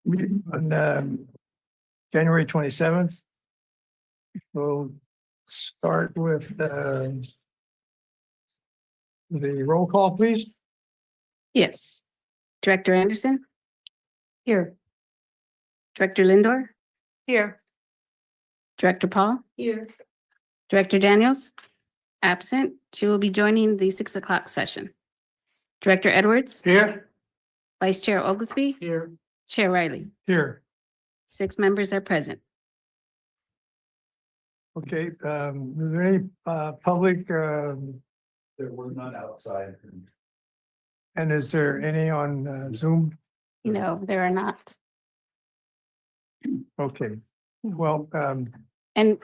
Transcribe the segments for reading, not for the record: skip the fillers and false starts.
meeting on January 27th. We'll start with the roll call, please. Yes. Director Anderson? Here. Director Lindor? Here. Director Paul? Here. Director Daniels? Absent. She will be joining the 6 o'clock session. Director Edwards? Here. Vice Chair Oglesby? Here. Chair Riley? Here. 6 members are present. Okay, is there any public, There were none outside. and is there any on Zoom? No, there are not. Okay, well, And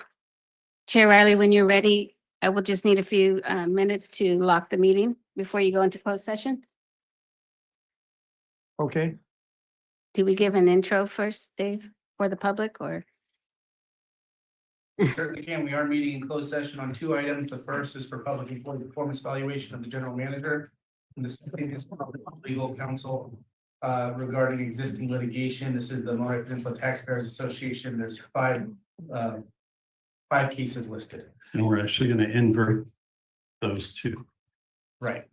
Chair Riley, when you're ready, I will just need a few minutes to lock the meeting before you go into closed session. okay, Do we give an intro first, Dave, for the public or? Certainly can. We are meeting in closed session on 2 items. The first is for public employee performance evaluation of the general manager. And the second is for legal counsel regarding existing litigation. This is the Monterey Peninsula Taxpayers Association. There's 5 cases listed. And we're actually going to invert those two. Right.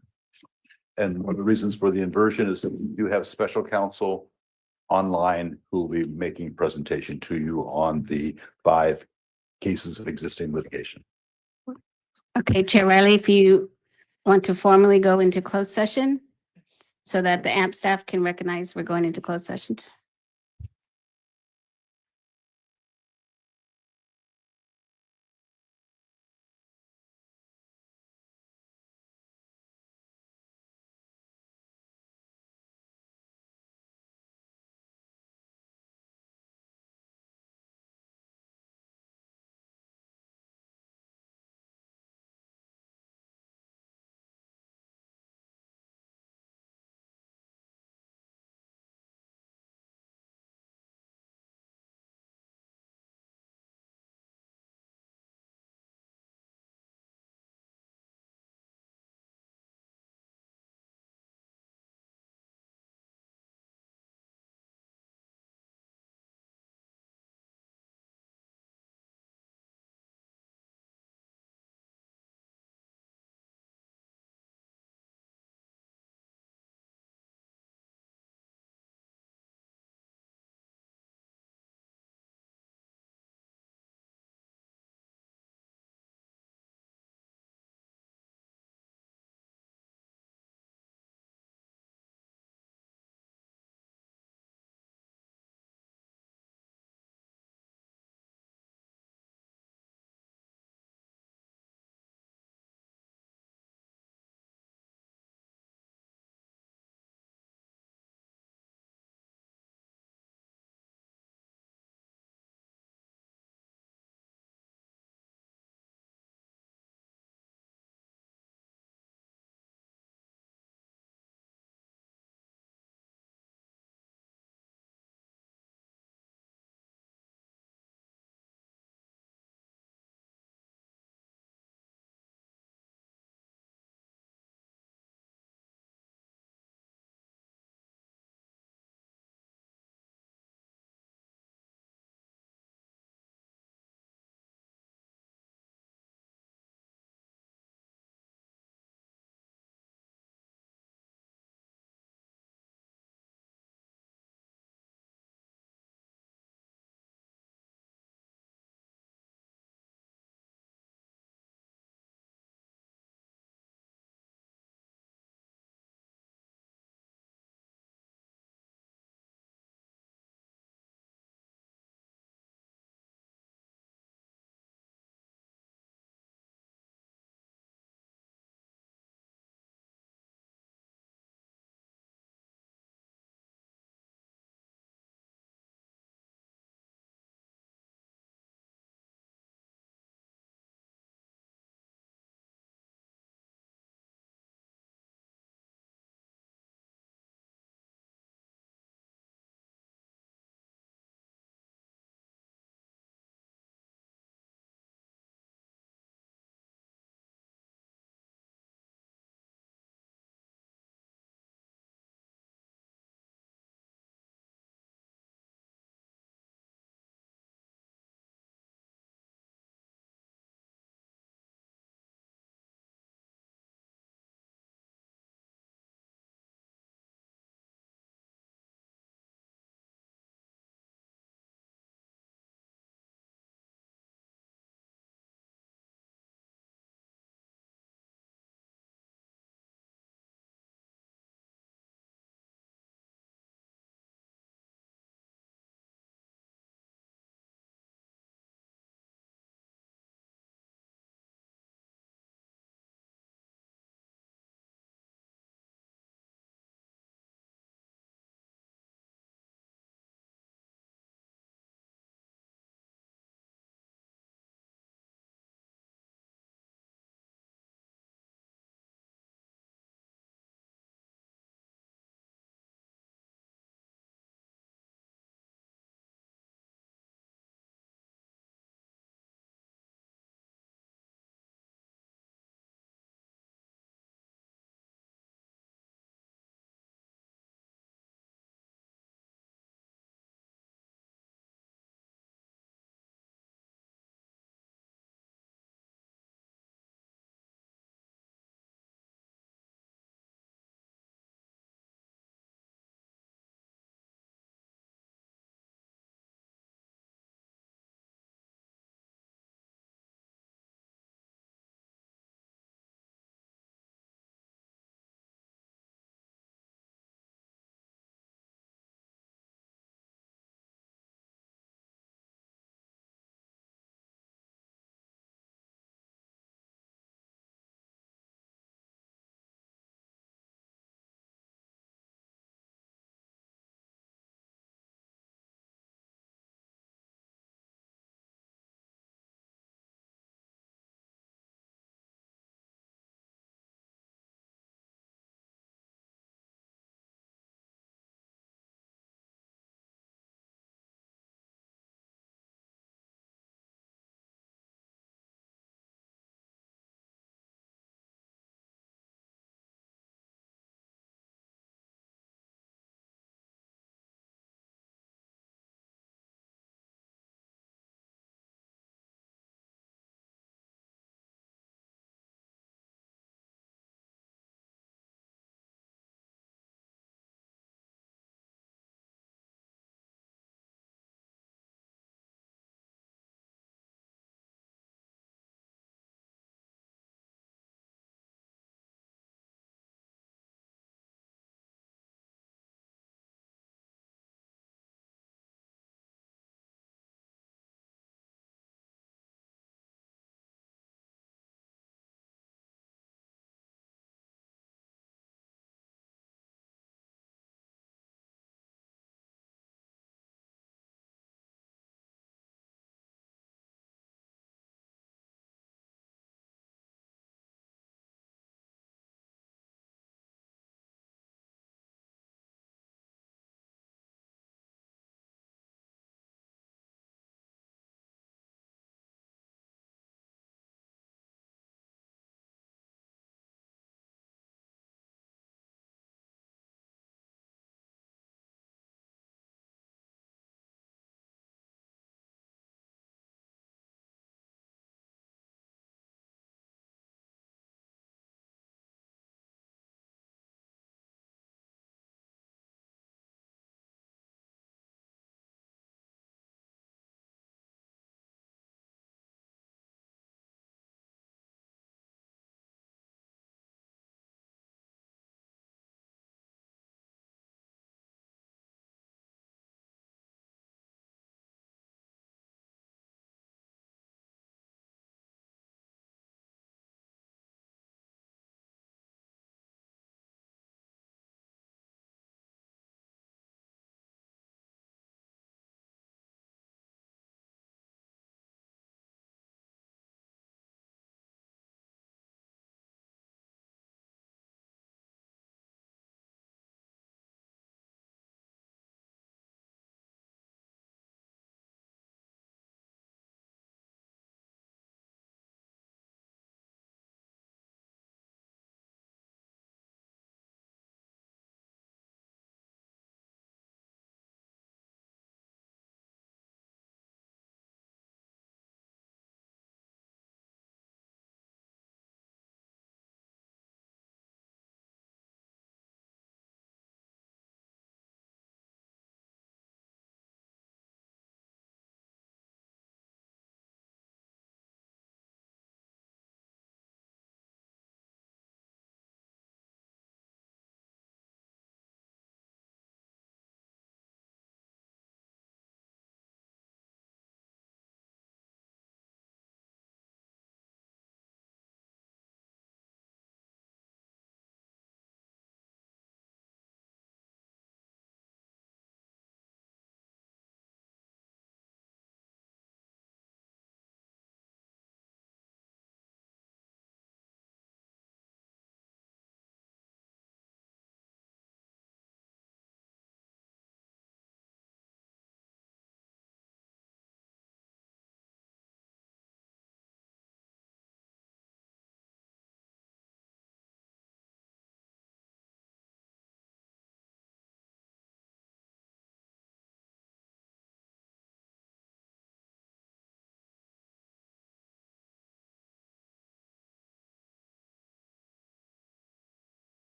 And one of the reasons for the inversion is that you have special counsel online who will be making presentation to you on the 5 cases of existing litigation. Okay, Chair Riley, if you want to formally go into closed session so that the AMP staff can recognize we're going into closed session.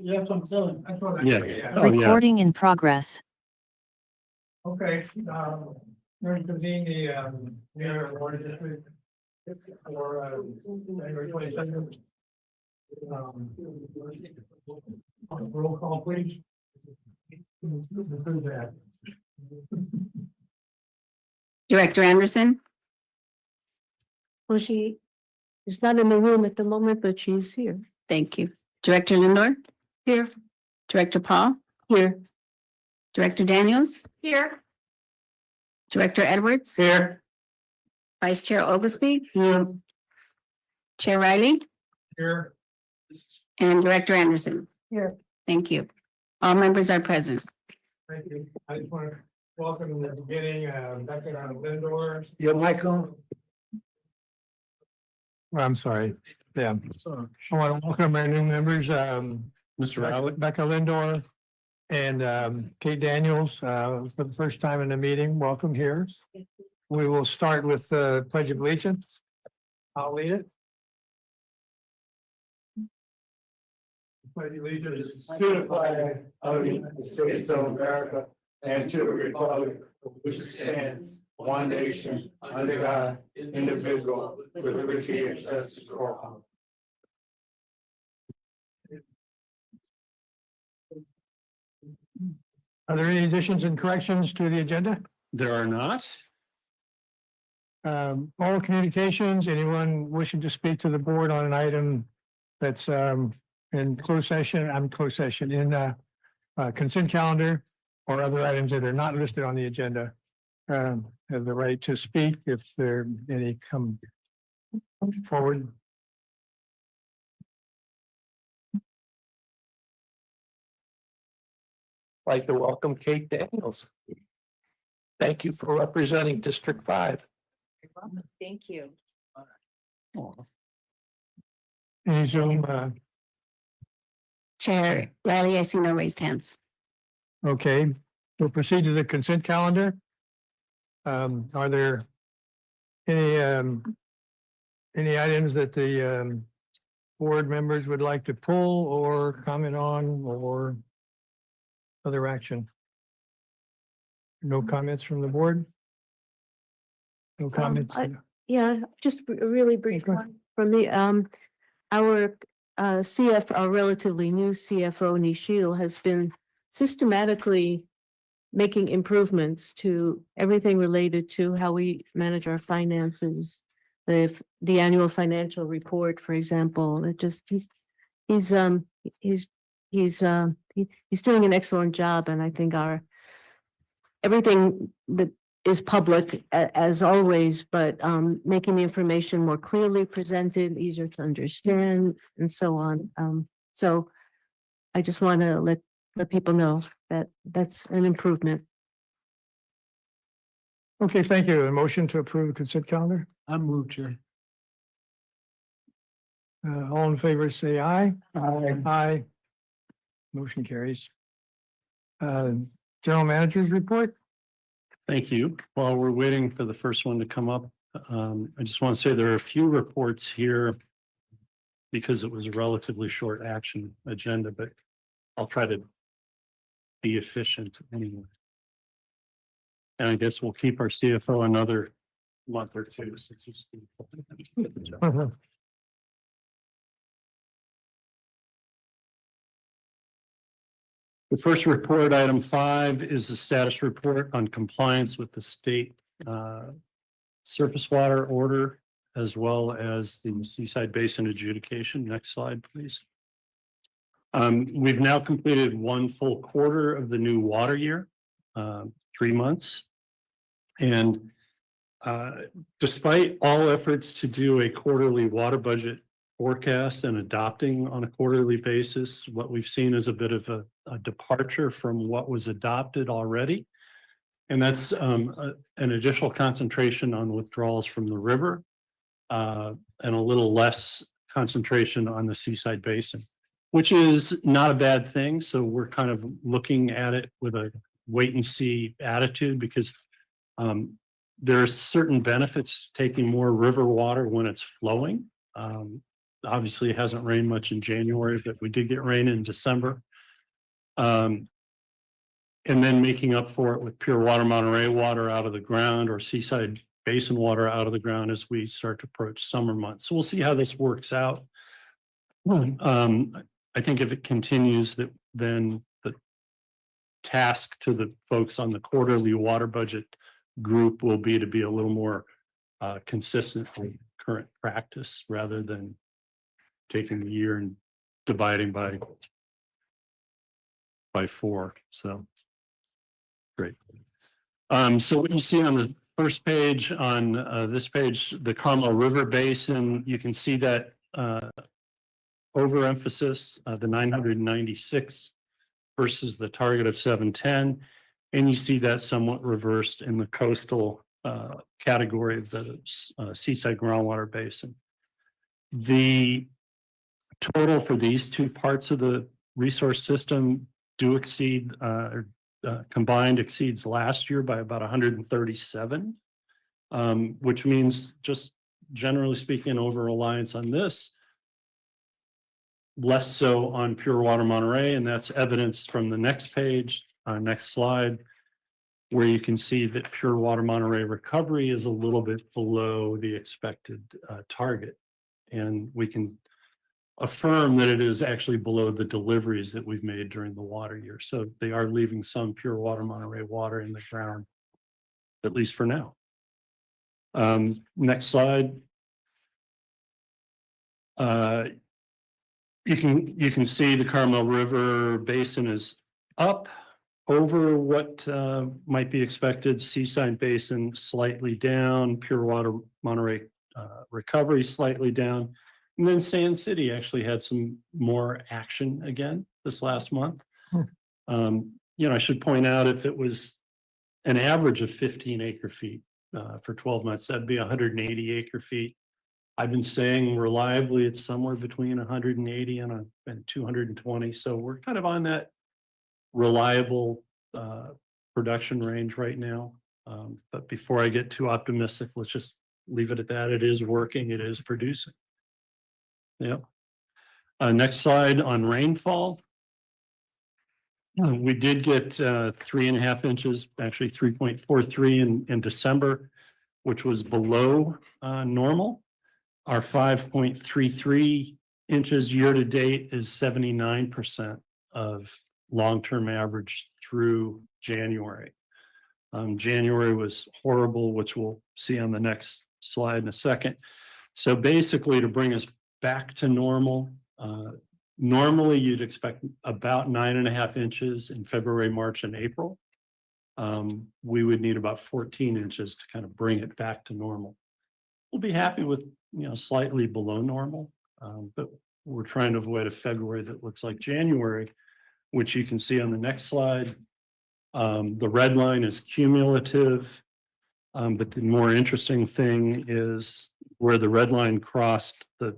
Yes, I'm telling. Yeah. Oh, yeah. Recording in progress. Okay, we're convening the, mayor and water district for, January 22nd. Roll call, please. Director Anderson, Well, she is not in the room at the moment, but she's here. thank you. Director Lindor? Here. Director Paul? Here. Director Daniels? Here. Director Edwards? Here. Vice Chair Oglesby? Here. Chair Riley? Here. And Director Anderson? Here. Thank you. All members are present. Thank you. I just want to welcome in the beginning, Becca Lindor. Yeah, Michael. I'm sorry. Yeah. I want to welcome our new members, Mr. Riley. Becca Lindor and Kate Daniels, for the first time in the meeting. Welcome here. We will start with the Pledge of Allegiance. I'll lead it. Pledge allegiance to the flag of the United States of America and to the republic which stands one nation under God, indivisible, with liberty and justice for all. Are there any additions and corrections to the agenda? There are not. Oral communications, anyone wishing to speak to the board on an item that's in closed session, in consent calendar or other items that are not listed on the agenda, have the right to speak if there any come forward. Like to welcome Kate Daniels. Thank you for representing District 5. Thank you. Any Zoom, Chair Riley, I see no raised hands. okay, we'll proceed to the consent calendar. Are there any items that the board members would like to pull or comment on or other action? No comments from the board? No comments? Yeah, just a really brief Okay. one from me. Our our relatively new CFO, Nishil, has been systematically making improvements to everything related to how we manage our finances. The annual financial report, for example, he's doing an excellent job, and I think everything that is public as always, but making the information more clearly presented, easier to understand, and so on. So I just want to let people know that that's an improvement. Okay, thank you. A motion to approve the consent calendar? I moved here. All in favor, say aye. Aye. Aye. Motion carries. General Manager's report? Thank you. While we're waiting for the first one to come up, I just want to say there are a few reports here because it was a relatively short action agenda, but I'll try to be efficient anyway. And I guess we'll keep our CFO another month or two since he's. The first report, item 5, is the status report on compliance with the state surface water order, as well as the Seaside Basin adjudication. Next slide, please. We've now completed 1 full quarter of the new water year, 3 months. And despite all efforts to do a quarterly water budget forecast and adopting on a quarterly basis, what we've seen is a bit of a departure from what was adopted already. And that's an additional concentration on withdrawals from the river and a little less concentration on the Seaside Basin, which is not a bad thing. So we're kind of looking at it with a wait and see attitude because there are certain benefits to taking more river water when it's flowing. obviously it hasn't rained much in January, but we did get rain in December. And then making up for it with pure water Monterey water out of the ground or Seaside Basin water out of the ground as we start to approach summer months. So we'll see how this works out. I think if it continues, that then the task to the folks on the quarterly water budget group will be to be a little more consistent with current practice rather than taking the year and dividing by 4. So great. So what you see on the first page on this page, the Carmel River Basin, you can see that overemphasis, the 996 versus the target of 710. And you see that somewhat reversed in the coastal category of the Seaside Groundwater Basin. The total for these two parts of the resource system do exceed, combined exceeds last year by about 137, which means, just generally speaking, over reliance on this, less so on pure water Monterey, and that's evidenced from the next page, next slide, where you can see that pure water Monterey recovery is a little bit below the expected target. And we can affirm that it is actually below the deliveries that we've made during the water year. So they are leaving some pure water Monterey water in the ground, at least for now. Next slide. You can see the Carmel River Basin is up over what might be expected. Seaside Basin slightly down, pure water Monterey recovery slightly down. And then Sand City actually had some more action again this last month. I should point out, if it was an average of 15 acre feet for 12 months, that'd be 180 acre feet. I've been saying reliably it's somewhere between 180 and 220. So we're kind of on that reliable production range right now. But before I get too optimistic, let's just leave it at that. It is working. It is producing. Yep. Next slide on rainfall. We did get 3.5 inches, actually 3.43 in December, which was below normal. Our 5.33 inches year to date is 79% of long-term average through January. January was horrible, which we'll see on the next slide in a second. So basically, to bring us back to normal, normally you'd expect about 9.5 inches in February, March, and April. We would need about 14 inches to kind of bring it back to normal. We'll be happy with, slightly below normal, but we're trying to avoid a February that looks like January, which you can see on the next slide. The red line is cumulative, but the more interesting thing is where the red line crossed the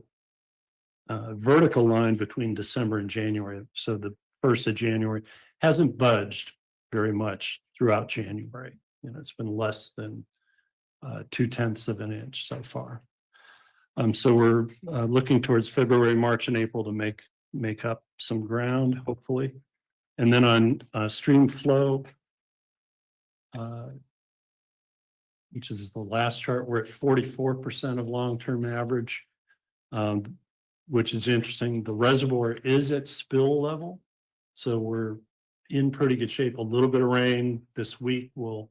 vertical line between December and January. So the 1st of January hasn't budged very much throughout January. It's been less than 0.2 of an inch so far. So we're looking towards February, March, and April to make up some ground, hopefully. And then on stream flow, which is the last chart, we're at 44% of long-term average, which is interesting. The reservoir is at spill level, so we're in pretty good shape. A little bit of rain this week will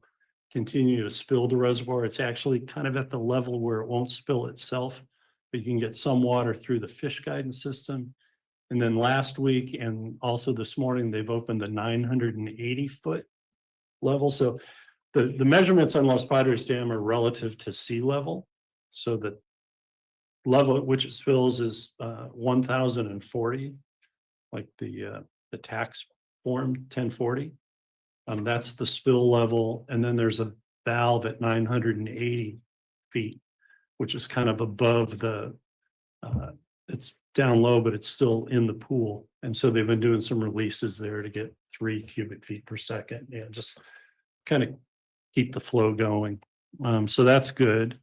continue to spill the reservoir. It's actually kind of at the level where it won't spill itself, but you can get some water through the fish guidance system. And then last week and also this morning, they've opened the 980-foot level. So the measurements on Los Padres Dam are relative to sea level. So the level at which it spills is 1,040, like the tax form 1040. That's the spill level. And then there's a valve at 980 feet, which is kind of above the, it's down low, but it's still in the pool. And so they've been doing some releases there to get 3 cubic feet per second. Yeah, just kind of keep the flow going. So that's good.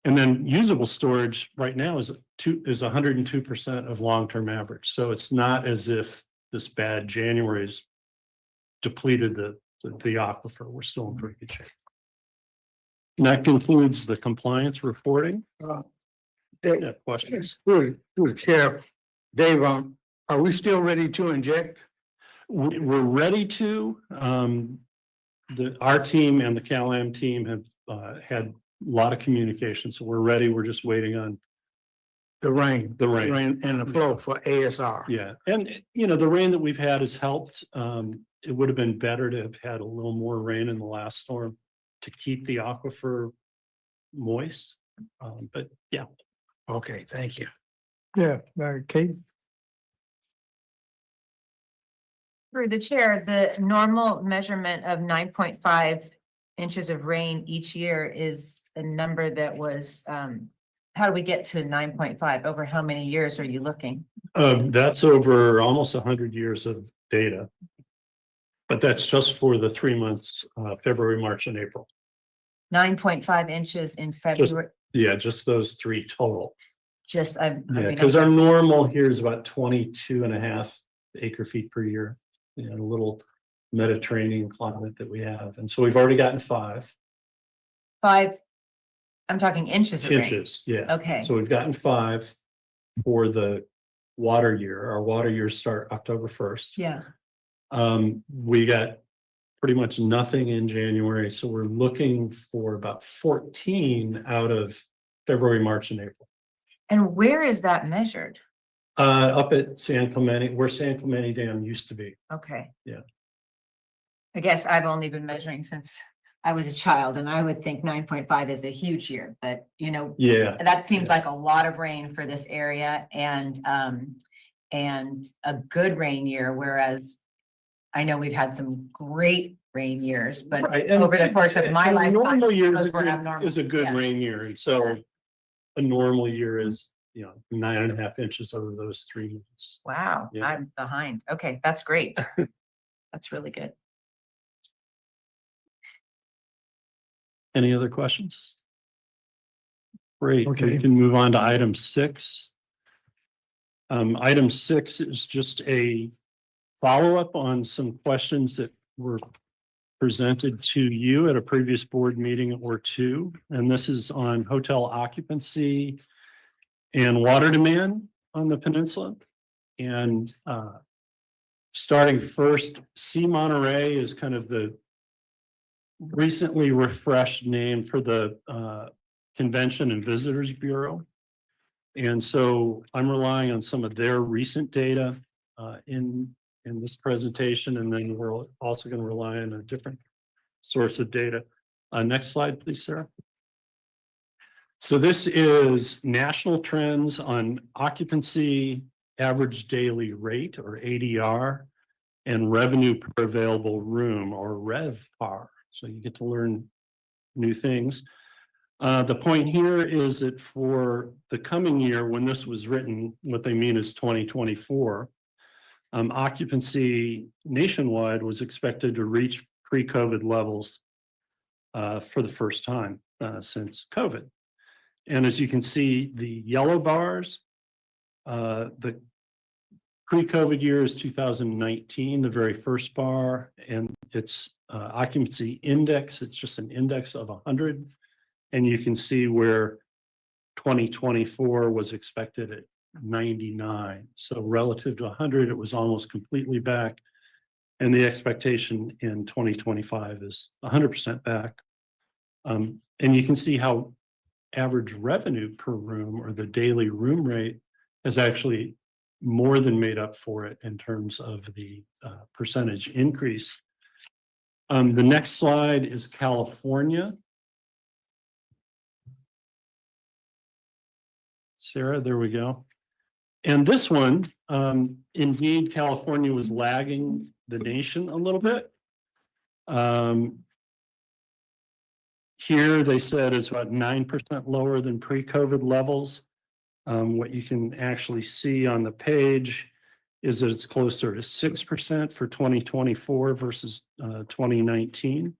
And then usable storage right now is 102% of long-term average. So it's not as if this bad January's depleted the aquifer. We're still in pretty good shape. And that concludes the compliance reporting. Yeah, questions? Through the chair, Dave, are we still ready to inject? We're ready to. Our team and the CalAm team have had a lot of communication, so we're ready. We're just waiting on The rain. the rain. And the flow for ASR. Yeah, and the rain that we've had has helped. It would have been better to have had a little more rain in the last storm to keep the aquifer moist. But yeah, Okay, thank you. Yeah, Kate? Through the chair, the normal measurement of 9.5 inches of rain each year is a number that was, how do we get to 9.5? Over how many years are you looking? that's over almost 100 years of data. But that's just for the 3 months, February, March, and April. 9.5 inches in February, Yeah, just those three total. I Yeah, mean, because our normal here is about 22.5 acre feet per year. A little Mediterranean climate that we have. And so we've already gotten 5 5, I'm talking inches of rain. inches. Yeah. Okay, So we've gotten 5 for the water year. Our water years start October 1st. yeah. We got pretty much nothing in January. So we're looking for about 14 out of February, March, and April. And where is that measured? Up at San Clemente, where San Clemente Dam used to be. Okay. Yeah. I guess I've only been measuring since I was a child, and I would think 9.5 is a huge year, but Yeah. that seems like a lot of rain for this area and a good rain year, whereas I know we've had some great rain years, but Right, and- over the course of my and a lifetime, normal year those were abnormal. is a good Yeah. rain year. And so a normal year is, 9.5 inches over those 3 months. Wow, Yeah. I'm behind. Okay, that's great. That's really good. Any other questions? Great, we Okay. can move on to item 6. Item 6 is just a follow-up on some questions that were presented to you at a previous board meeting or two. And this is on hotel occupancy and water demand on the peninsula. And starting first, C Monterey is kind of the recently refreshed name for the Convention and Visitors Bureau. And so I'm relying on some of their recent data in this presentation, and then we're also going to rely on a different source of data. Next slide, please, Sarah. So this is national trends on occupancy, average daily rate or ADR, and revenue per available room or RevPAR. So you get to learn new things. The point here is that for the coming year, when this was written, what they mean is 2024, occupancy nationwide was expected to reach pre-COVID levels for the first time since COVID. And as you can see, the yellow bars, the pre-COVID year is 2019, the very first bar, and it's occupancy index. It's just an index of 100. And you can see where 2024 was expected at 99. So relative to 100, it was almost completely back. And the expectation in 2025 is 100% back. And you can see how average revenue per room or the daily room rate has actually more than made up for it in terms of the percentage increase. The next slide is California. Sarah, there we go. And this one, indeed, California was lagging the nation a little bit. Here they said it's about 9% lower than pre-COVID levels. What you can actually see on the page is that it's closer to 6% for 2024 versus 2019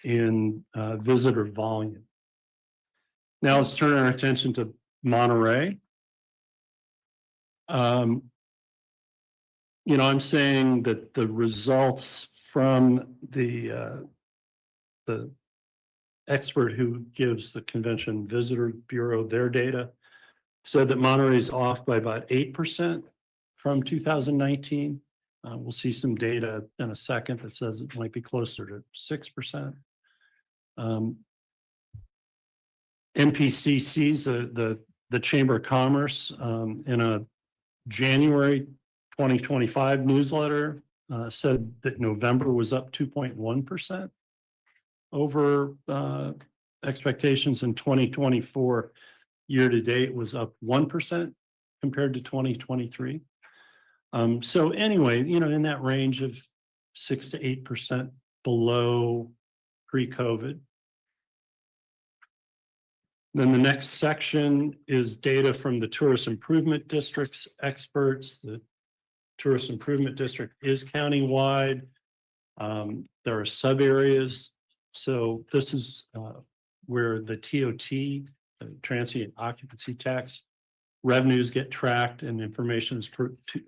in visitor volume. Now let's turn our attention to Monterey. I'm saying that the results from the expert who gives the Convention Visitor Bureau their data said that Monterey is off by about 8% from 2019. We'll see some data in a second that says it might be closer to 6%. MPCC's the Chamber of Commerce in a January 2025 newsletter said that November was up 2.1% over expectations in 2024. Year to date was up 1% compared to 2023. So anyway, in that range of 6 to 8% below pre-COVID. Then the next section is data from the Tourist Improvement District's experts. The Tourist Improvement District is countywide. There are sub areas. So this is where the TOT, the transient occupancy tax revenues get tracked and information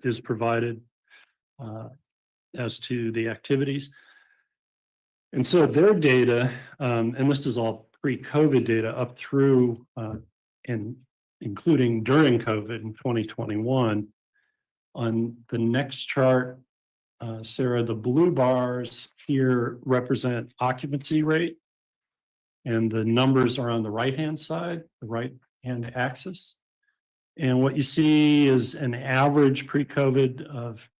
is provided as to the activities. And so their data, and this is all pre-COVID data up through and including during COVID in 2021. On the next chart, Sarah, the blue bars here represent occupancy rate, and the numbers are on the right-hand side, the right-hand axis. And what you see is an average pre-COVID of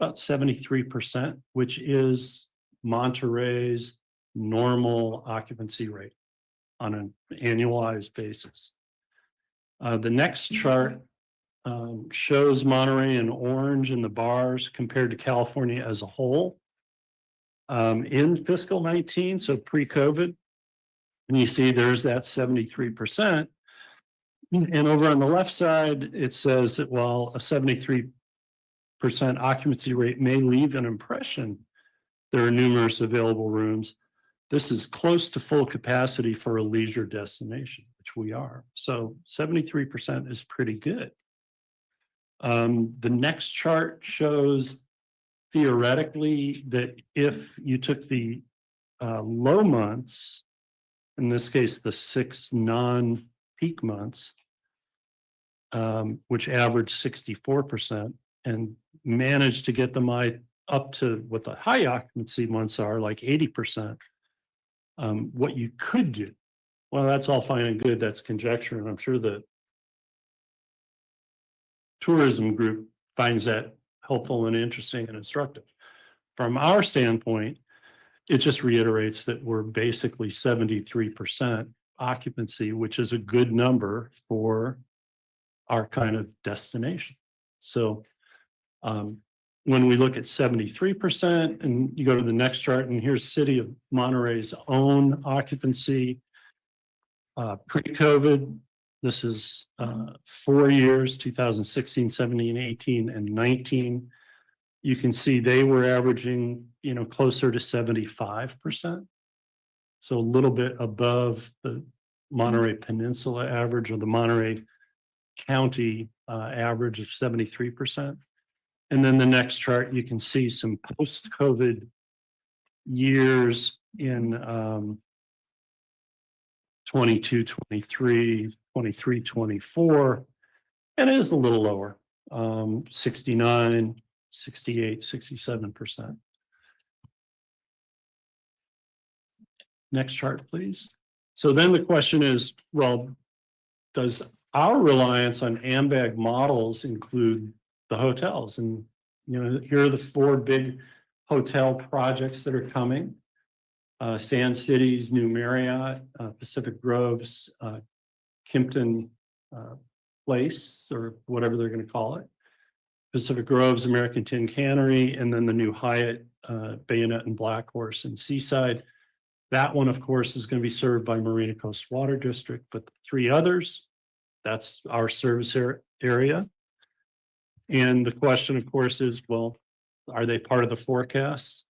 about 73%, which is Monterey's normal occupancy rate on an annualized basis. The next chart shows Monterey in orange in the bars compared to California as a whole in fiscal 19, so pre-COVID. And you see there's that 73%. And over on the left side, it says that while a 73% occupancy rate may leave an impression, there are numerous available rooms. This is close to full capacity for a leisure destination, which we are. So 73% is pretty good. The next chart shows theoretically that if you took the low months, in this case, the 6 non-peak months, which average 64%, and managed to get them up to what the high occupancy months are, like 80%, what you could do, well, that's all fine and good. That's conjecture. And I'm sure the tourism group finds that helpful and interesting and instructive. From our standpoint, it just reiterates that we're basically 73% occupancy, which is a good number for our kind of destination. So when we look at 73%, and you go to the next chart, and here's City of Monterey's own occupancy pre-COVID. This is 4 years, 2016, 17, 18, and 19. You can see they were averaging, closer to 75%. So a little bit above the Monterey Peninsula average or the Monterey County average of 73%. And then the next chart, you can see some post-COVID years in 22, 23, 23, 24, and it is a little lower, 69, 68, 67%. Next chart, please. So then the question is, well, does our reliance on AMBAG models include the hotels? And, here are the 4 big hotel projects that are coming. Sand City's new Marriott, Pacific Grove's Kimpton Place, or whatever they're going to call it. Pacific Grove's American Tin Cannery, and then the new Hyatt Bayonet and Black Horse in Seaside. That one, of course, is going to be served by Marina Coast Water District, but the 3 others, that's our service area. And the question, of course, is, well, are they part of the forecast?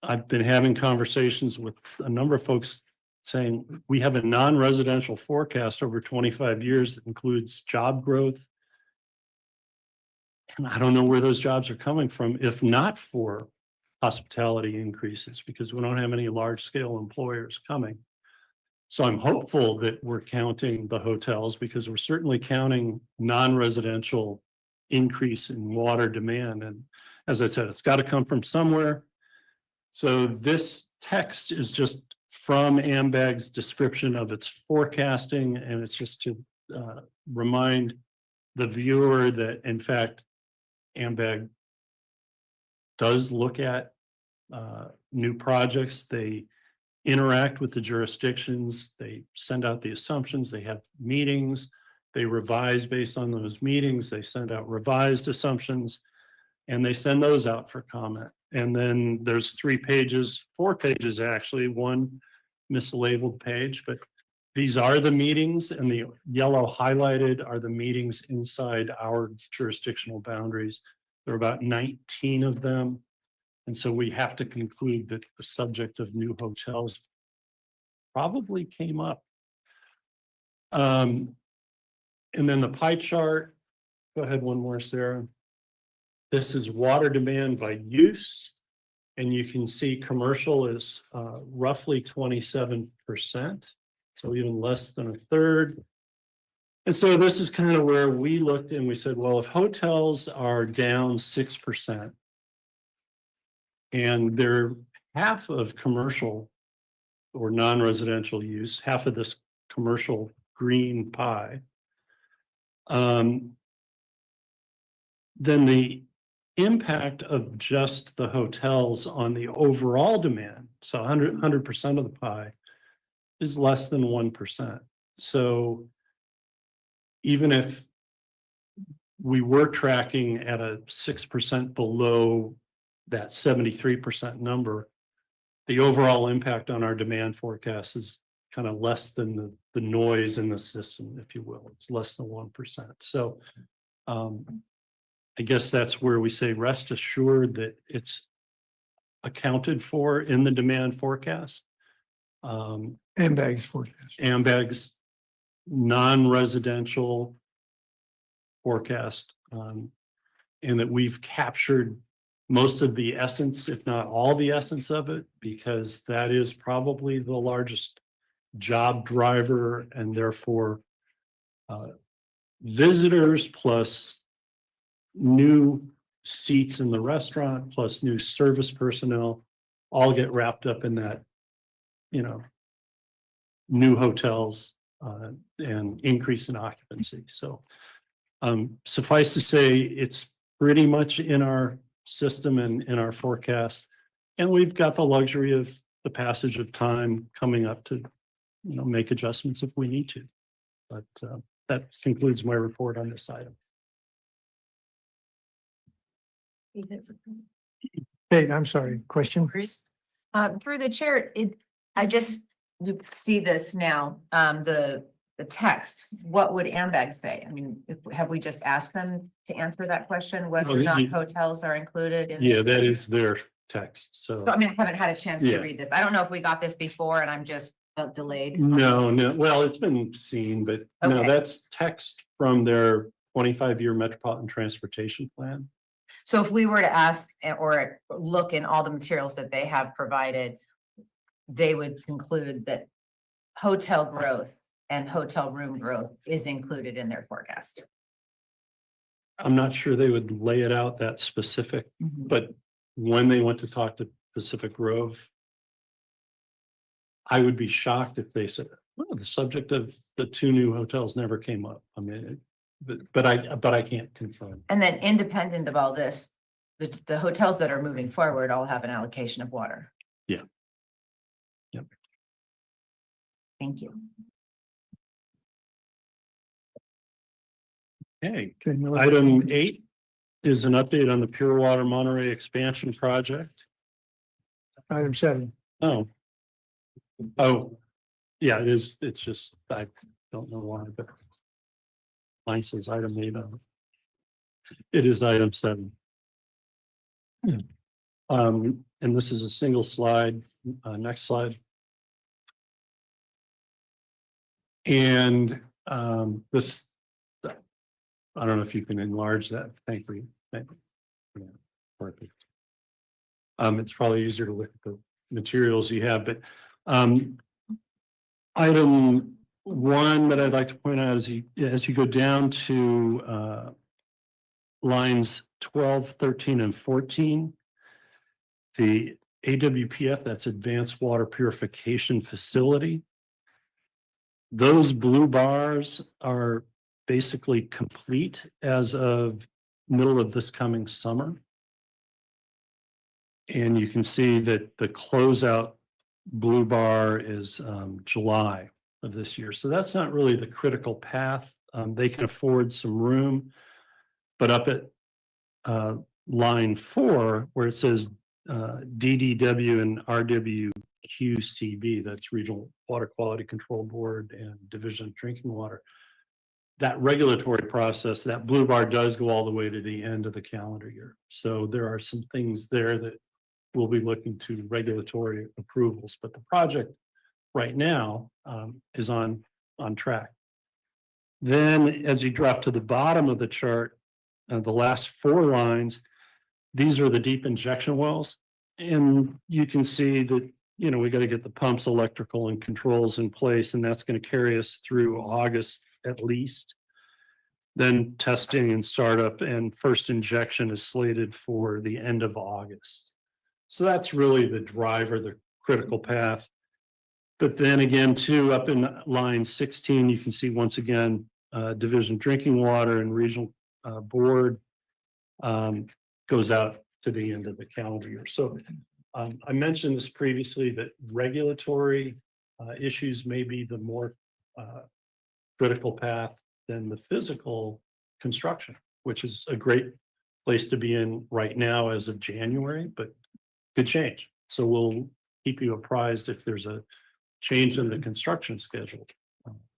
I've been having conversations with a number of folks saying we have a non-residential forecast over 25 years that includes job growth. And I don't know where those jobs are coming from, if not for hospitality increases, because we don't have any large scale employers coming. So I'm hopeful that we're counting the hotels, because we're certainly counting non-residential increase in water demand. And as I said, it's got to come from somewhere. So this text is just from AMBAG's description of its forecasting, and it's just to remind the viewer that in fact, AMBAG does look at new projects. They interact with the jurisdictions. They send out the assumptions. They have meetings. They revise based on those meetings. They send out revised assumptions, and they send those out for comment. And then there's 3 pages, 4 pages actually, one mislabeled page, but these are the meetings, and the yellow highlighted are the meetings inside our jurisdictional boundaries. There are about 19 of them. And so we have to conclude that the subject of new hotels probably came up. And then the pie chart, go ahead one more, Sarah. This is water demand by use. And you can see commercial is roughly 27%. So even less than a third. And so this is kind of where we looked and we said, well, if hotels are down 6% and they're half of commercial or non-residential use, half of this commercial green pie, then the impact of just the hotels on the overall demand, so 100% of the pie, is less than 1%. So even if we were tracking at a 6% below that 73% number, the overall impact on our demand forecast is kind of less than the noise in the system, if you will. It's less than 1%. So I guess that's where we say rest assured that it's accounted for in the demand forecast. AMBAG's forecast. AMBAG's non-residential forecast, and that we've captured most of the essence, if not all the essence of it, because that is probably the largest job driver, and therefore visitors plus new seats in the restaurant plus new service personnel all get wrapped up in that, you know, new hotels and increase in occupancy. So suffice to say, it's pretty much in our system and in our forecast. And we've got the luxury of the passage of time coming up to, you know, make adjustments if we need to. But that concludes my report on this item. Kate, I'm sorry, question? Bruce, through the chair, I just see this now, the text. What would AMBAG say? I mean, have we just asked them to answer that question, whether or not hotels are included? Yeah, that is their text. So I mean, I haven't had a chance Yeah. to read this. I don't know if we got this before and I'm just delayed. no, well, it's been seen, but no, Okay. that's text from their 25-year metropolitan transportation plan. So if we were to ask or look in all the materials that they have provided, they would conclude that hotel growth and hotel room growth is included in their forecast. I'm not sure they would lay it out that specific, but when they went to talk to Pacific Grove, I would be shocked if they said, well, the subject of the 2 new hotels never came up. I mean, but I can't confirm. And then independent of all this, the hotels that are moving forward all have an allocation of water. Yeah. Yep. Thank you. Okay, Okay, no, item 8 is an update on the Pure Water Monterey expansion project. Item 7. Oh, yeah, it is. It's just, I don't know why, but mine says item 8 on it. It is item 7. And this is a single slide. Next slide. And this, I don't know if you can enlarge that. Thank you. Thank you. Yeah, perfect. It's probably easier to look at the materials you have, but item one that I'd like to point out is as you go down to lines 12, 13, and 14, the AWPF, that's Advanced Water Purification Facility. Those blue bars are basically complete as of middle of this coming summer. And you can see that the closeout blue bar is July of this year. So that's not really the critical path. They can afford some room. But up at line 4, where it says DDW and RWQCB, that's Regional Water Quality Control Board and Division of Drinking Water, that regulatory process, that blue bar does go all the way to the end of the calendar year. So there are some things there that we'll be looking to regulatory approvals, but the project right now is on track. Then as you drop to the bottom of the chart, the last 4 lines, these are the deep injection wells. And you can see that, you know, we got to get the pumps, electrical, and controls in place, and that's going to carry us through August at least. Then testing and startup and first injection is slated for the end of August. So that's really the driver, the critical path. But then again, too, up in line 16, you can see once again, Division of Drinking Water and Regional Board goes out to the end of the calendar year. So I mentioned this previously that regulatory issues may be the more critical path than the physical construction, which is a great place to be in right now as of January, but could change. So we'll keep you apprised if there's a change in the construction schedule.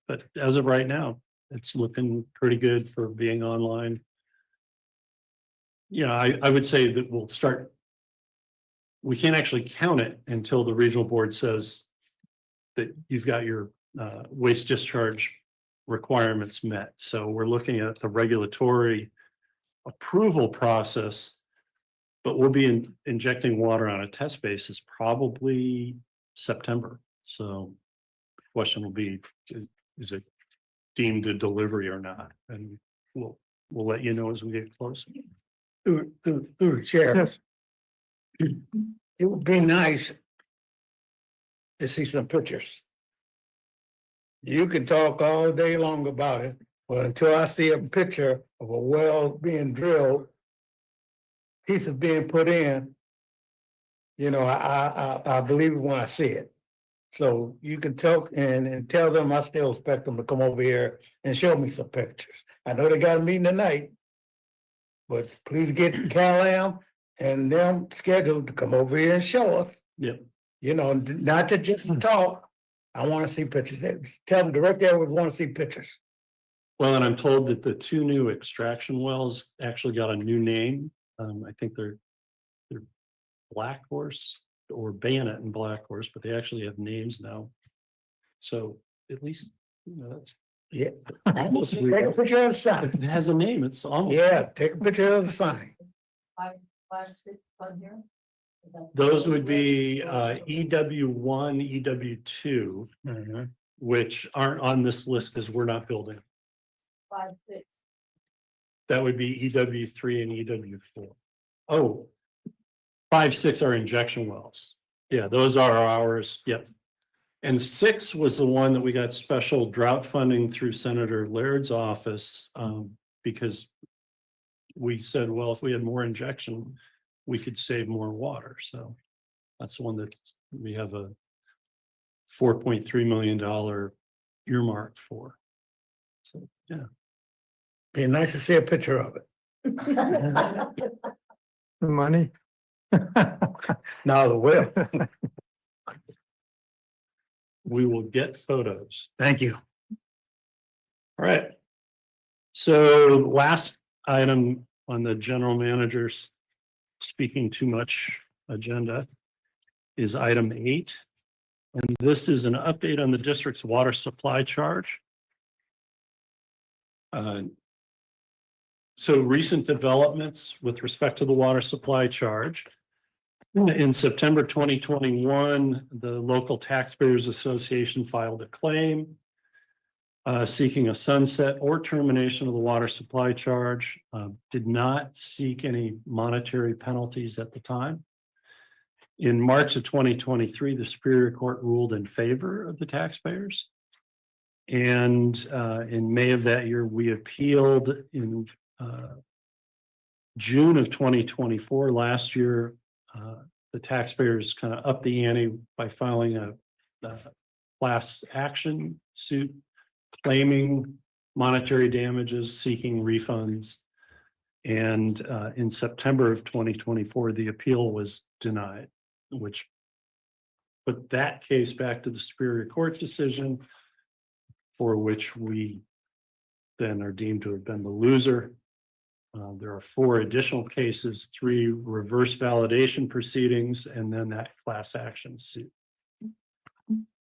But as of right now, it's looking pretty good for being online. You know, I would say that we'll start, we can't actually count it until the regional board says that you've got your waste discharge requirements met. So we're looking at the regulatory approval process, but we'll be injecting water on a test basis probably September. So the question will be, is it deemed a delivery or not? And we'll let you know as we get closer. Through the chair. Yes. It would be nice to see some pictures. You can talk all day long about it, but until I see a picture of a well being drilled, pieces being put in, you know, I believe it when I see it. So you can talk and tell them I still expect them to come over here and show me some pictures. I know they got a meeting tonight, but please get Cal-Am and them scheduled to come over here and show us. Yep. You know, not to just talk. I want to see pictures. Tell them directly I would want to see pictures. Well, and I'm told that the 2 new extraction wells actually got a new name. I think they're Black Horse or Bayonet and Black Horse, but they actually have names now. So at least, you know, that's Yeah. almost Take a picture of the sign. if it has a name, it's almost. Yeah, take a picture of the sign. Those would be EW1, EW2, which aren't on this list because we're not building. 5, 6. That would be EW3 and EW4. Oh, 5, 6 are injection wells. Yeah, those are ours. Yep. And 6 was the one that we got special drought funding through Senator Laird's office because we said, well, if we had more injection, we could save more water. So that's the one that we have a $4.3 million earmark for. So, yeah. Be nice to see a picture of it. The money. Now the will. We will get photos. Thank you. All right. So last item on the general manager's speaking too much agenda is item 8. And this is an update on the district's water supply charge. So recent developments with respect to the water supply charge. In September 2021, the local taxpayers association filed a claim seeking a sunset or termination of the water supply charge. Did not seek any monetary penalties at the time. In March of 2023, the Superior Court ruled in favor of the taxpayers. And in May of that year, we appealed. In June of 2024, last year, the taxpayers kind of upped the ante by filing a class action suit claiming monetary damages, seeking refunds. And in September of 2024, the appeal was denied, which put that case back to the Superior Court decision, for which we then are deemed to have been the loser. There are 4 additional cases, 3 reverse validation proceedings, and then that class action suit.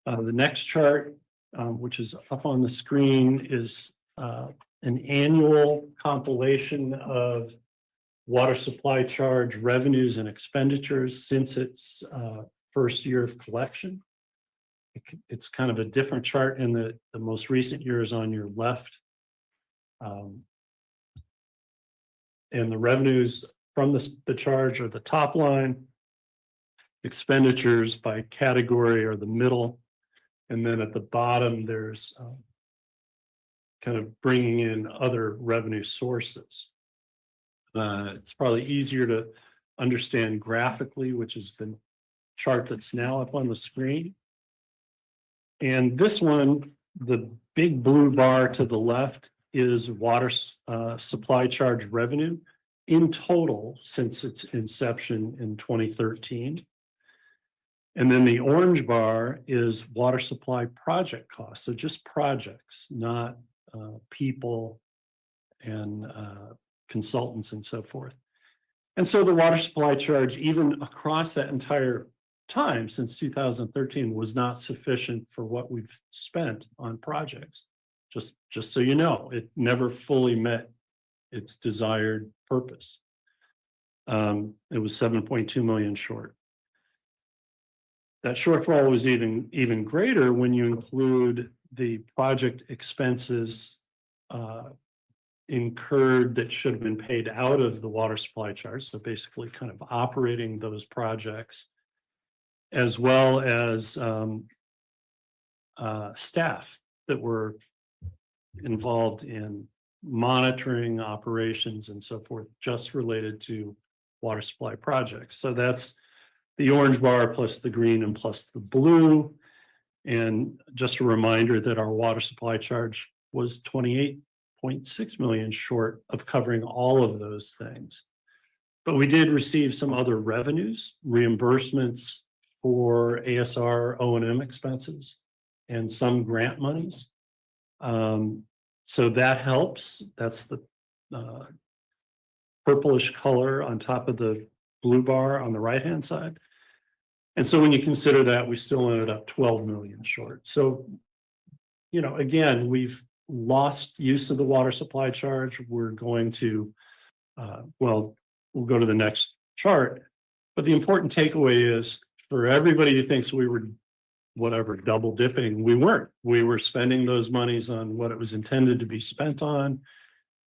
The next chart, which is up on the screen, is an annual compilation of water supply charge revenues and expenditures since its first year of collection. It's kind of a different chart in the most recent years on your left. And the revenues from the charge are the top line. Expenditures by category are the middle. And then at the bottom, there's kind of bringing in other revenue sources. It's probably easier to understand graphically, which is the chart that's now up on the screen. And this one, the big blue bar to the left, is water supply charge revenue in total since its inception in 2013. And then the orange bar is water supply project costs. So just projects, not people and consultants and so forth. And so the water supply charge, even across that entire time since 2013, was not sufficient for what we've spent on projects. Just so you know, it never fully met its desired purpose. It was 7.2 million short. That shortfall was even greater when you include the project expenses incurred that should have been paid out of the water supply charge. So basically kind of operating those projects, as well as staff that were involved in monitoring operations and so forth, just related to water supply projects. So that's the orange bar plus the green and plus the blue. And just a reminder that our water supply charge was 28.6 million short of covering all of those things. But we did receive some other revenues, reimbursements for ASR O&M expenses and some grant monies. So that helps. That's the purplish color on top of the blue bar on the right-hand side. And so when you consider that, we still ended up 12 million short. So, you know, again, we've lost use of the water supply charge. We're going to, well, we'll go to the next chart. But the important takeaway is for everybody who thinks we were whatever double dipping, we weren't. We were spending those monies on what it was intended to be spent on,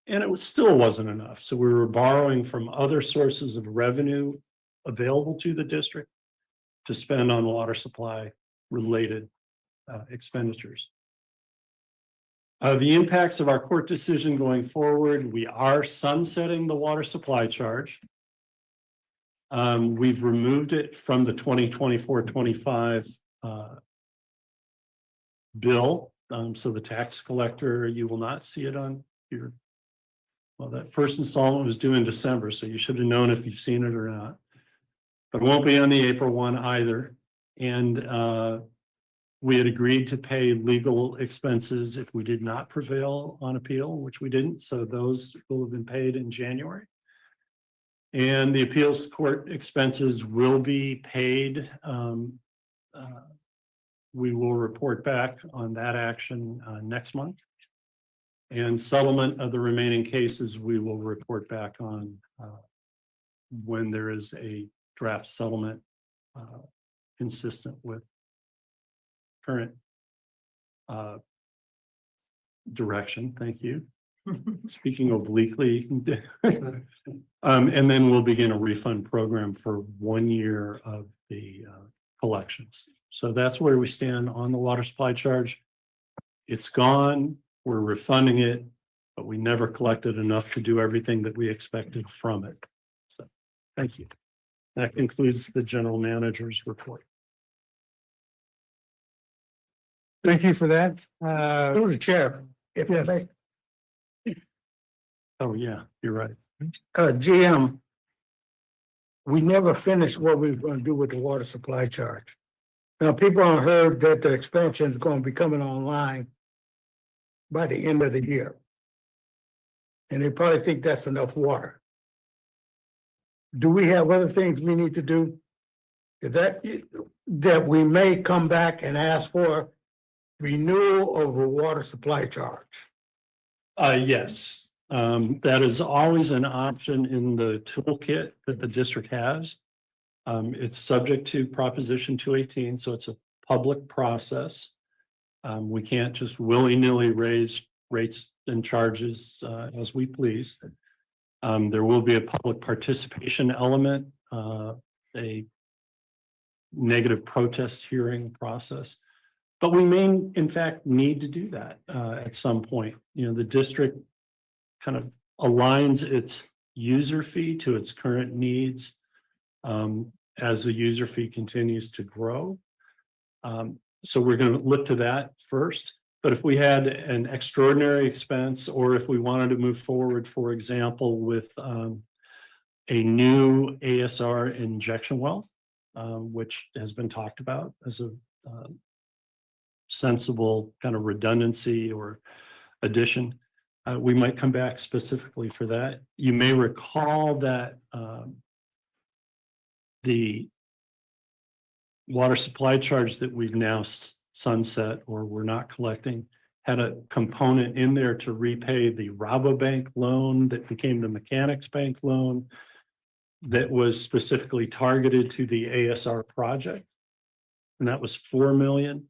and it still wasn't enough. So we were borrowing from other sources of revenue available to the district to spend on water supply related expenditures. The impacts of our court decision going forward: we are sunsetting the water supply charge. We've removed it from the 2024-25 bill. So the tax collector, you will not see it on your, well, that first installment was due in December, so you should have known if you've seen it or not. But it won't be on the April one either. And we had agreed to pay legal expenses if we did not prevail on appeal, which we didn't. So those will have been paid in January. And the appeals court expenses will be paid. We will report back on that action next month. And settlement of the remaining cases, we will report back on when there is a draft settlement consistent with current direction. Thank you. Speaking obliquely. And then we'll begin a refund program for 1 year of the collections. So that's where we stand on the water supply charge. It's gone, we're refunding it, but we never collected enough to do everything that we expected from it. So, thank you. That concludes the general manager's report. Thank you for that. Through the chair, if I Yes. may. Oh, yeah, you're right. GM, we never finished what we were gonna do with the water supply charge. Now, people have heard that the expansion is gonna be coming online by the end of the year. And they probably think that's enough water. Do we have other things we need to do? Is that we may come back and ask for renewal of the water supply charge? Yes, that is always an option in the toolkit that the district has. It's subject to Proposition 218, so it's a public process. We can't just willy-nilly raise rates and charges as we please. There will be a public participation element, a negative protest hearing process. But we may, in fact, need to do that at some point. You know, the district kind of aligns its user fee to its current needs as the user fee continues to grow. So we're going to look to that first. But if we had an extraordinary expense, or if we wanted to move forward, for example, with a new ASR injection well, which has been talked about as a sensible kind of redundancy or addition, we might come back specifically for that. You may recall that the water supply charge that we've now sunset, or we're not collecting, had a component in there to repay the Rabobank loan that became the Mechanics Bank loan that was specifically targeted to the ASR project. And that was 4 million.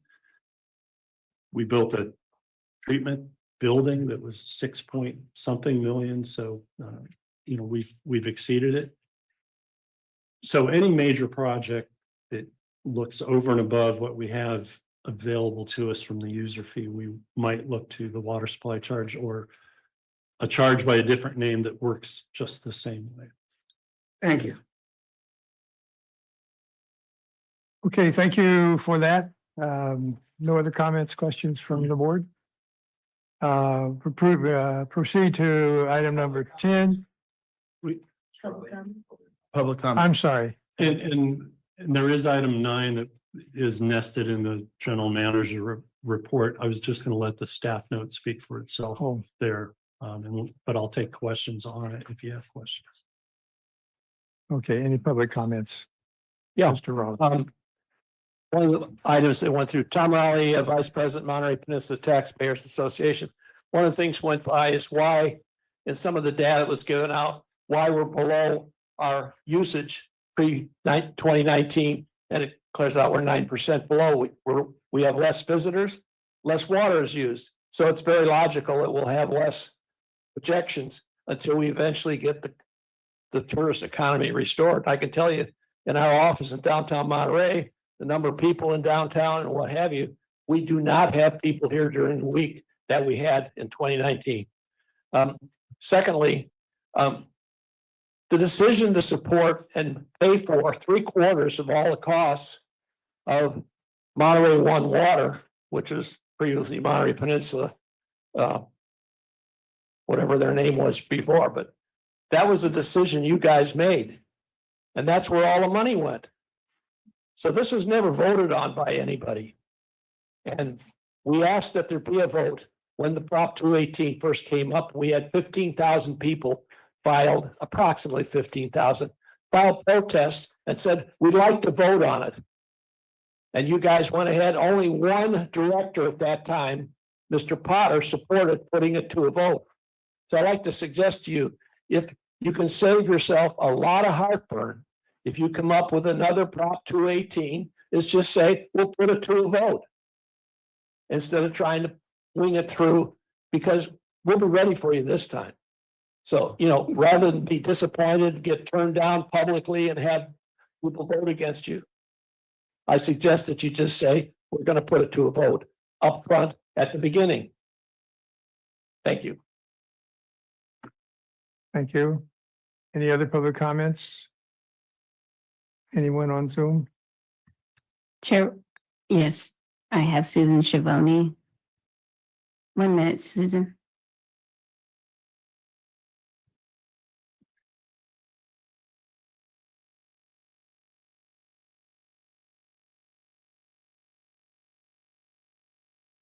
We built a treatment building that was 6-point-something million. So, you know, we've exceeded it. So any major project that looks over and above what we have available to us from the user fee, we might look to the water supply charge, or a charge by a different name that works just the same way. Thank you. Okay, thank you for that. No other comments, questions from the board? Proceed to item number 10. Public comment. I'm sorry. And there is item 9 that is nested in the general manager report. I was just going to let the staff note speak for itself Oh, there. But I'll take questions on it if you have questions. okay, any public comments? Yeah. Mr. Rollins. One of the items that went through, Tom Raleigh, Vice President, Monterey Peninsula Taxpayers Association. One of the things went by is why, in some of the data that was given out, why we're below our usage pre-2019, and it clears out we're 9% below. We have less visitors, less water is used. So it's very logical that we'll have less projections until we eventually get the tourist economy restored. I can tell you, in our office in downtown Monterey, the number of people in downtown and what have you, we do not have people here during the week that we had in 2019. Secondly, the decision to support and pay for 3/4 of all the costs of Monterey One Water, which was previously Monterey Peninsula, whatever their name was before, but that was a decision you guys made. And that's where all the money went. So this was never voted on by anybody. And we asked that there be a vote. When the Prop 218 first came up, we had 15,000 people filed, approximately 15,000, filed protests and said, we'd like to vote on it. And you guys went ahead, only one director at that time, Mr. Potter supported putting it to a vote. So I'd like to suggest to you, if you can save yourself a lot of heartburn, if you come up with another Prop 218, is just say, we'll put it to a vote. Instead of trying to wing it through, because we'll be ready for you this time. So, rather than be disappointed, get turned down publicly and have people vote against you, I suggest that you just say, we're going to put it to a vote up front at the beginning. Thank you. Thank you. Any other public comments? Anyone on Zoom? Chair, yes, I have Susan Schiavone. 1 minute, Susan.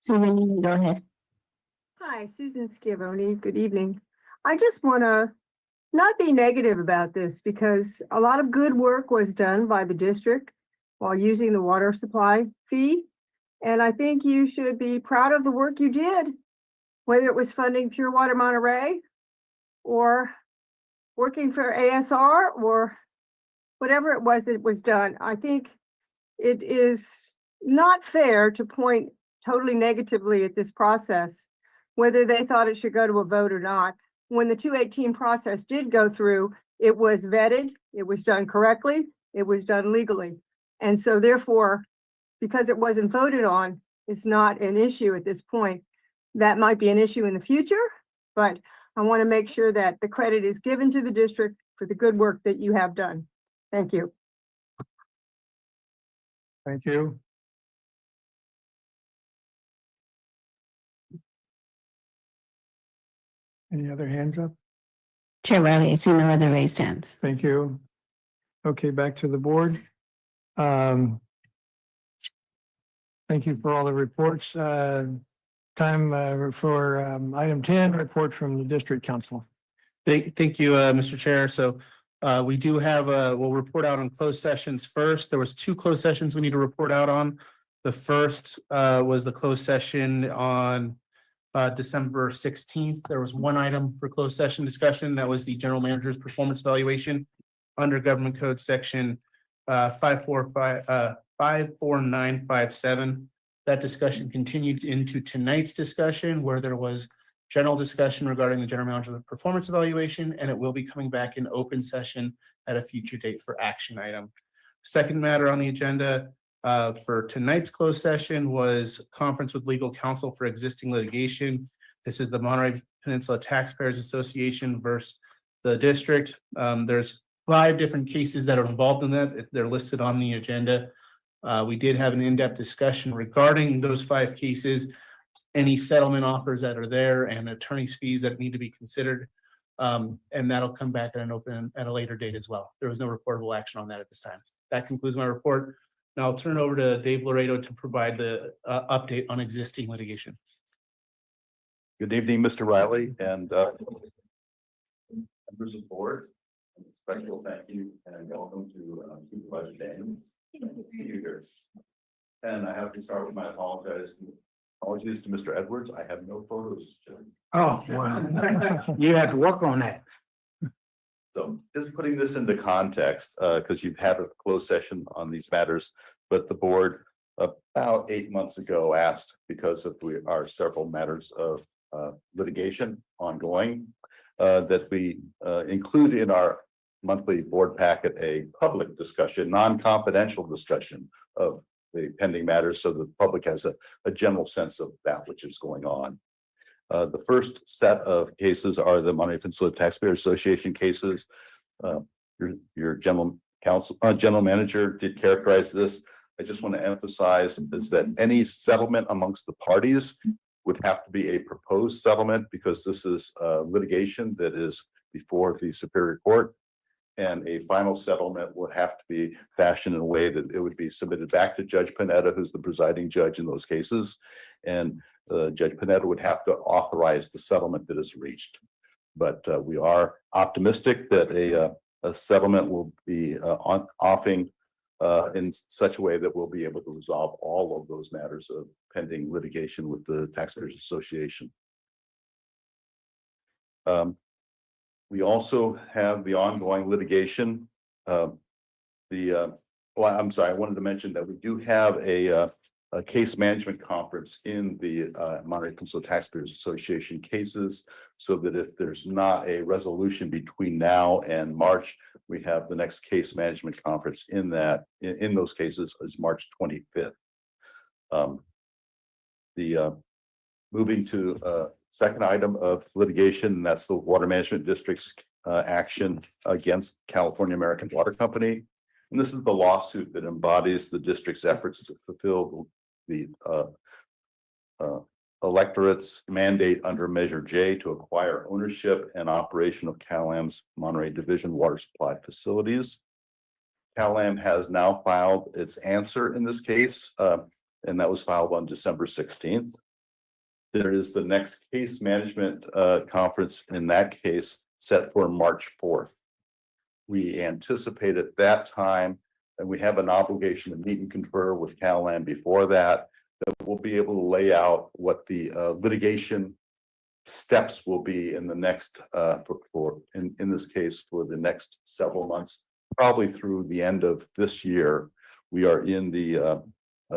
Susan, you can go ahead. Hi, Susan Schiavone. Good evening. I just want to not be negative about this because a lot of good work was done by the district while using the water supply fee. And I think you should be proud of the work you did, whether it was funding Pure Water Monterey or working for ASR or whatever it was that was done. I think it is not fair to point totally negatively at this process, whether they thought it should go to a vote or not. When the 218 process did go through, it was vetted, it was done correctly, it was done legally. And so therefore, because it wasn't voted on, it's not an issue at this point. That might be an issue in the future, but I want to make sure that the credit is given to the district for the good work that you have done. Thank you. Thank you. Any other hands up? Chair Riley, I see no other raised hands. Thank you. Okay, back to the board. Thank you for all the reports. Time for item 10, report from the district council. Thank you, Mr. Chair. So we do have, we'll report out on closed sessions first. There was 2 closed sessions we need to report out on. The first was the closed session on December 16th. There was 1 item for closed session discussion. That was the general manager's performance evaluation under government code section 54957. That discussion continued into tonight's discussion where there was general discussion regarding the general manager's performance evaluation, and it will be coming back in open session at a future date for action item. Second matter on the agenda for tonight's closed session was conference with legal counsel for existing litigation. This is the Monterey Peninsula Taxpayers Association versus the district. There's 5 different cases that are involved in that. They're listed on the agenda. We did have an in-depth discussion regarding those 5 cases, any settlement offers that are there and attorney's fees that need to be considered. And that'll come back at a later date as well. There was no reportable action on that at this time. That concludes my report. Now I'll turn it over to Dave Laredo to provide the update on existing litigation. Good evening, Mr. Riley and members of the board. Special thank you and welcome to Supervisor Daniels. See you here. And I have to start with my apologies to Mr. Edwards. I have no photos. Oh, well, you have to work on that. So just putting this into context, because you've had a closed session on these matters, but the board about 8 months ago asked, because of our several matters of litigation ongoing, that we include in our monthly board packet a public discussion, non-confidential discussion of the pending matters so the public has a general sense of that which is going on. The first set of cases are the Monterey Peninsula Taxpayer Association cases. Your general manager did characterize this. I just want to emphasize is that any settlement amongst the parties would have to be a proposed settlement because this is litigation that is before the Superior Court. And a final settlement would have to be fashioned in a way that it would be submitted back to Judge Panetta, who's the presiding judge in those cases. And Judge Panetta would have to authorize the settlement that is reached. But we are optimistic that a settlement will be offering in such a way that we'll be able to resolve all of those matters of pending litigation with the Taxpayers Association. We also have the ongoing litigation. Well, I'm sorry, I wanted to mention that we do have a case management conference in the Monterey Peninsula Taxpayers Association cases, so that if there's not a resolution between now and March, we have the next case management conference in those cases is March 25th. Moving to second item of litigation, and that's the Water Management District's action against California American Water Company. And this is the lawsuit that embodies the district's efforts to fulfill the electorate's mandate under Measure J to acquire ownership and operation of CalAm's Monterey Division water supply facilities. CalAm has now filed its answer in this case, and that was filed on December 16th. There is the next case management conference in that case set for March 4th. We anticipate at that time, and we have an obligation to meet and confer with CalAm before that, that we'll be able to lay out what the litigation steps will be in the next, in this case, for the next several months, probably through the end of this year. We are in the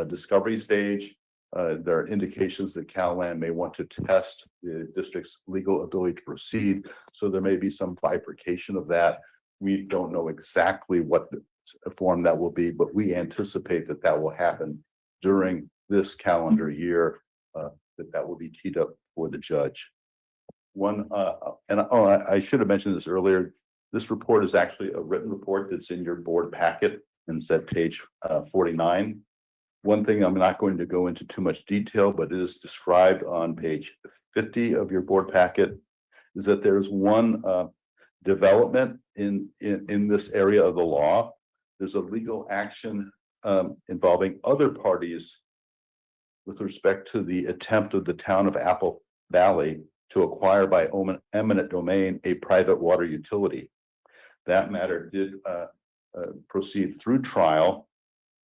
discovery stage. There are indications that CalAm may want to test the district's legal ability to proceed. So there may be some bifurcation of that. We don't know exactly what the form that will be, but we anticipate that that will happen during this calendar year, that will be teed up for the judge. I should have mentioned this earlier. This report is actually a written report that's in your board packet and it's at page 49. One thing I'm not going to go into too much detail, but it is described on page 50 of your board packet, is that there's one development in this area of the law. There's a legal action involving other parties with respect to the attempt of the town of Apple Valley to acquire by eminent domain a private water utility. That matter did proceed through trial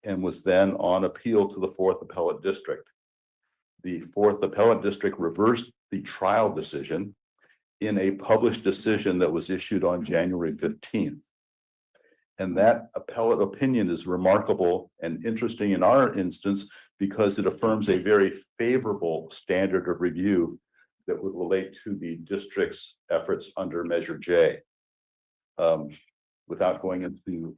and was then on appeal to the 4th Appellate District. The 4th Appellate District reversed the trial decision in a published decision that was issued on January 15th. And that appellate opinion is remarkable and interesting in our instance because it affirms a very favorable standard of review that would relate to the district's efforts under Measure J. Without going into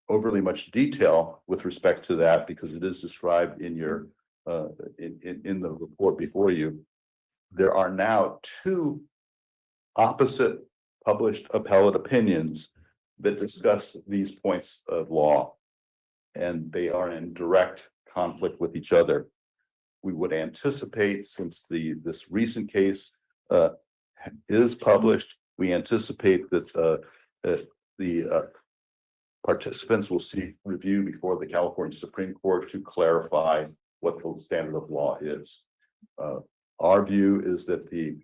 overly much detail with respect to that, because it is described in your in the report before you, there are now two opposite published appellate opinions that discuss these points of law, and they are in direct conflict with each other. We would anticipate, since this recent case is published, we anticipate that the participants will seek review before the California Supreme Court to clarify what the standard of law is. Our view is that the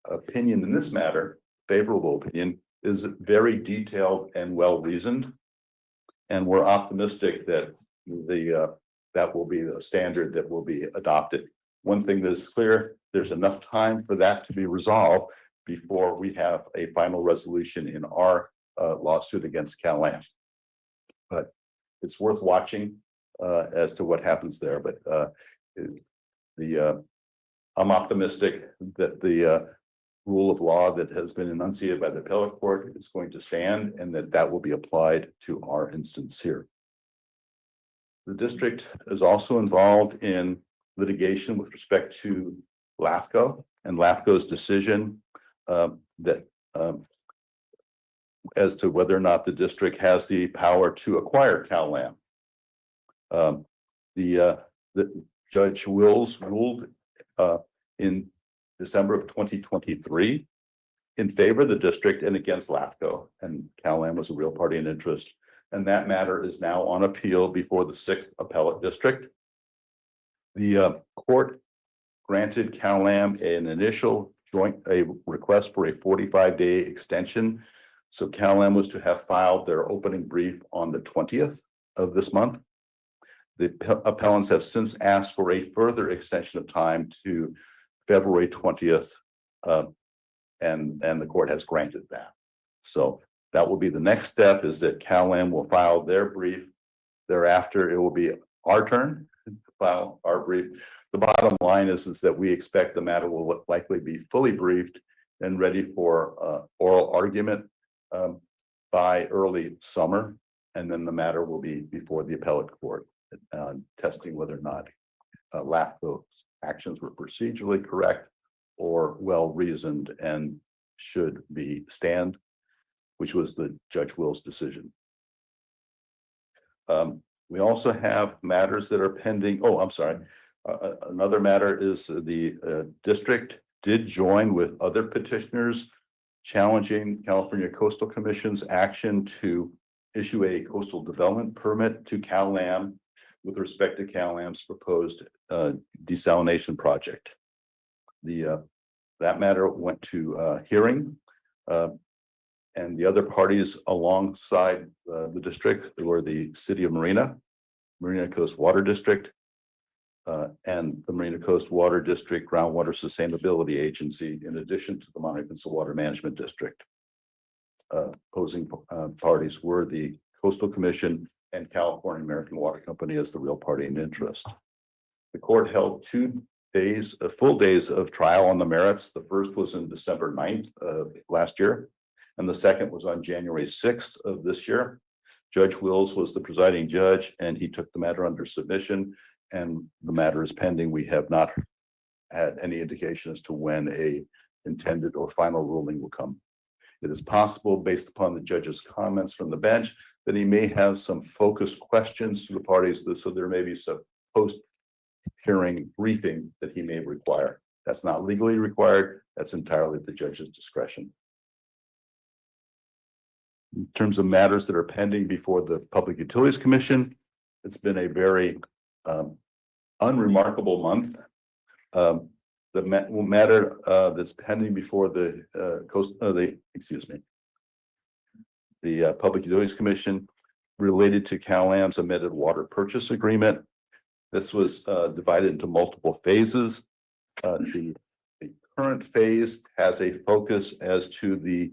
opinion in this matter, favorable opinion, is very detailed and well reasoned, and we're optimistic that that will be the standard that will be adopted. One thing that is clear: there's enough time for that to be resolved before we have a final resolution in our lawsuit against CalAm. But it's worth watching as to what happens there. But I'm optimistic that the rule of law that has been enunciated by the appellate court is going to stand, and that will be applied to our instance here. The district is also involved in litigation with respect to LAFCO and LAFCO's decision as to whether or not the district has the power to acquire CalAm. The Judge Wills ruled in December of 2023 in favor of the district and against LAFCO, and CalAm was a real party in interest. And that matter is now on appeal before the 6th Appellate District. The court granted CalAm an initial request for a 45-day extension. So CalAm was to have filed their opening brief on the 20th of this month. The appellants have since asked for a further extension of time to February 20th. And the court has granted that. So that will be the next step, is that CalAm will file their brief. Thereafter, it will be our turn to file our brief. The bottom line is that we expect the matter will likely be fully briefed and ready for oral argument by early summer. And then the matter will be before the appellate court, testing whether or not LAFCO's actions were procedurally correct or well-reasoned and should be stand, which was the Judge Will's decision. We also have matters that are pending. Oh, I'm sorry. Another matter is the district did join with other petitioners challenging California Coastal Commission's action to issue a coastal development permit to CalAm with respect to CalAm's proposed desalination project. That matter went to hearing, and the other parties alongside the district were the City of Marina Coast Water District, and the Marina Coast Water District Groundwater Sustainability Agency, in addition to the Monterey Peninsula Water Management District. Opposing parties were the Coastal Commission and California American Water Company as the real party in interest. The court held 2 days, full days of trial on the merits. The first was in December 9th of last year, and the second was on January 6th of this year. Judge Wills was the presiding judge, and he took the matter under submission, and the matter is pending. We have not had any indication as to when a intended or final ruling will come. It is possible, based upon the judge's comments from the bench, that he may have some focused questions to the parties, so there may be some post-hearing briefing that he may require. That's not legally required. That's entirely at the judge's discretion. In terms of matters that are pending before the Public Utilities Commission, it's been a very unremarkable month. The matter that's pending before the Public Utilities Commission related to CalAm's amended water purchase agreement. This was divided into multiple phases. The current phase has a focus as to the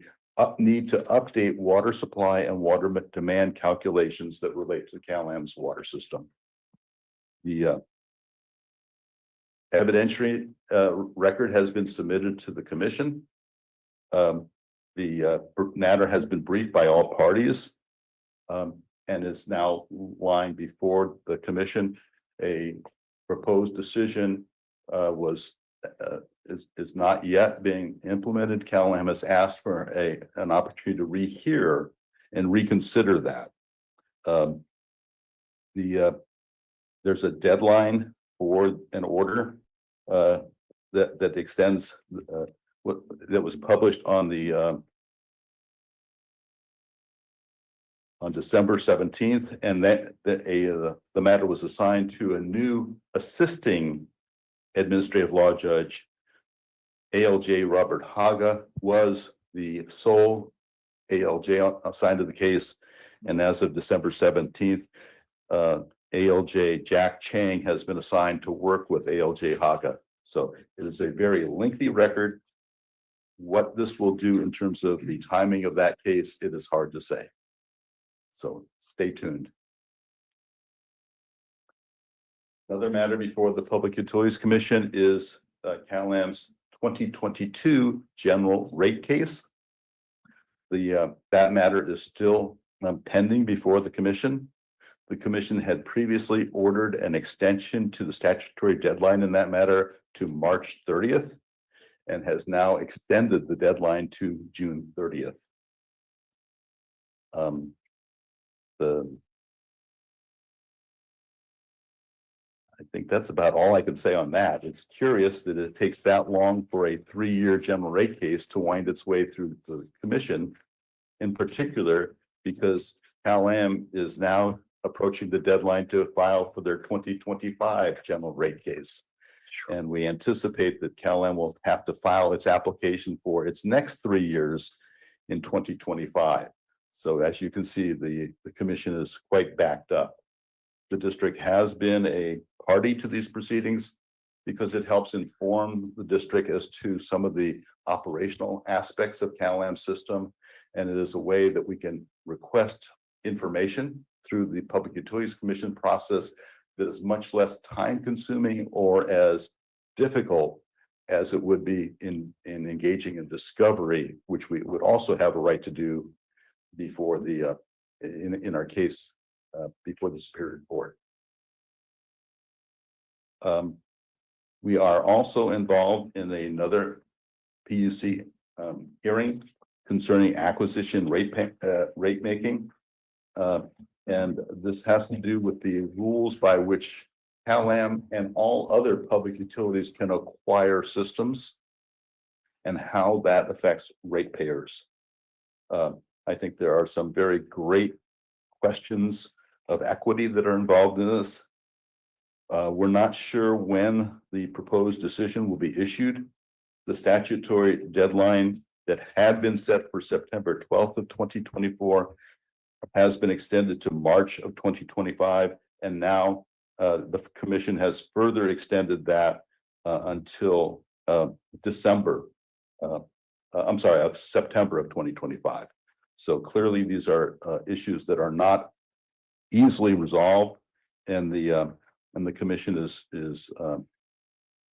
need to update water supply and water demand calculations that relate to CalAm's water system. The evidentiary record has been submitted to the commission. The matter has been briefed by all parties and is now lying before the commission. A proposed decision is not yet being implemented. CalAm has asked for an opportunity to rehear and reconsider that. There's a deadline for an order that extends that was published on December 17th, and the matter was assigned to a new assisting administrative law judge. ALJ Robert Haga was the sole ALJ assigned to the case, and as of December 17th, ALJ Jack Chang has been assigned to work with ALJ Haga. So it is a very lengthy record. What this will do in terms of the timing of that case, it is hard to say. So stay tuned. Another matter before the Public Utilities Commission is CalAm's 2022 general rate case. That matter is still pending before the commission. The commission had previously ordered an extension to the statutory deadline in that matter to March 30th and has now extended the deadline to June 30th. I think that's about all I can say on that. It's curious that it takes that long for a 3-year general rate case to wind its way through the commission, in particular because CalAm is now approaching the deadline to file for their 2025 general rate case. And we anticipate that CalAm will have to file its application for its next 3 years in 2025. So as you can see, the commission is quite backed up. the district has been a party to these proceedings because it helps inform the district as to some of the operational aspects of CalAm's system. And it is a way that we can request information through the Public Utilities Commission process that is much less time consuming or as difficult as it would be in engaging in discovery, which we would also have a right to do before the in our case before the Superior Court. We are also involved in another PUC hearing concerning acquisition rate making. And this has to do with the rules by which CalAm and all other public utilities can acquire systems and how that affects ratepayers. I think there are some very great questions of equity that are involved in this. We're not sure when the proposed decision will be issued. The statutory deadline that had been set for September 12th of 2024 has been extended to March of 2025. And now the commission has further extended that until September of 2025. So clearly these are issues that are not easily resolved, and the commission is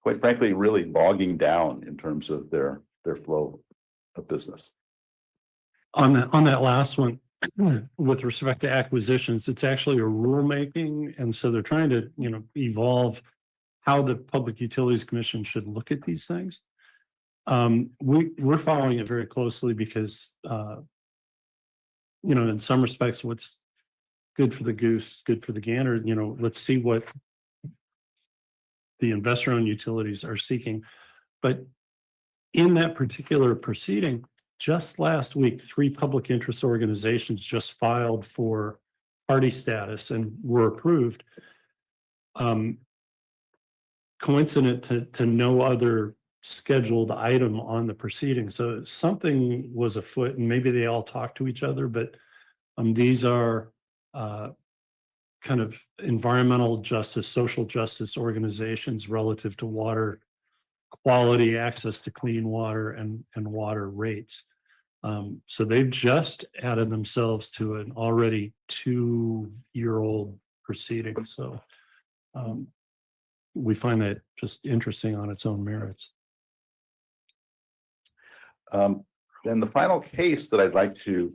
quite frankly really bogging down in terms of their flow of business. On that last one, with respect to acquisitions, it's actually a rulemaking, and so they're trying to, evolve how the Public Utilities Commission should look at these things. We're following it very closely because, in some respects, what's good for the goose, good for the gander. Let's see what the investor-owned utilities are seeking. But in that particular proceeding, just last week, 3 public interest organizations just filed for party status and were approved. Coincident to no other scheduled item on the proceeding. So something was afoot, and maybe they all talk to each other, but these are kind of environmental justice, social justice organizations relative to water quality, access to clean water, and water rates. So they've just added themselves to an already 2-year-old proceeding. So we find that just interesting on its own merits. Then the final case that I'd like to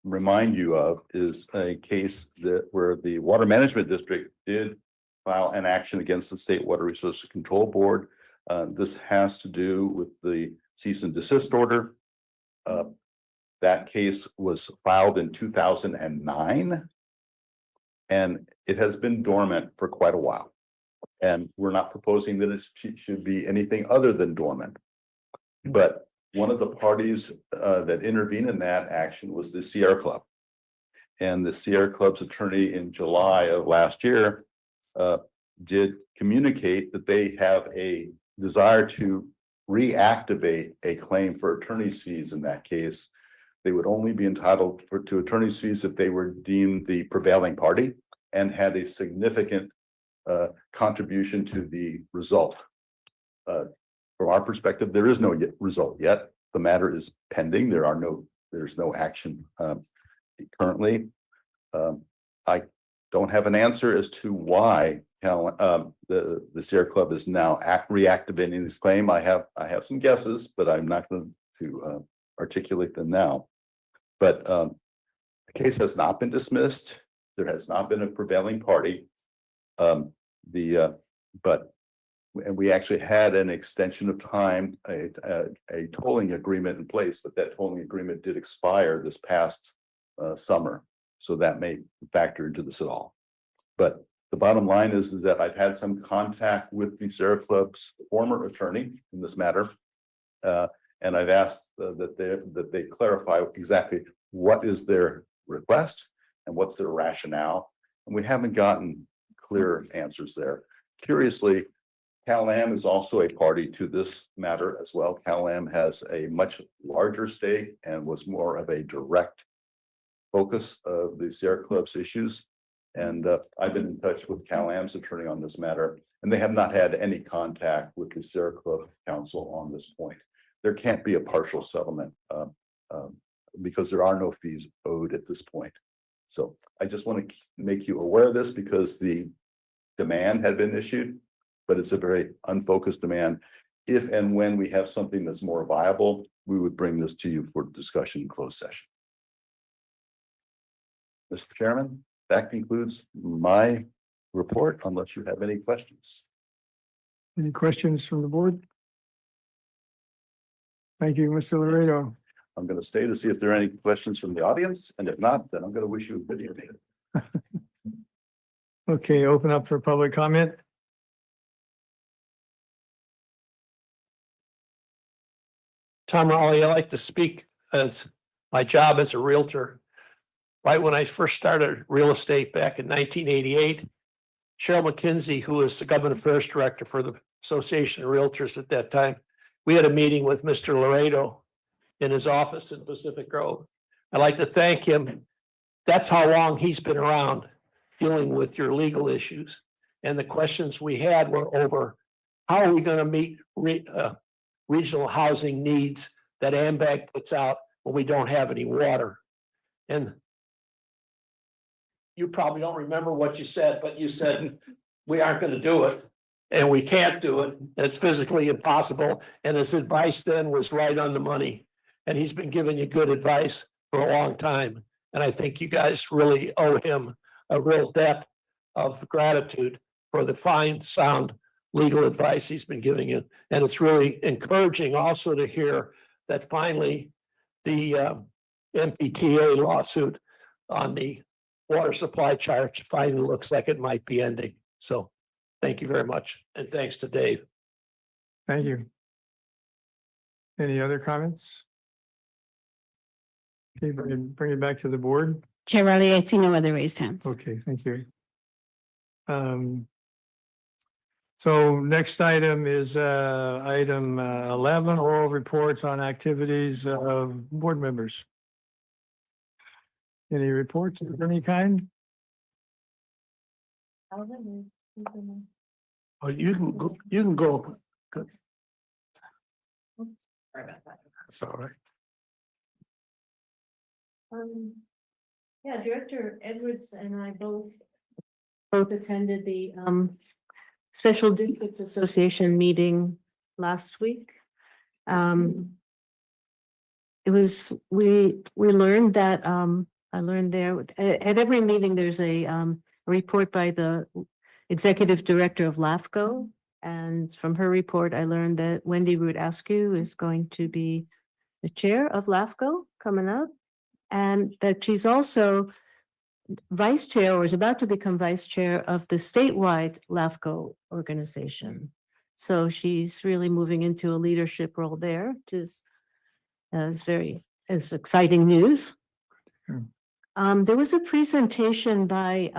remind you of is a case where the Water Management District did file an action against the State Water Resources Control Board. This has to do with the cease and desist order. That case was filed in 2009, and it has been dormant for quite a while. And we're not proposing that it should be anything other than dormant. But one of the parties that intervened in that action was the Sierra Club. And the Sierra Club's attorney in July of last year did communicate that they have a desire to reactivate a claim for attorney's fees in that case. They would only be entitled to attorney's fees if they were deemed the prevailing party and had a significant contribution to the result. From our perspective, there is no result yet. The matter is pending. There's no action currently. I don't have an answer as to why the Sierra Club is now reactivating this claim. I have some guesses, but I'm not going to articulate them now. But the case has not been dismissed. There has not been a prevailing party. And we actually had an extension of time, a tolling agreement in place, but that tolling agreement did expire this past summer. So that may factor into this at all. But the bottom line is that I've had some contact with the Sierra Club's former attorney in this matter. And I've asked that they clarify exactly what is their request and what's their rationale. And we haven't gotten clear answers there. Curiously, CalAm is also a party to this matter as well. CalAm has a much larger stake and was more of a direct focus of the Sierra Club's issues. And I've been in touch with Cal Am's attorney on this matter, and they have not had any contact with the Sierra Club Council on this point. There can't be a partial settlement because there are no fees owed at this point. So I just want to make you aware of this because the demand had been issued, but it's a very unfocused demand. If and when we have something that's more viable, we would bring this to you for discussion in closed session. Mr. Chairman, that concludes my report unless you have any questions. Any questions from the board? Thank you, Mr. Laredo. I'm going to stay to see if there are any questions from the audience, and if not, then I'm going to wish you a good evening. Okay, open up for public comment. Tom Raleigh, I like to speak as my job as a realtor. Right when I first started real estate back in 1988, Cheryl McKinsey, who was the government affairs director for the Association of Realtors at that time, we had a meeting with Mr. Laredo in his office in Pacific Grove. I'd like to thank him. That's how long he's been around dealing with your legal issues. And the questions we had were over how are we going to meet regional housing needs that AMBAG puts out when we don't have any water. And you probably don't remember what you said, but you said, we aren't going to do it and we can't do it. It's physically impossible. And his advice then was right on the money. And he's been giving you good advice for a long time. And I think you guys really owe him a real debt of gratitude for the fine, sound legal advice he's been giving you. And it's really encouraging also to hear that finally the MPTA lawsuit on the water supply charge finally looks like it might be ending. So thank you very much. And thanks to Dave. Thank you. Any other comments? Okay, bring it back to the board. Chair Riley, I see no other raised hands. Okay, thank you. So next item is item 11, oral reports on activities of board members. Any reports of any kind? Oh, you can go, you can go. That's all right. Yeah, Director Edwards and I both attended the Special Districts Association meeting last week. It was, we learned that, I learned there, at every meeting, there's a report by the Executive Director of LAFCO. And from her report, I learned that Wendy Root Askew is going to be the chair of LAFCO coming up. And that she's also vice chair or is about to become vice chair of the statewide LAFCO organization. So she's really moving into a leadership role there, which is exciting news. There was a presentation by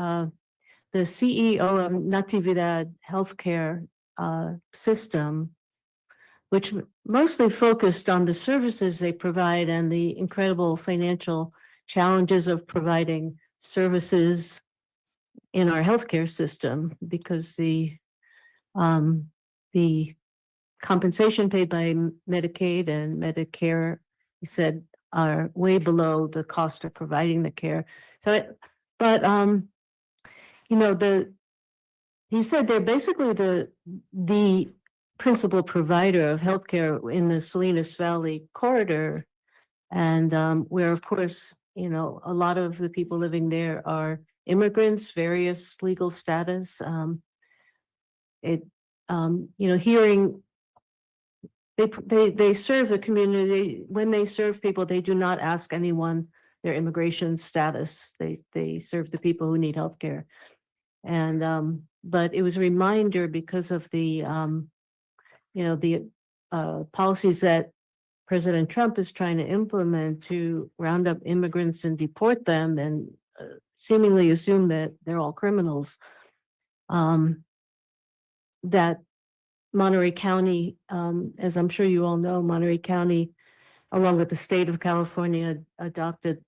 the CEO of Natividad Healthcare system, which mostly focused on the services they provide and the incredible financial challenges of providing services in our healthcare system, because the compensation paid by Medicaid and Medicare, he said, are way below the cost of providing the care. So, he said they're basically the principal provider of healthcare in the Salinas Valley corridor. And where, of course, a lot of the people living there are immigrants, various legal status. Hearing they serve the community. When they serve people, they do not ask anyone their immigration status. They serve the people who need healthcare. And but it was a reminder because of the policies that President Trump is trying to implement to round up immigrants and deport them and seemingly assume that they're all criminals. That Monterey County, as I'm sure you all know, Monterey County, along with the state of California, adopted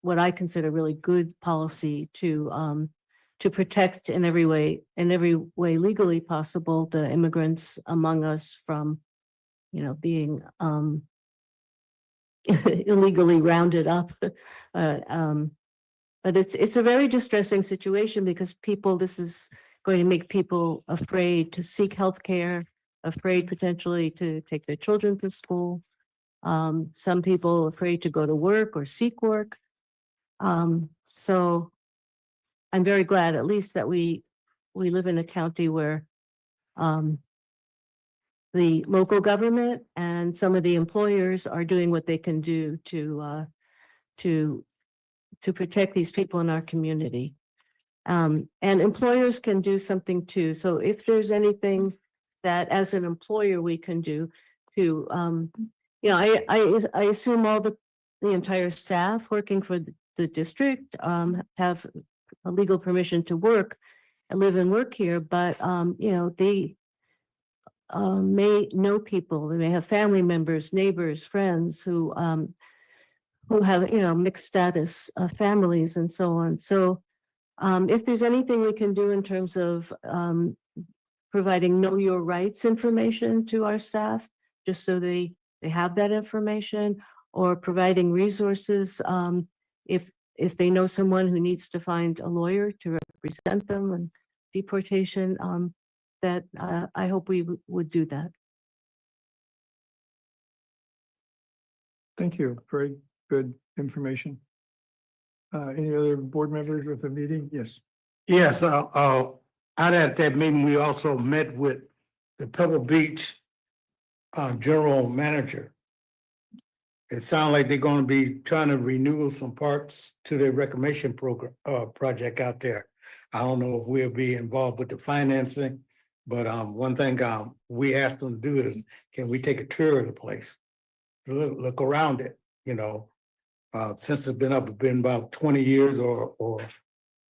what I consider really good policy to to protect in every way legally possible, the immigrants among us from, being illegally rounded up. But it's a very distressing situation because this is going to make people afraid to seek healthcare, afraid potentially to take their children to school. Some people afraid to go to work or seek work. So I'm very glad at least that we live in a county where the local government and some of the employers are doing what they can do to protect these people in our community. And employers can do something too. So if there's anything that as an employer we can do to, I assume all the entire staff working for the district have a legal permission to live and work here, but they may know people, they may have family members, neighbors, friends who have, mixed status families and so on. So if there's anything we can do in terms of providing know your rights information to our staff, just so they have that information, or providing resources if they know someone who needs to find a lawyer to represent them in deportation, that I hope we would do that. Thank you. Very good information. Any other board members with the meeting? Yes. Yes, out at that meeting, we also met with the Pebble Beach general manager. It sounds like they're gonna be trying to renew some parts to their reclamation program, project out there. I don't know if we'll be involved with the financing, but one thing we asked them to do is, can we take a tour of the place? Look around it, since it's been about 20 years or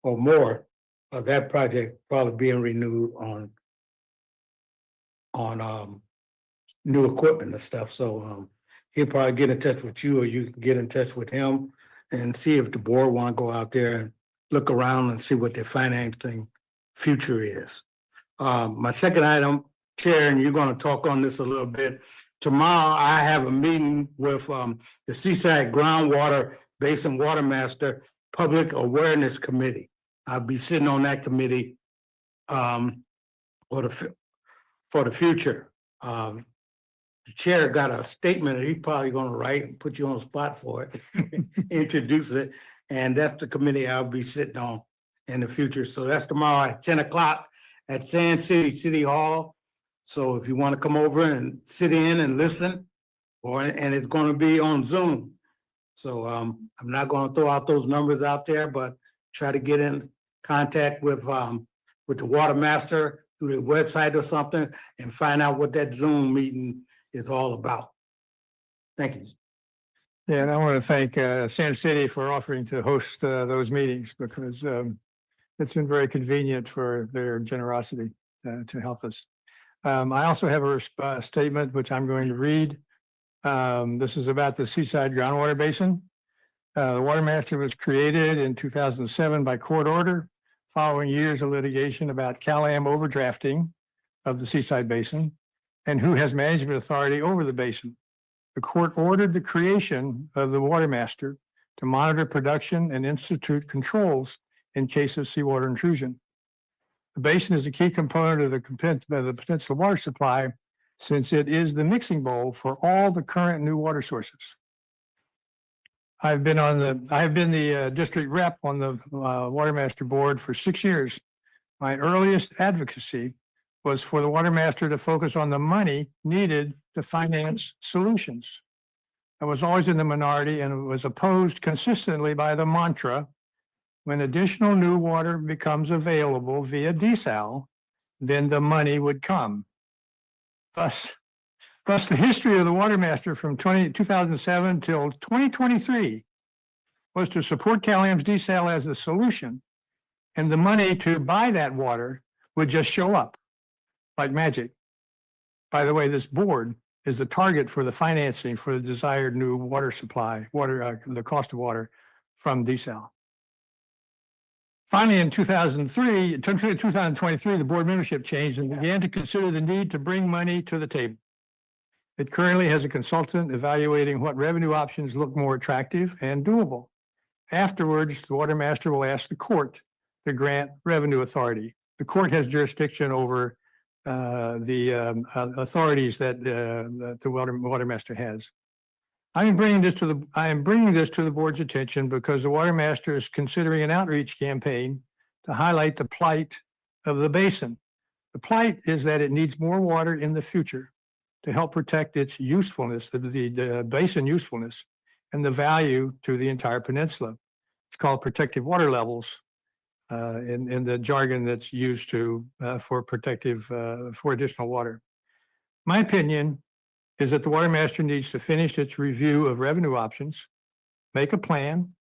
more, that project probably being renewed on new equipment and stuff. So he'll probably get in touch with you, or you can get in touch with him and see if the board want to go out there and look around and see what their financing future is. My second item, Chair, and you're going to talk on this a little bit. Tomorrow, I have a meeting with the Seaside Groundwater Basin Water Master Public Awareness Committee. I'll be sitting on that committee for the future. The chair got a statement that he's probably going to write and put you on the spot for it, introduce it, and that's the committee I'll be sitting on in the future. So that's tomorrow at 10 o'clock at Sand City Hall. So if you want to come over and sit in and listen, and it's going to be on Zoom. So I'm not going to throw out those numbers out there, but try to get in contact with the water master through the website or something and find out what that Zoom meeting is all about. Thank you. Yeah, and I want to thank Sand City for offering to host those meetings, because it's been very convenient for their generosity to help us. I also have a statement which I'm going to read. This is about the Seaside Groundwater Basin. The Water Master was created in 2007 by court order, following years of litigation about CalAm overdrafting of the Seaside Basin and who has management authority over the basin. The court ordered the creation of the Water Master to monitor production and institute controls in case of seawater intrusion. The basin is a key component of the potential water supply, since it is the mixing bowl for all the current new water sources. I have been the district rep on the Water Master Board for 6 years. My earliest advocacy was for the Water Master to focus on the money needed to finance solutions. I was always in the minority and was opposed consistently by the mantra, when additional new water becomes available via desal, then the money would come. Thus, the history of the Water Master from 2007 till 2023 was to support CalAm's desal as a solution, and the money to buy that water would just show up like magic. By the way, this board is the target for the financing for the desired new water supply, the cost of water from desal. Finally, in 2023, the board membership changed and began to consider the need to bring money to the table. It currently has a consultant evaluating what revenue options look more attractive and doable. Afterwards, the water master will ask the court to grant revenue authority. The court has jurisdiction over the authorities that the water master has. I am bringing this to the board's attention because the water master is considering an outreach campaign to highlight the plight of the basin. The plight is that it needs more water in the future to help protect its usefulness, the basin usefulness, and the value to the entire peninsula. It's called protective water levels in the jargon that's used for additional water. My opinion is that the water master needs to finish its review of revenue options, make a plan,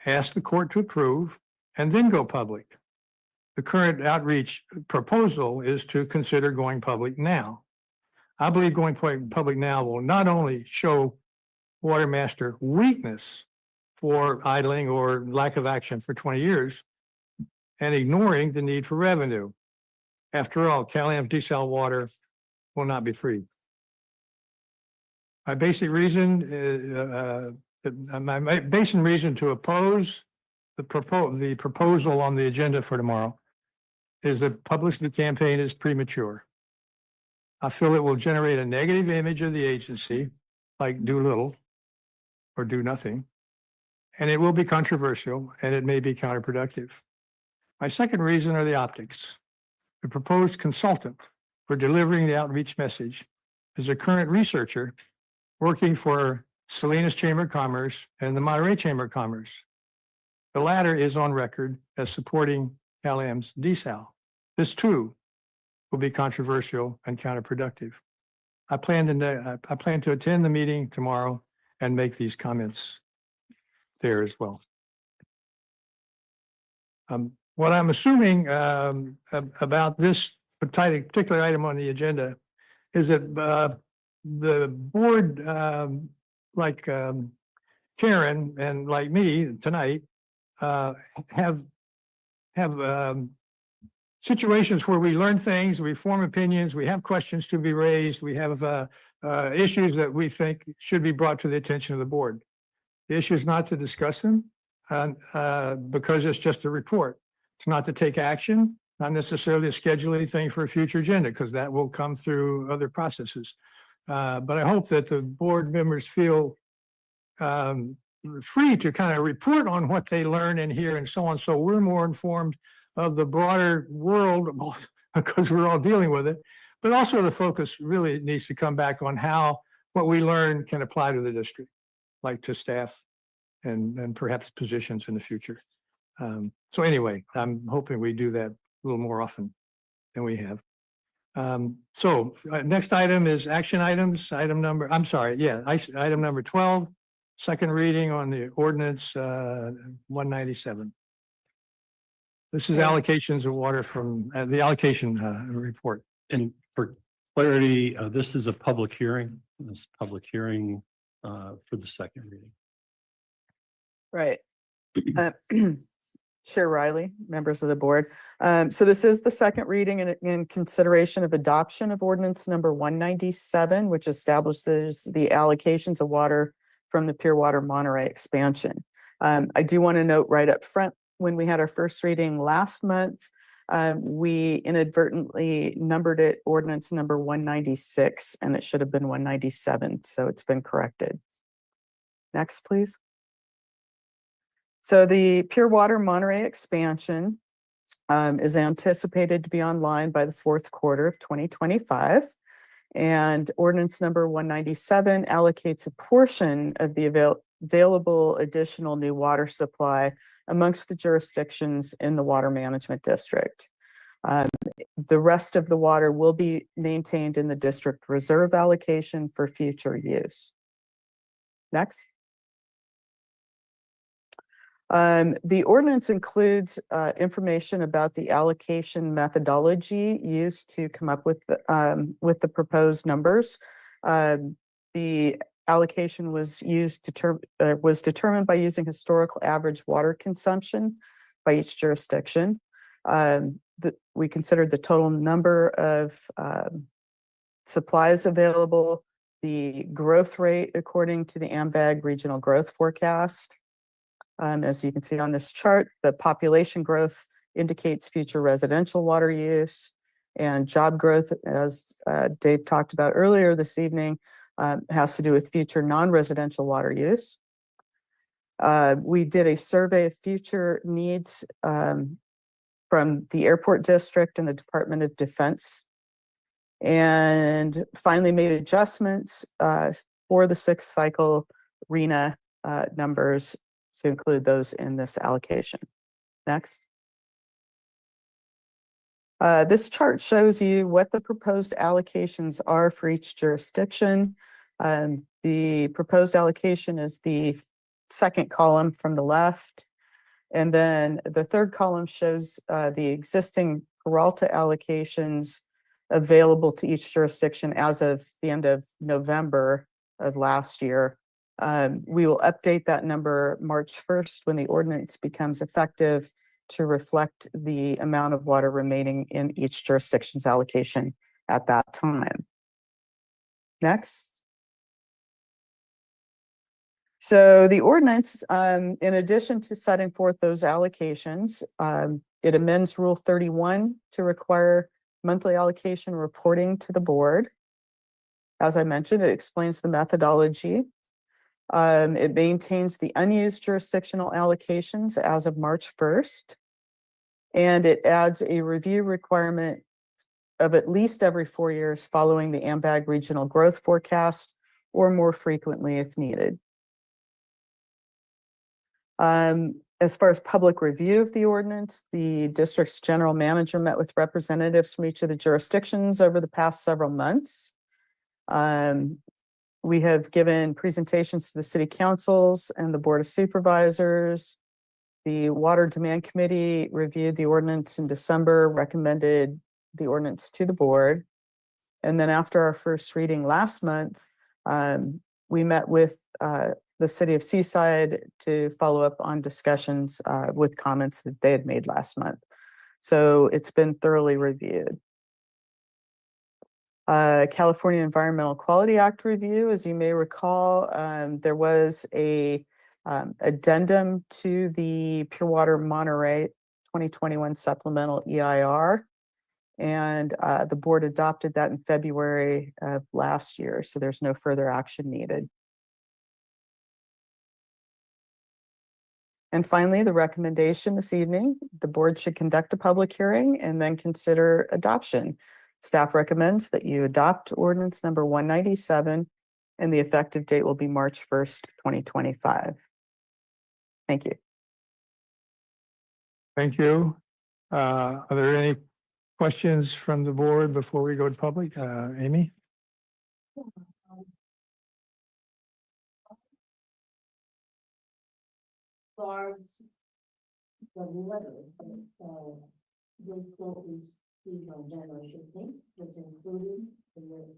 ask the court to approve, and then go public. The current outreach proposal is to consider going public now. I believe going public now will not only show water master weakness for idling or lack of action for 20 years and ignoring the need for revenue. After all, Cal-Am's desal water will not be free. My basic reason to oppose the proposal on the agenda for tomorrow is that publicity campaign is premature. I feel it will generate a negative image of the agency, like do little or do nothing, and it will be controversial and it may be counterproductive. My second reason are the optics. The proposed consultant for delivering the outreach message is a current researcher working for Salinas Chamber of Commerce and the Monterey Chamber of Commerce. The latter is on record as supporting Cal-Am's desal. This too will be controversial and counterproductive. I plan to attend the meeting tomorrow and make these comments there as well. What I'm assuming about this particular item on the agenda is that the board, like Karen and like me tonight, have situations where we learn things, we form opinions, we have questions to be raised, we have issues that we think should be brought to the attention of the board. The issue is not to discuss them because it's just a report. It's not to take action, not necessarily to schedule anything for a future agenda because that will come through other processes. But I hope that the board members feel free to kind of report on what they learn and hear and so on. So we're more informed of the broader world because we're all dealing with it. But also the focus really needs to come back on how what we learn can apply to the district, like to staff and perhaps positions in the future. So anyway, I'm hoping we do that a little more often than we have. Next item is action items, item number 12, second reading on the ordinance 197. This is allocations of water from the allocation report. And for clarity, this is a public hearing. This is a public hearing for the second reading. Right. Chair Riley, members of the board. So this is the second reading in consideration of adoption of ordinance number 197, which establishes the allocations of water from the Pure Water Monterey expansion. I do want to note right up front, when we had our first reading last month, we inadvertently numbered it ordinance number 196, and it should have been 197. So it's been corrected. Next, please. So the Pure Water Monterey expansion is anticipated to be online by the fourth quarter of 2025. And ordinance number 197 allocates a portion of the available additional new water supply amongst the jurisdictions in the water management district. The rest of the water will be maintained in the district reserve allocation for future use. Next. The ordinance includes information about the allocation methodology used to come up with the proposed numbers. The allocation was determined by using historical average water consumption by each jurisdiction. We considered the total number of supplies available, the growth rate according to the AMBAG regional growth forecast. As you can see on this chart, the population growth indicates future residential water use, and job growth, as Dave talked about earlier this evening, has to do with future non-residential water use. We did a survey of future needs from the airport district and the Department of Defense, and finally made adjustments for the sixth cycle RENA numbers to include those in this allocation. Next. This chart shows you what the proposed allocations are for each jurisdiction. The proposed allocation is the second column from the left. And then the third column shows the existing Peralta allocations available to each jurisdiction as of the end of November of last year. We will update that number March 1st when the ordinance becomes effective to reflect the amount of water remaining in each jurisdiction's allocation at that time. Next. So the ordinance, in addition to setting forth those allocations, it amends Rule 31 to require monthly allocation reporting to the board. As I mentioned, it explains the methodology. It maintains the unused jurisdictional allocations as of March 1st. And it adds a review requirement of at least every 4 years following the AMBAG regional growth forecast, or more frequently if needed. As far as public review of the ordinance, the district's general manager met with representatives from each of the jurisdictions over the past several months. We have given presentations to the city councils and the board of supervisors. The Water Demand Committee reviewed the ordinance in December, recommended the ordinance to the board. And then after our first reading last month, we met with the city of Seaside to follow up on discussions with comments that they had made last month. So it's been thoroughly reviewed. California Environmental Quality Act review, as you may recall, there was a addendum to the Pure Water Monterey 2021 supplemental EIR, and the board adopted that in February of last year, so there's no further action needed. And finally, the recommendation this evening, the board should conduct a public hearing and then consider adoption. Staff recommends that you adopt ordinance number 197, and the effective date will be March 1st, 2025. Thank you. Thank you. Are there any questions from the board before we go to public? Amy? The letter they quote received on January 15th was included in this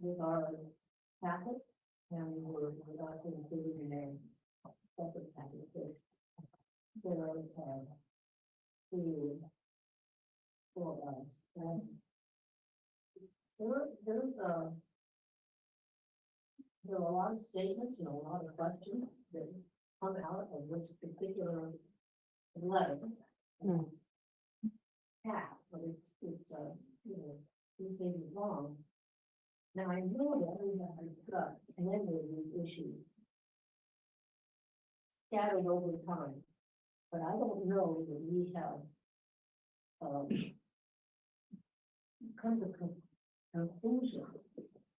with our packet, and we were also included in a separate packet. There are for us, and there are a lot of statements and a lot of questions that come out of this particular letter. But it's you know, two things wrong. Now I know that we have discussed many of these issues scattered over time, but I don't know that we have come to conclusions,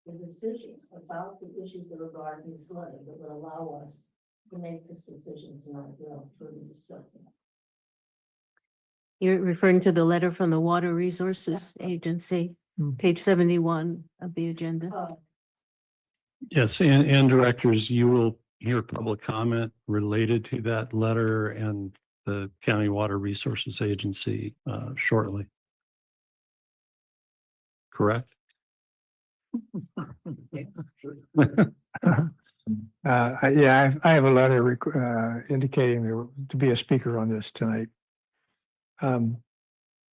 the decisions about the issues that regard this letter that would allow us to make this decision tonight without further discussion. You're referring to the letter from the Water Resources Agency, page 71 of the agenda. Yes, and directors, you will hear public comment related to that letter and the County Water Resources Agency shortly. Correct? I have a letter indicating there to be a speaker on this tonight.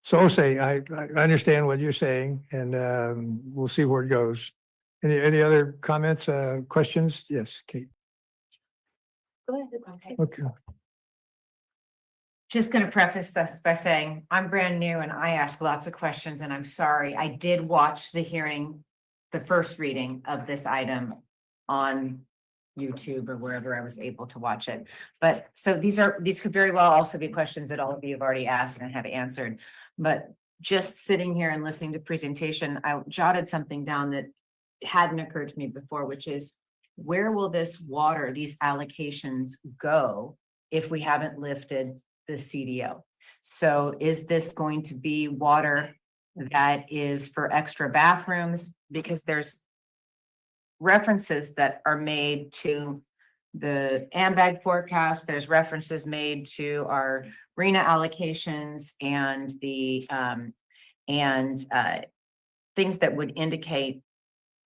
So I understand what you're saying, and we'll see where it goes. Any other comments, questions? Yes, Kate. Go ahead. Okay. Just going to preface this by saying I'm brand new and I ask lots of questions and I'm sorry. I did watch the hearing, the first reading of this item on YouTube or wherever I was able to watch it. But so these could very well also be questions that all of you have already asked and have answered. But just sitting here and listening to presentation, I jotted something down that hadn't occurred to me before, which is where will this water, these allocations go if we haven't lifted the CDO? So is this going to be water that is for extra bathrooms? Because there's references that are made to the AMBAG forecast. There's references made to our RENA allocations and the things that would indicate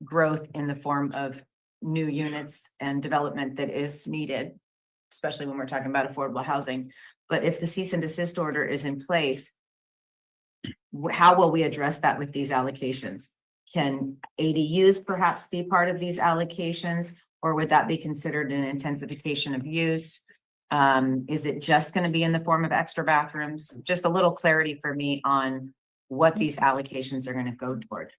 growth in the form of new units and development that is needed, especially when we're talking about affordable housing. But if the cease and desist order is in place, how will we address that with these allocations? Can ADUs perhaps be part of these allocations, or would that be considered an intensification of use? Is it just going to be in the form of extra bathrooms? Just a little clarity for me on what these allocations are going to go toward.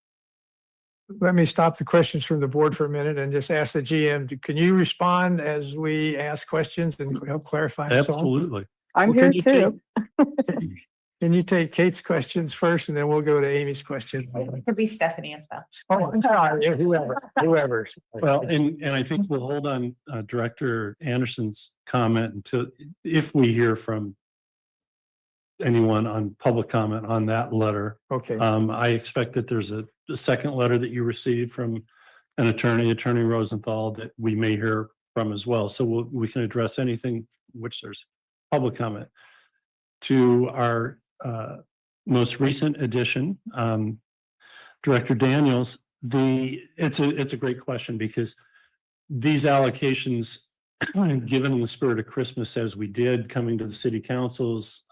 Let me stop the questions from the board for a minute and just ask the GM, can you respond as we ask questions and help clarify? and so on? Absolutely. I'm Well, here can you too. Can you take Kate's questions first and then we'll go to Amy's question? Could be Stephanie as well. Oh, whoever. Well, and I think we'll hold on Director Anderson's comment until, if we hear from anyone on public comment on that letter. Okay, I expect that there's a second letter that you received from an Attorney Rosenthal, that we may hear from as well. So we can address anything which there's public comment. To our most recent addition, Director Daniels, it's a great question, because these allocations, given in the spirit of Christmas as we did coming to the city councils,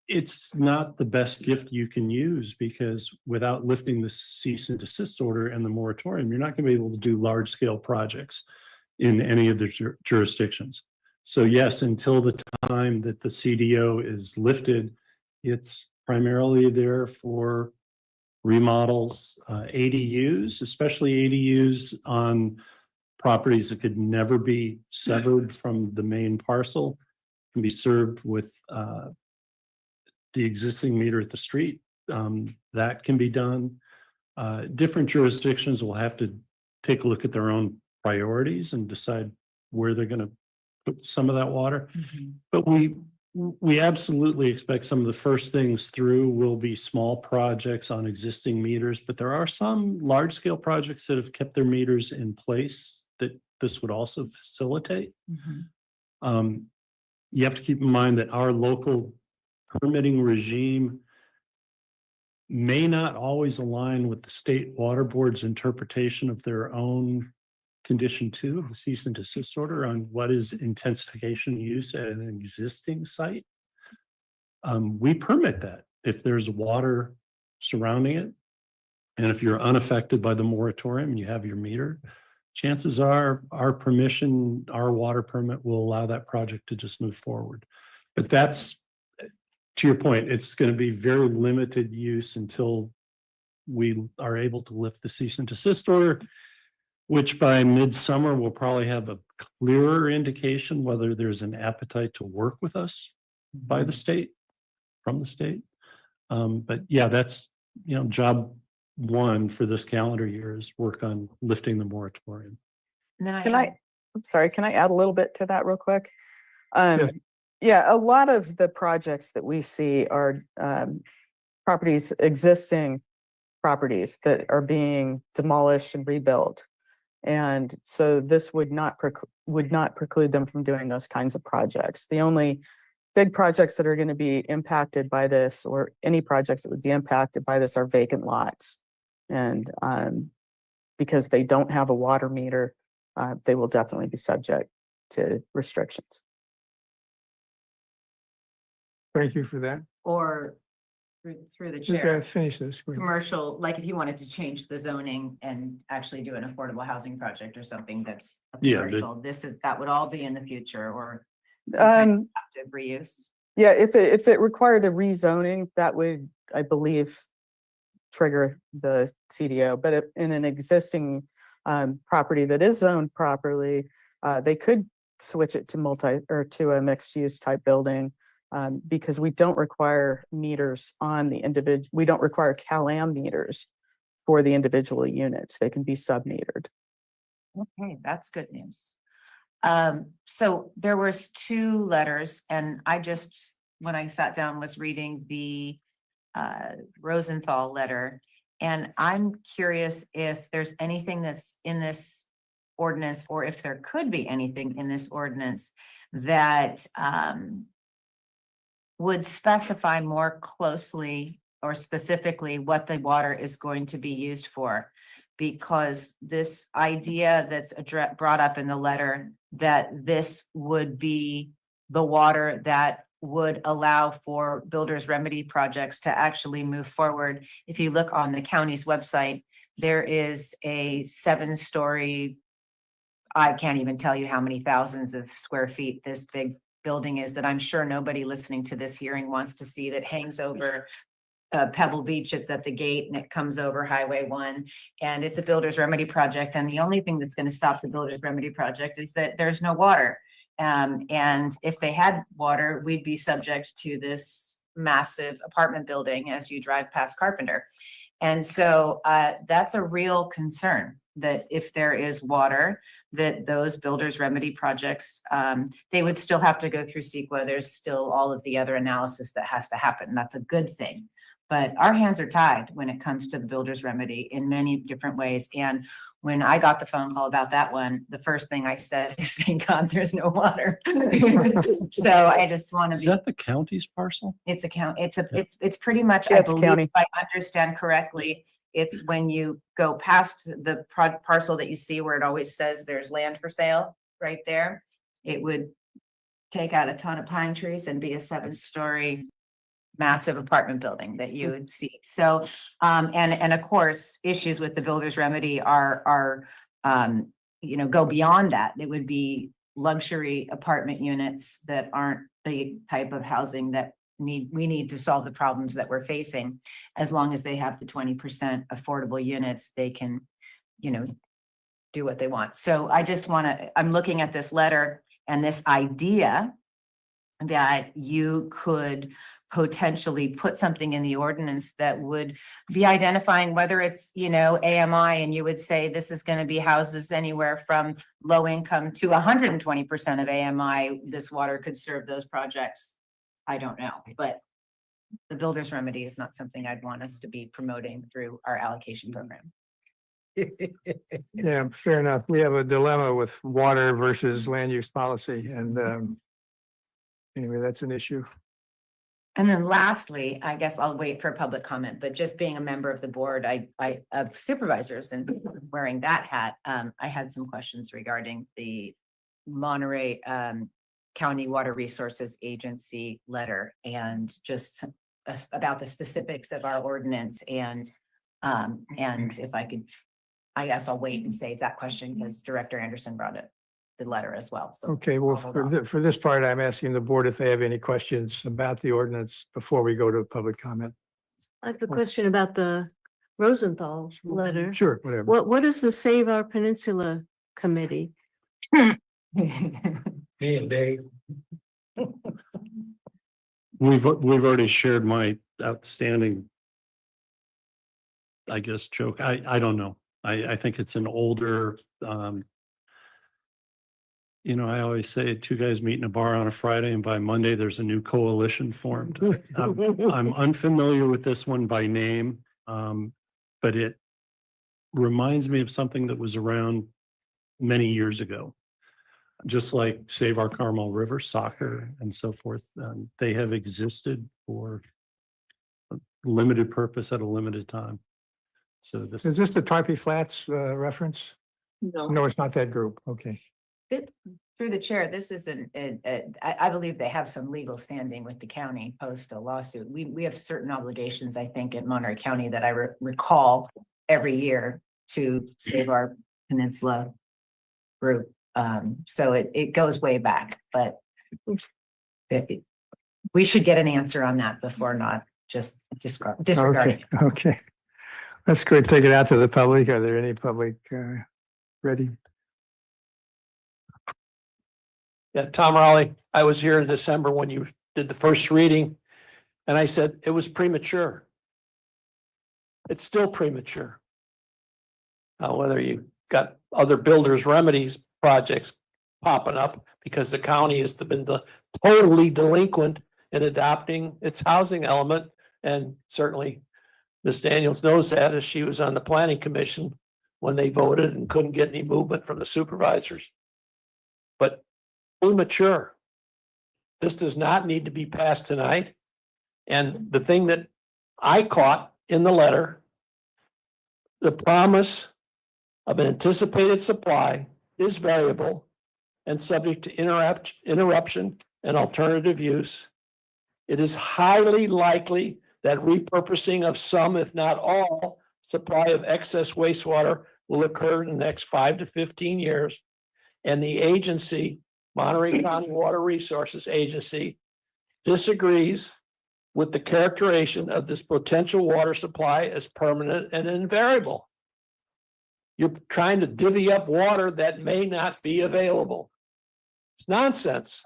it's not the best gift you can use, because without lifting the cease and desist order and the moratorium, you're not going to be able to do large scale projects in any of the jurisdictions. So yes, until the time that the CDO is lifted, it's primarily there for remodels, ADUs, especially ADUs on properties that could never be severed from the main parcel, can be served with the existing meter at the street. That can be done. Different jurisdictions will have to take a look at their own priorities and decide where they're going to put some of that water. But we absolutely expect some of the first things through will be small projects on existing meters, but there are some large scale projects that have kept their meters in place that this would also facilitate. You have to keep in mind that our local permitting regime may not always align with the state water board's interpretation of their own condition 2 of the cease and desist order on what is intensification use at an existing site. We permit that if there's water surrounding it, and if you're unaffected by the moratorium and you have your meter, chances are our water permit will allow that project to just move forward. But that's, to your point, it's going to be very limited use until we are able to lift the cease and desist order, which by midsummer we'll probably have a clearer indication whether there's an appetite to work with us by the state, from the state. But yeah, that's, job 1 for this calendar year is work on lifting the moratorium. And then I'm sorry, can I add a little bit to that real quick? Yeah. Yeah, a lot of the projects that we see are existing properties that are being demolished and rebuilt. And so this would not preclude them from doing those kinds of projects. The only big projects that are going to be impacted by this, or any projects that would be impacted by this, are vacant lots. And because they don't have a water meter, they will definitely be subject to restrictions. Thank you for that. Or through the You chair. gotta finish this. Commercial, like if you wanted to change the zoning and actually do an affordable housing project or something that's a Yeah, commercial, that would all be in the future or some kind of active reuse. Yeah, if it required a rezoning, that would, I believe, trigger the CDO, but in an existing property that is zoned properly, they could switch it to to a mixed use type building, because we don't require meters on the individual, we don't require CalAm meters for the individual units. They can be sub-metered. Okay, that's good news. So there was 2 letters and I just, when I sat down, was reading the Rosenthal letter. And I'm curious if there's anything that's in this ordinance, or if there could be anything in this ordinance that would specify more closely or specifically what the water is going to be used for. Because this idea that's brought up in the letter, that this would be the water that would allow for builders remedy projects to actually move forward. If you look on the county's website, there is a 7-story, I can't even tell you how many thousands of square feet this big building is, that I'm sure nobody listening to this hearing wants to see, that hangs over Pebble Beach. It's at the gate and it comes over Highway 1, and it's a builder's remedy project. And the only thing that's going to stop the builder's remedy project is that there's no water. And if they had water, we'd be subject to this massive apartment building as you drive past Carpenter. And so that's a real concern, that if there is water, that those builders remedy projects, they would still have to go through CEQA. There's still all of the other analysis that has to happen. That's a good thing. But our hands are tied when it comes to the builder's remedy in many different ways. And when I got the phone call about that one, the first thing I said is, thank God there's no water. So I just want to Is be, that the county's parcel? it's it's pretty much, Yeah, I it's believe, county. if I understand correctly, it's when you go past the parcel that you see where it always says there's land for sale right there. It would take out a ton of pine trees and be a 7-story massive apartment building that you would see. So, and of course, issues with the builder's remedy are, go beyond that. It would be luxury apartment units that aren't the type of housing that we need to solve the problems that we're facing. As long as they have the 20% affordable units, they can, do what they want. So I just I'm looking at this letter and this idea that you could potentially put something in the ordinance that would be identifying whether it's, AMI, and you would say this is going to be houses anywhere from low income to 120% of AMI. This water could serve those projects. I don't know, but the builder's remedy is not something I'd want us to be promoting through our allocation program. Yeah, fair enough. We have a dilemma with water versus land use policy, and anyway, that's an issue. And then lastly, I guess I'll wait for public comment, but just being a member of the board, of supervisors and wearing that hat, I had some questions regarding the Monterey County Water Resources Agency letter, and just about the specifics of our ordinance, and if I could, I guess I'll wait and save that question because Director Anderson brought the letter as well. So Okay, well, I'll hold off. for this part, I'm asking the board if they have any questions about the ordinance before we go to public comment. I have a question about the Rosenthal letter. Sure, whatever. What is the Save Our Peninsula Committee? Me and Dave. We've already shared my outstanding, I guess, joke. I don't know. I think it's an older, I always say 2 guys meet in a bar on a Friday and by Monday there's a new coalition formed. I'm unfamiliar with this one by name, but it reminds me of something that was around many years ago. Just like Save Our Carmel River Soccer and so forth. They have existed for a limited purpose at a limited time. So this Is this the Tarpey Flats reference? No, it's not that group. Okay. Through the chair, this is I believe they have some legal standing with the county post a lawsuit. We have certain obligations, I think, in Monterey County that I recall every year to save our peninsula group. So it goes way back, but we should get an answer on that before not just disregarding. Okay, okay. Let's go take it out to the public. Are there any public ready? Yeah, Tom Raleigh, I was here in December when you did the first reading, and I said it was premature. It's still premature. Whether you got other builders remedies projects popping up because the county has been totally delinquent in adopting its housing element, and certainly Ms. Daniels knows that as she was on the planning commission when they voted and couldn't get any movement from the supervisors. But premature. This does not need to be passed tonight. And the thing that I caught in the letter, the promise of an anticipated supply is variable and subject to interruption and alternative use. It is highly likely that repurposing of some, if not all, supply of excess wastewater will occur in the next 5 to 15 years. And the agency, Monterey County Water Resources Agency, disagrees with the characterization of this potential water supply as permanent and invariable. You're trying to divvy up water that may not be available. It's nonsense.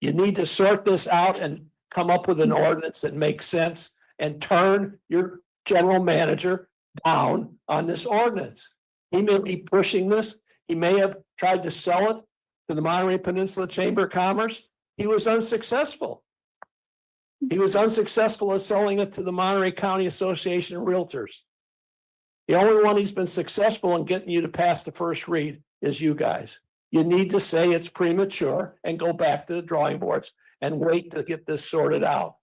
You need to sort this out and come up with an ordinance that makes sense and turn your general manager down on this ordinance. He may be pushing this. He may have tried to sell it to the Monterey Peninsula Chamber of Commerce. He was unsuccessful. He was unsuccessful at selling it to the Monterey County Association of Realtors. The only one he's been successful in getting you to pass the first read is you guys. You need to say it's premature and go back to the drawing boards and wait to get this sorted out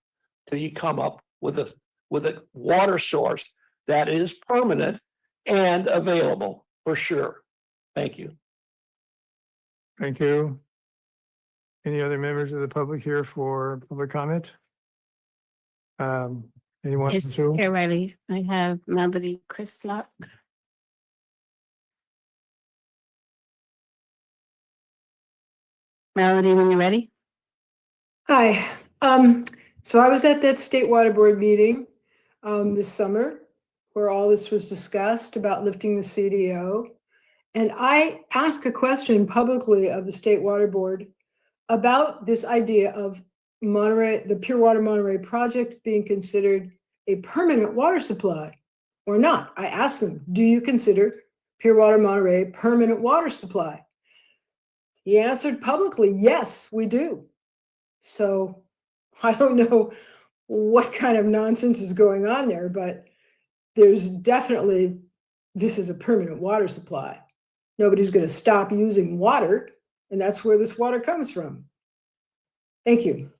till you come up with a water source that is permanent and available for sure. Thank you. Thank you. Any other members of the public here for public comment? Anyone? Yes, Sue? Chair Riley, I have Melody Chrislock. Melody, when you're ready. Hi, so I was at that State Water Board meeting this summer where all this was discussed about lifting the CDO. And I asked a question publicly of the State Water Board about this idea of Monterey, the Pure Water Monterey project being considered a permanent water supply or not. I asked them, do you consider Pure Water Monterey a permanent water supply? He answered publicly, yes, we do. So I don't know what kind of nonsense is going on there, but there's definitely, this is a permanent water supply. Nobody's going to stop using water, and that's where this water comes from. Thank you.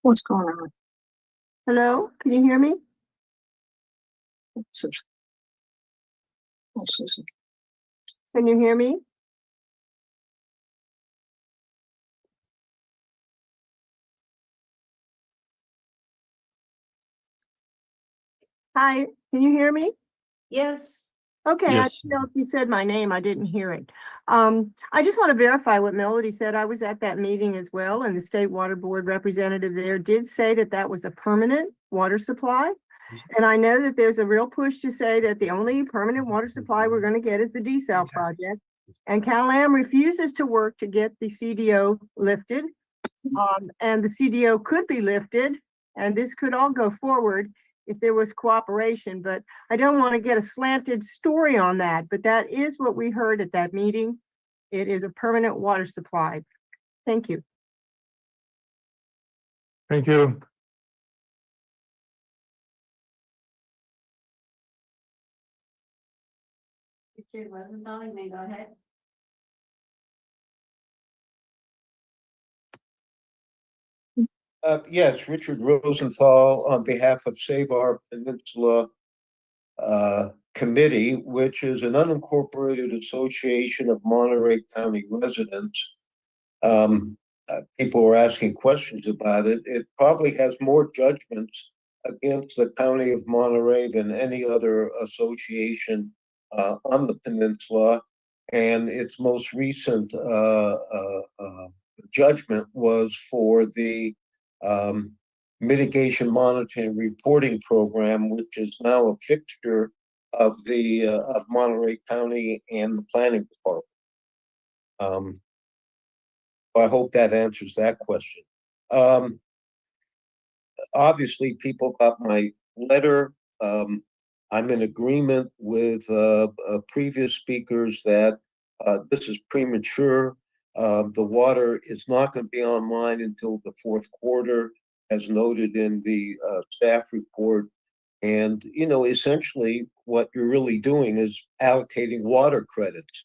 What's going on? Hello, can you hear me? Can you hear me? Hi, can you hear me? Yes. Okay, I Yes. didn't know if you said my name, I didn't hear it. I just want to verify what Melody said. I was at that meeting as well, and the State Water Board representative there did say that that was a permanent water supply. And I know that there's a real push to say that the only permanent water supply we're going to get is the desal project. And Cal-Am refuses to work to get the CDO lifted. And the CDO could be lifted, and this could all go forward if there was cooperation, but I don't want to get a slanted story on that, but that is what we heard at that meeting. It is a permanent water supply. Thank you. Thank you. Richard Rosenthal, you may go ahead. Yes, Richard Rosenthal on behalf of Save Our Peninsula Committee, which is an unincorporated association of Monterey County residents. People were asking questions about it. It probably has more judgments against the county of Monterey than any other association on the peninsula. And its most recent judgment was for the mitigation monitoring reporting program, which is now a fixture of the of Monterey County and the planning department. I hope that answers that question. Obviously, people got my letter. I'm in agreement with previous speakers that this is premature. The water is not going to be online until the fourth quarter, as noted in the staff report. And, you know, essentially what you're really doing is allocating water credits.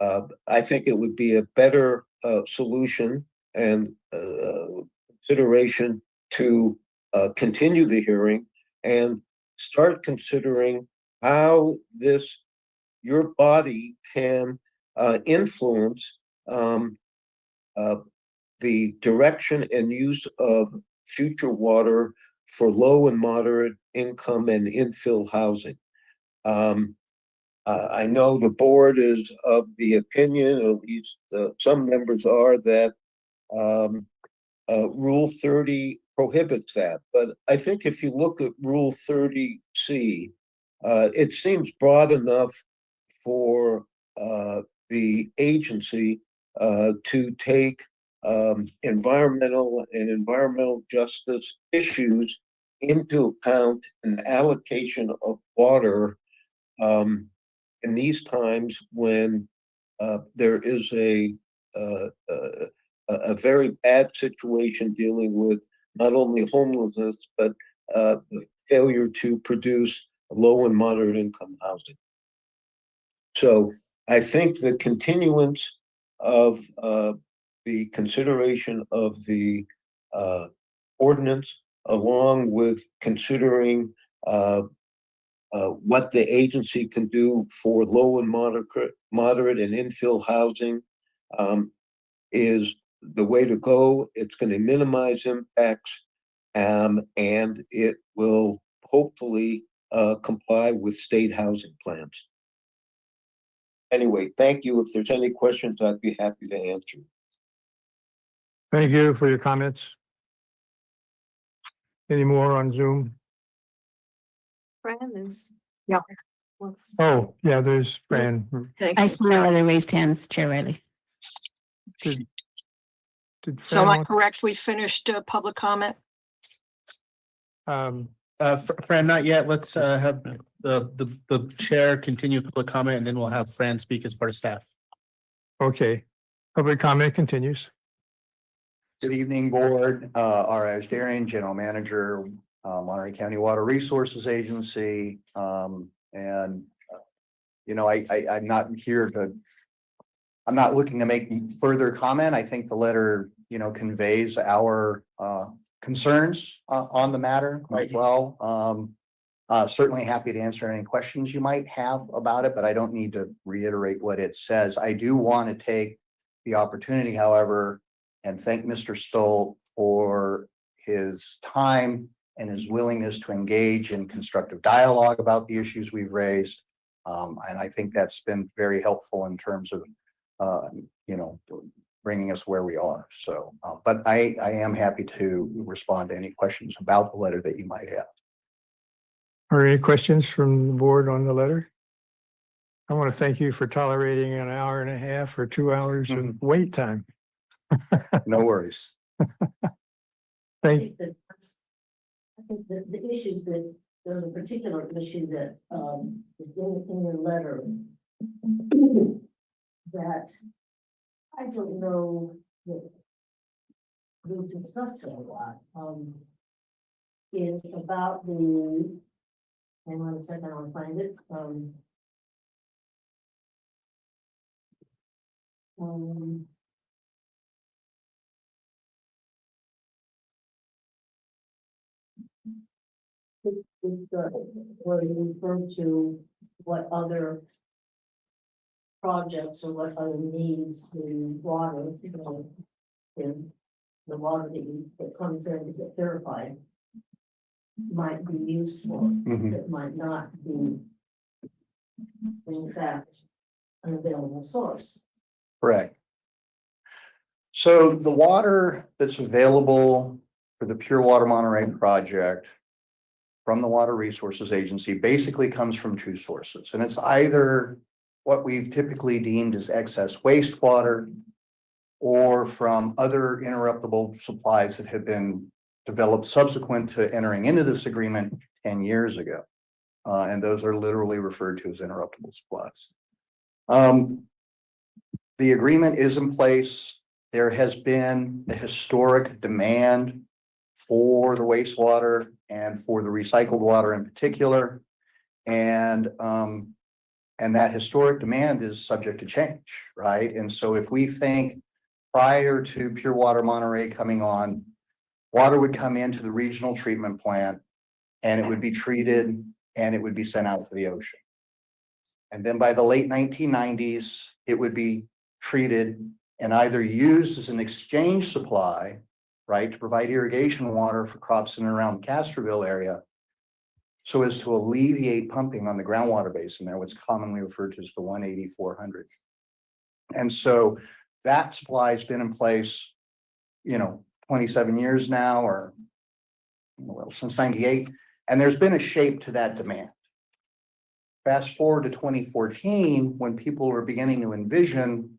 I think it would be a better solution and consideration to continue the hearing and start considering how your body can influence the direction and use of future water for low and moderate income and infill housing. I know the board is of the opinion, or at least some members are, that Rule 30 prohibits that. But I think if you look at Rule 30C, it seems broad enough for the agency to take environmental and environmental justice issues into account in the allocation of water in these times when there is a very bad situation dealing with not only homelessness, but the failure to produce low and moderate income housing. So I think the continuance of the consideration of the ordinance, along with considering what the agency can do for low and moderate and infill housing is the way to go. It's going to minimize impacts, and it will hopefully comply with state housing plans. Anyway, thank you. If there's any questions, I'd be happy to answer. Thank you for your comments. Any more on Zoom? Fran is. Yeah. Oh, yeah, there's Fran. I see no other raised hands, Chair Riley. Did So am Fran I want- correct? We finished public comment? Fran, not yet. Let's have the chair continue public comment, and then we'll have Fran speak as part of staff. Okay, public comment continues. Good evening, board. R. Darian, General Manager, Monterey County Water Resources Agency. You know, I'm not here to, I'm not looking to make further comment. I think the letter, you know, conveys our concerns on the matter quite well. Certainly happy to answer any questions you might have about it, but I don't need to reiterate what it says. I do want to take the opportunity, however, and thank Mr. Stoll for his time and his willingness to engage in constructive dialogue about the issues we've raised. And I think that's been very helpful in terms of, you know, bringing us where we are. So, but I am happy to respond to any questions about the letter that you might have. Are there any questions from the board on the letter? I want to thank you for tolerating an hour and a half or 2 hours of wait time. No worries. Thank, I think the issues that, there's a particular issue that, is in your letter that I don't know that we've discussed it a lot, is about the, hang on a second, I'll find it, where you refer to what other projects or what other needs the water, in the water that comes in to get purified might be used for, Mhm. that might not be in fact an available source. Correct. So the water that's available for the Pure Water Monterey project from the Water Resources Agency basically comes from two sources. And it's either what we've typically deemed as excess wastewater or from other interruptible supplies that have been developed subsequent to entering into this agreement 10 years ago. And those are literally referred to as interruptible supplies. The agreement is in place. There has been a historic demand for the wastewater and for the recycled water in particular. And that historic demand is subject to change, right? And so if we think prior to Pure Water Monterey coming on, water would come into the regional treatment plant and it would be treated and it would be sent out to the ocean. And then by the late 1990s, it would be treated and either used as an exchange supply, right, to provide irrigation water for crops in and around the Castroville area, so as to alleviate pumping on the groundwater basin there, what's commonly referred to as the 180-400. And so that supply has been in place, 27 years now, or well, since 98, and there's been a shape to that demand. Fast forward to 2014, when people were beginning to envision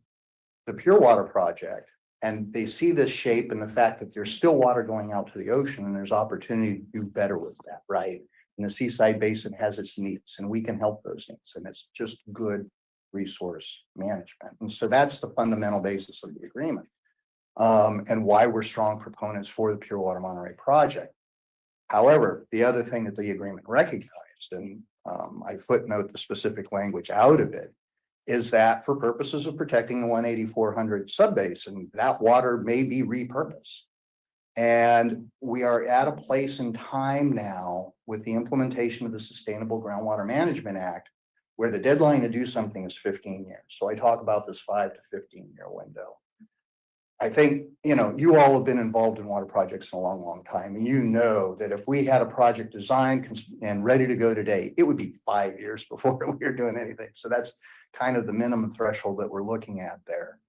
the Pure Water project, and they see this shape and the fact that there's still water going out to the ocean and there's opportunity to do better with that, right? And the Seaside Basin has its needs and we can help those needs, and it's just good resource management. And so that's the fundamental basis of the agreement, and why we're strong proponents for the Pure Water Monterey project. However, the other thing that the agreement recognized, and I footnote the specific language out of it, is that for purposes of protecting the 180-400 subbasin, that water may be repurposed. And we are at a place in time now with the implementation of the Sustainable Groundwater Management Act, where the deadline to do something is 15 years. So I talk about this 5 to 15-year window. I think, you all have been involved in water projects in a long, long time. And you know that if we had a project designed and ready to go today, it would be 5 years before we were doing anything. So that's kind of the minimum threshold that we're looking at there.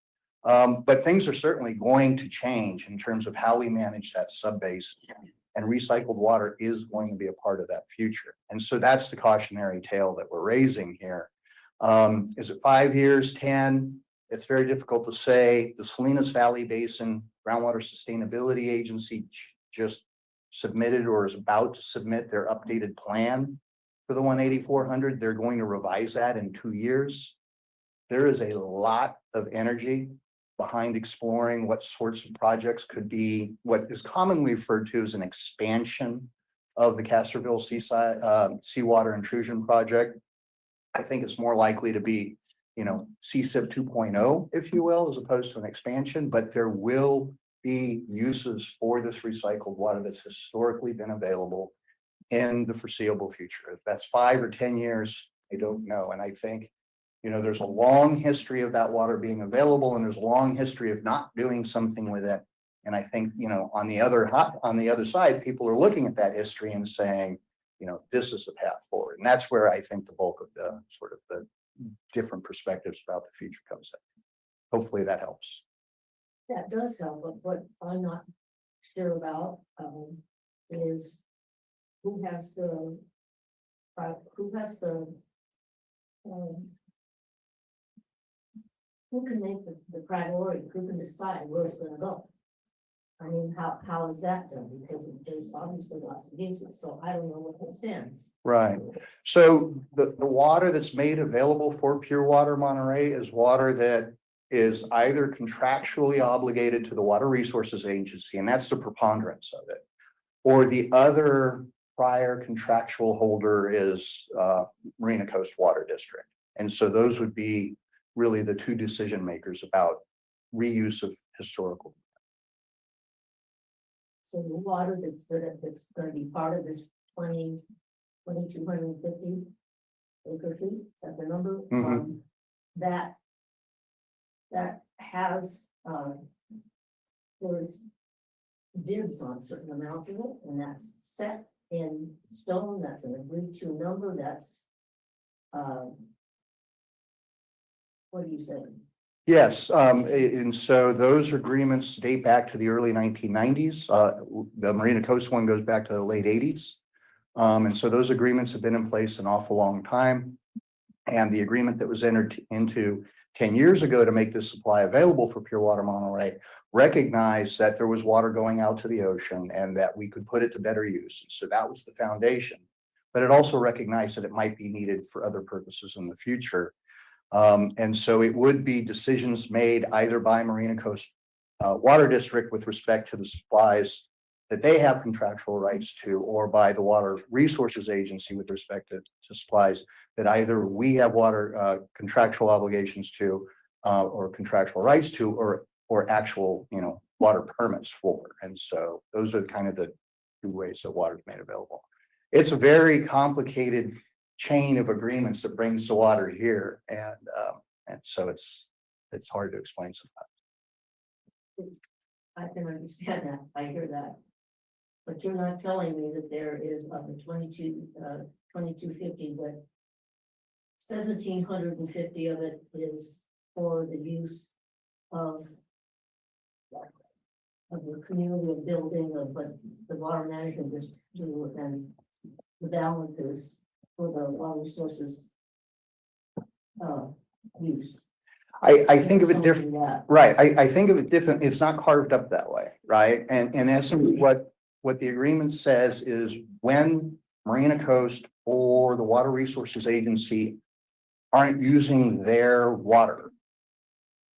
But things are certainly going to change in terms of how we manage that subbasin. And recycled water is going to be a part of that future. And so that's the cautionary tale that we're raising here. Is it 5 years, 10? It's very difficult to say. The Salinas Valley Basin Groundwater Sustainability Agency just submitted or is about to submit their updated plan for the 180-400. They're going to revise that in 2 years. There is a lot of energy behind exploring what sorts of projects could be what is commonly referred to as an expansion of the Castroville seawater intrusion project. I think it's more likely to be CSIP 2.0, if you will, as opposed to an expansion, but there will be uses for this recycled water that's historically been available in the foreseeable future. If that's 5 or 10 years, I don't know. And I think, there's a long history of that water being available and there's a long history of not doing something with it. And I think, on the other side, people are looking at that history and saying, this is the path forward. And that's where I think the bulk of the sort of the different perspectives about the future comes in. Hopefully that helps. That does help, but what I'm not sure about is who has the who can make the priority, who can decide where it's gonna go? I mean, how is that done? Because there's obviously lots of uses, so I don't know what that stands. Right. So the water that's made available for Pure Water Monterey is water that is either contractually obligated to the Water Resources Agency, and that's the preponderance of it. Or the other prior contractual holder is Marina Coast Water District. And so those would be really the two decision makers about reuse of historical. So the water that's gonna be part of this 2,250 acre feet, is that the number? Mhm. That has, there's dibs on certain amounts of it, and that's set in stone, that's an agreed to number, that's, what do you say? Yes, and so those agreements date back to the early 1990s. The Marina Coast one goes back to the late 80s. And so those agreements have been in place an awful long time. And the agreement that was entered into 10 years ago to make this supply available for Pure Water Monterey recognized that there was water going out to the ocean and that we could put it to better use. So that was the foundation. But it also recognized that it might be needed for other purposes in the future. And so it would be decisions made either by Marina Coast Water District with respect to the supplies that they have contractual rights to, or by the Water Resources Agency with respect to supplies that either we have water contractual obligations to, or contractual rights to, or actual, water permits for. And so those are kind of the two ways that water is made available. It's a very complicated chain of agreements that brings the water here, and so it's hard to explain sometimes. I can understand that, I hear that. But you're not telling me that there is of the 2250, but 1,750 of it is for the use of the community of building of what the water management district do, and the balance is for the water resources use. I think of it different. That. Right, I think of it different. It's not carved up that way, right? And in essence, what the agreement says is when Marina Coast or the Water Resources Agency aren't using their water,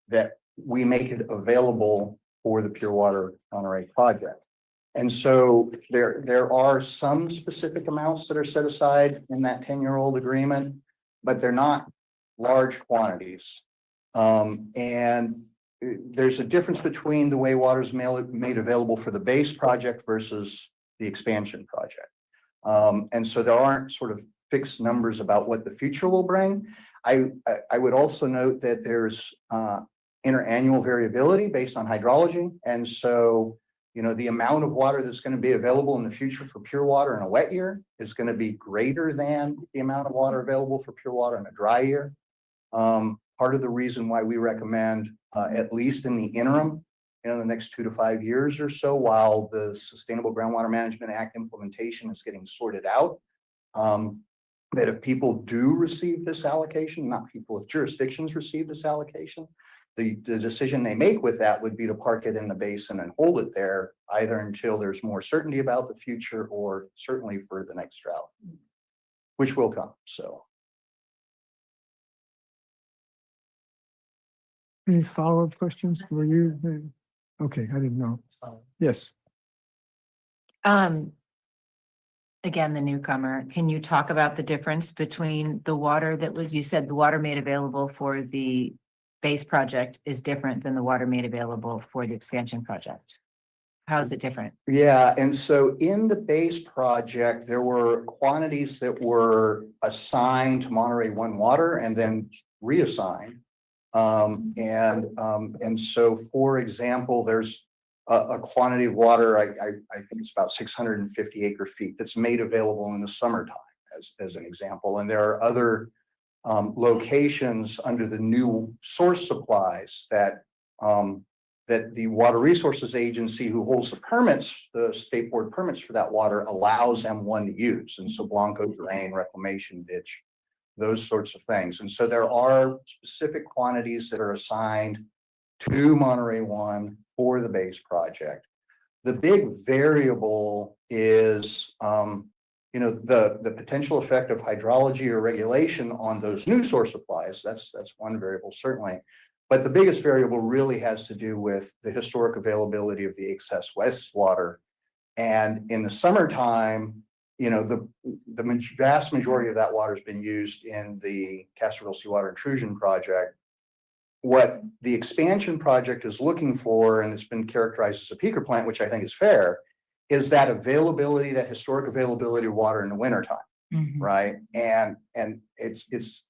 that we make it available for the Pure Water Monterey project. And so there are some specific amounts that are set aside in that 10-year-old agreement, but they're not large quantities. And there's a difference between the way water is made available for the base project versus the expansion project. And so there aren't sort of fixed numbers about what the future will bring. I would also note that there's interannual variability based on hydrology. And so, the amount of water that's going to be available in the future for pure water in a wet year is going to be greater than the amount of water available for pure water in a dry year. Part of the reason why we recommend, at least in the interim, the next 2 to 5 years or so, while the Sustainable Groundwater Management Act implementation is getting sorted out, that if people do receive this allocation, not people, if jurisdictions receive this allocation, the decision they make with that would be to park it in the basin and hold it there either until there's more certainty about the future or certainly for the next drought, which will come. So. Any follow-up questions for you? Okay, I didn't know. Yes. Again, the newcomer, can you talk about the difference between the water that was, you said the water made available for the base project is different than the water made available for the expansion project? How is it different? Yeah, and so in the base project, there were quantities that were assigned to Monterey One Water and then reassigned. And so, for example, there's a quantity of water, I think it's about 650 acre feet that's made available in the summertime as an example. And there are other locations under the new source supplies that that the Water Resources Agency, who holds the permits, the state board permits for that water, allows M1 to use. And so Blanco Drain, Reclamation Ditch, those sorts of things. And so there are specific quantities that are assigned to Monterey One for the base project. The big variable is, the potential effect of hydrology or regulation on those new source supplies. That's one variable, certainly. But the biggest variable really has to do with the historic availability of the excess wastewater. And in the summertime, the vast majority of that water has been used in the Castroville Seawater Intrusion Project. What the expansion project is looking for, and it's been characterized as a peaker plant, which I think is fair, is that availability, that historic availability of water in the wintertime, right? And it's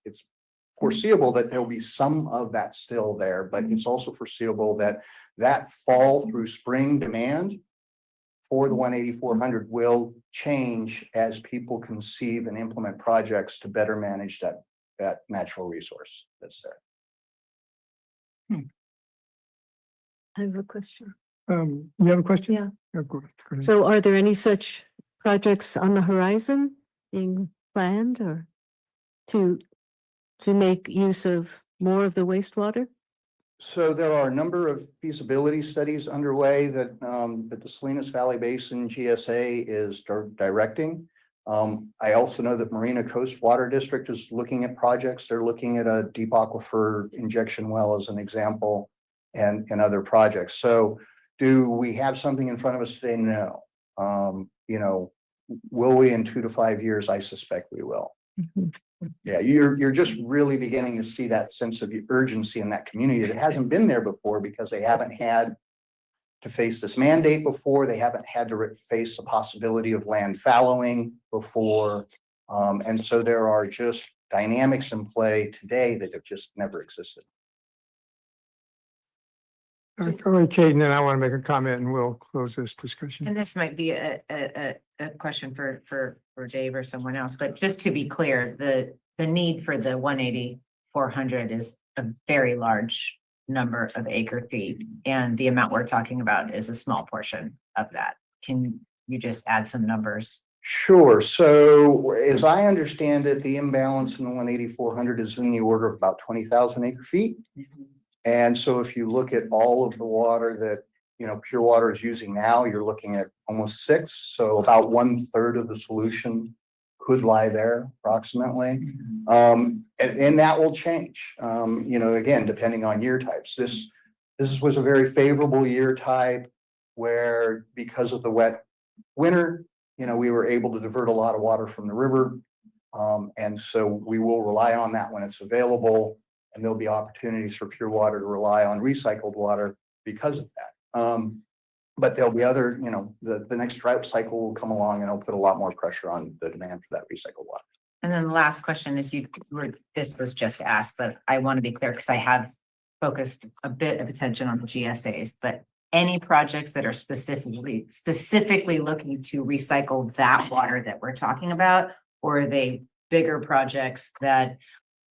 foreseeable that there'll be some of that still there, but it's also foreseeable that fall through spring demand for the 180-400 will change as people conceive and implement projects to better manage that natural resource that's there. I have a question. You have a question? Yeah. Of course. Go ahead. So are there any such projects on the horizon being planned or to make use of more of the wastewater? So there are a number of feasibility studies underway that the Salinas Valley Basin GSA is directing. I also know that Marina Coast Water District is looking at projects. They're looking at a deep aquifer injection well as an example, and other projects. So do we have something in front of us today? No. Will we in 2 to 5 years? I suspect we will. Yeah, you're just really beginning to see that sense of urgency in that community that hasn't been there before because they haven't had to face this mandate before. They haven't had to face the possibility of land fallowing before. And so there are just dynamics in play today that have just never existed. All right, Kate, and then I want to make a comment and we'll close this discussion. And this might be a question for Dave or someone else, but just to be clear, the need for the 180-400 is a very large number of acre feet, and the amount we're talking about is a small portion of that. Can you just add some numbers? Sure. So as I understand it, the imbalance in the 180-400 is in the order of about 20,000 acre feet. And so if you look at all of the water that, Pure Water is using now, you're looking at almost 6. So about 1/3 of the solution could lie there approximately. And that will change, again, depending on year types. This was a very favorable year type where because of the wet winter, we were able to divert a lot of water from the river. And so we will rely on that when it's available. And there'll be opportunities for Pure Water to rely on recycled water because of that. But there'll be other, the next drought cycle will come along and it'll put a lot more pressure on the demand for that recycled water. And then the last question is this was just asked, but I want to be clear because I have focused a bit of attention on the GSAs, but any projects that are specifically looking to recycle that water that we're talking about, or are they bigger projects that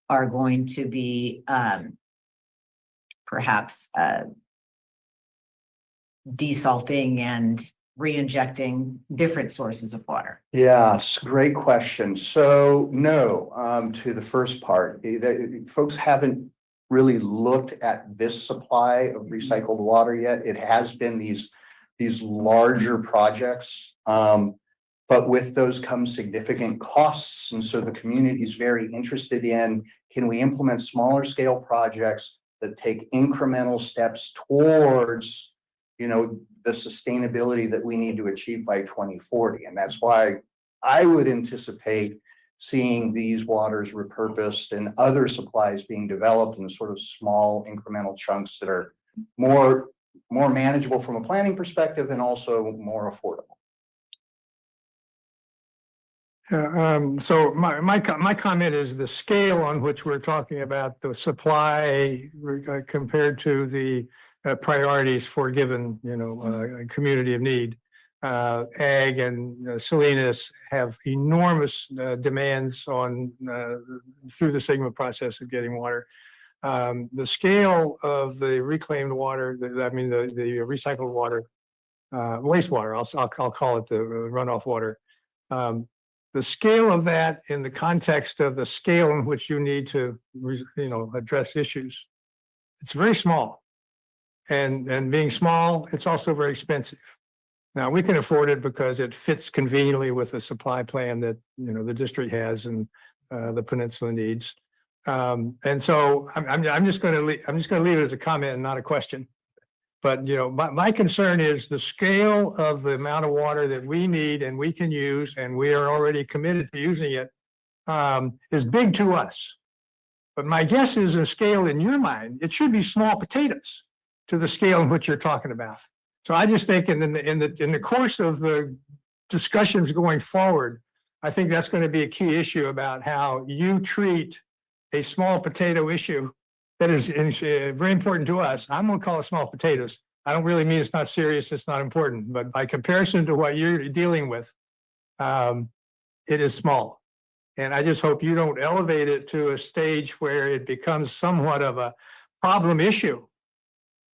are going to be perhaps desalting and re-injecting different sources of water? Yes, great question. So no, to the first part, folks haven't really looked at this supply of recycled water yet. It has been these larger projects, but with those come significant costs. And so the community is very interested in, can we implement smaller scale projects that take incremental steps towards the sustainability that we need to achieve by 2040. And that's why I would anticipate seeing these waters repurposed and other supplies being developed in sort of small incremental chunks that are more manageable from a planning perspective and also more affordable. So my comment is the scale on which we're talking about the supply compared to the priorities for given, community of need. Ag and Salinas have enormous demands on through the Sigma process of getting water. The scale of the reclaimed water, the recycled water, wastewater, I'll call it the runoff water. The scale of that in the context of the scale in which you need to, address issues, it's very small. And being small, it's also very expensive. Now, we can afford it because it fits conveniently with the supply plan that, the district has and the peninsula needs. And so I'm just going to leave it as a comment and not a question. But, my concern is the scale of the amount of water that we need and we can use, and we are already committed to using it, is big to us. But my guess is a scale in your mind, it should be small potatoes to the scale in which you're talking about. So I just think in the course of the discussions going forward, I think that's going to be a key issue about how you treat a small potato issue that is very important to us. I'm going to call it small potatoes. I don't really mean it's not serious, it's not important, but by comparison to what you're dealing with, it is small. And I just hope you don't elevate it to a stage where it becomes somewhat of a problem issue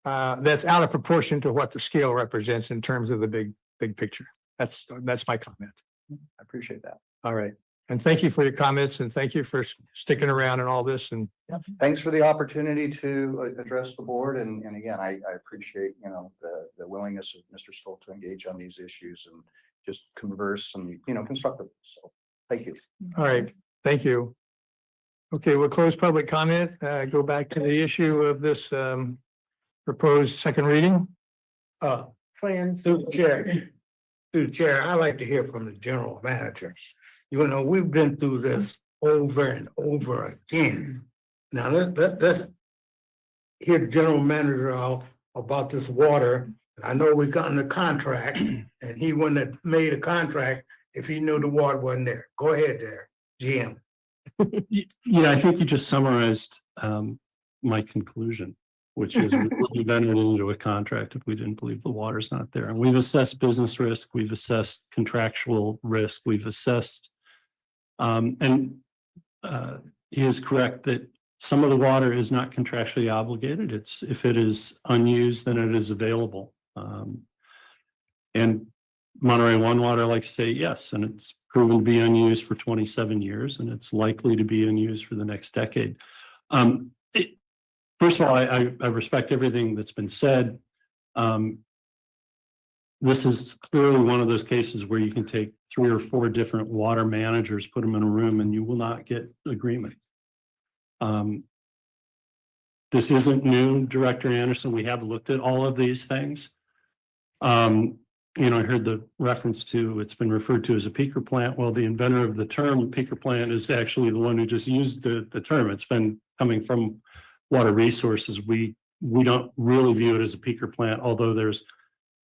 that's out of proportion to what the scale represents in terms of the big picture. That's my comment. I appreciate that. All right. And thank you for your comments and thank you for sticking around and all this. And Thanks for the opportunity to address the board. And again, I appreciate, the willingness of Mr. Stoll to engage on these issues and just converse and, constructively. So thank you. all right. Thank you. Okay, we'll close public comment. Go back to the issue of this proposed second reading. Plans. Through the chair, I like to hear from the general manager. We've been through this over and over again. Now let's hear the general manager out about this water. I know we got in the contract and he wouldn't have made a contract if he knew the water wasn't there. Go ahead there, GM. Yeah, I think you just summarized my conclusion, which is we wouldn't have entered into a contract if we didn't believe the water's not there. And we've assessed business risk, we've assessed contractual risk, we've assessed, he is correct that some of the water is not contractually obligated. It's if it is unused, then it is available. And Monterey One Water likes to say yes, and it's proven to be unused for 27 years, and it's likely to be unused for the next decade. First of all, I respect everything that's been said. This is clearly one of those cases where you can take 3 or 4 different water managers, put them in a room, and you will not get agreement. This isn't new, Director Anderson. We have looked at all of these things. I heard the reference to it's been referred to as a peaker plant. Well, the inventor of the term peaker plant is actually the one who just used the term. It's been coming from Water Resources. We don't really view it as a peaker plant, although there's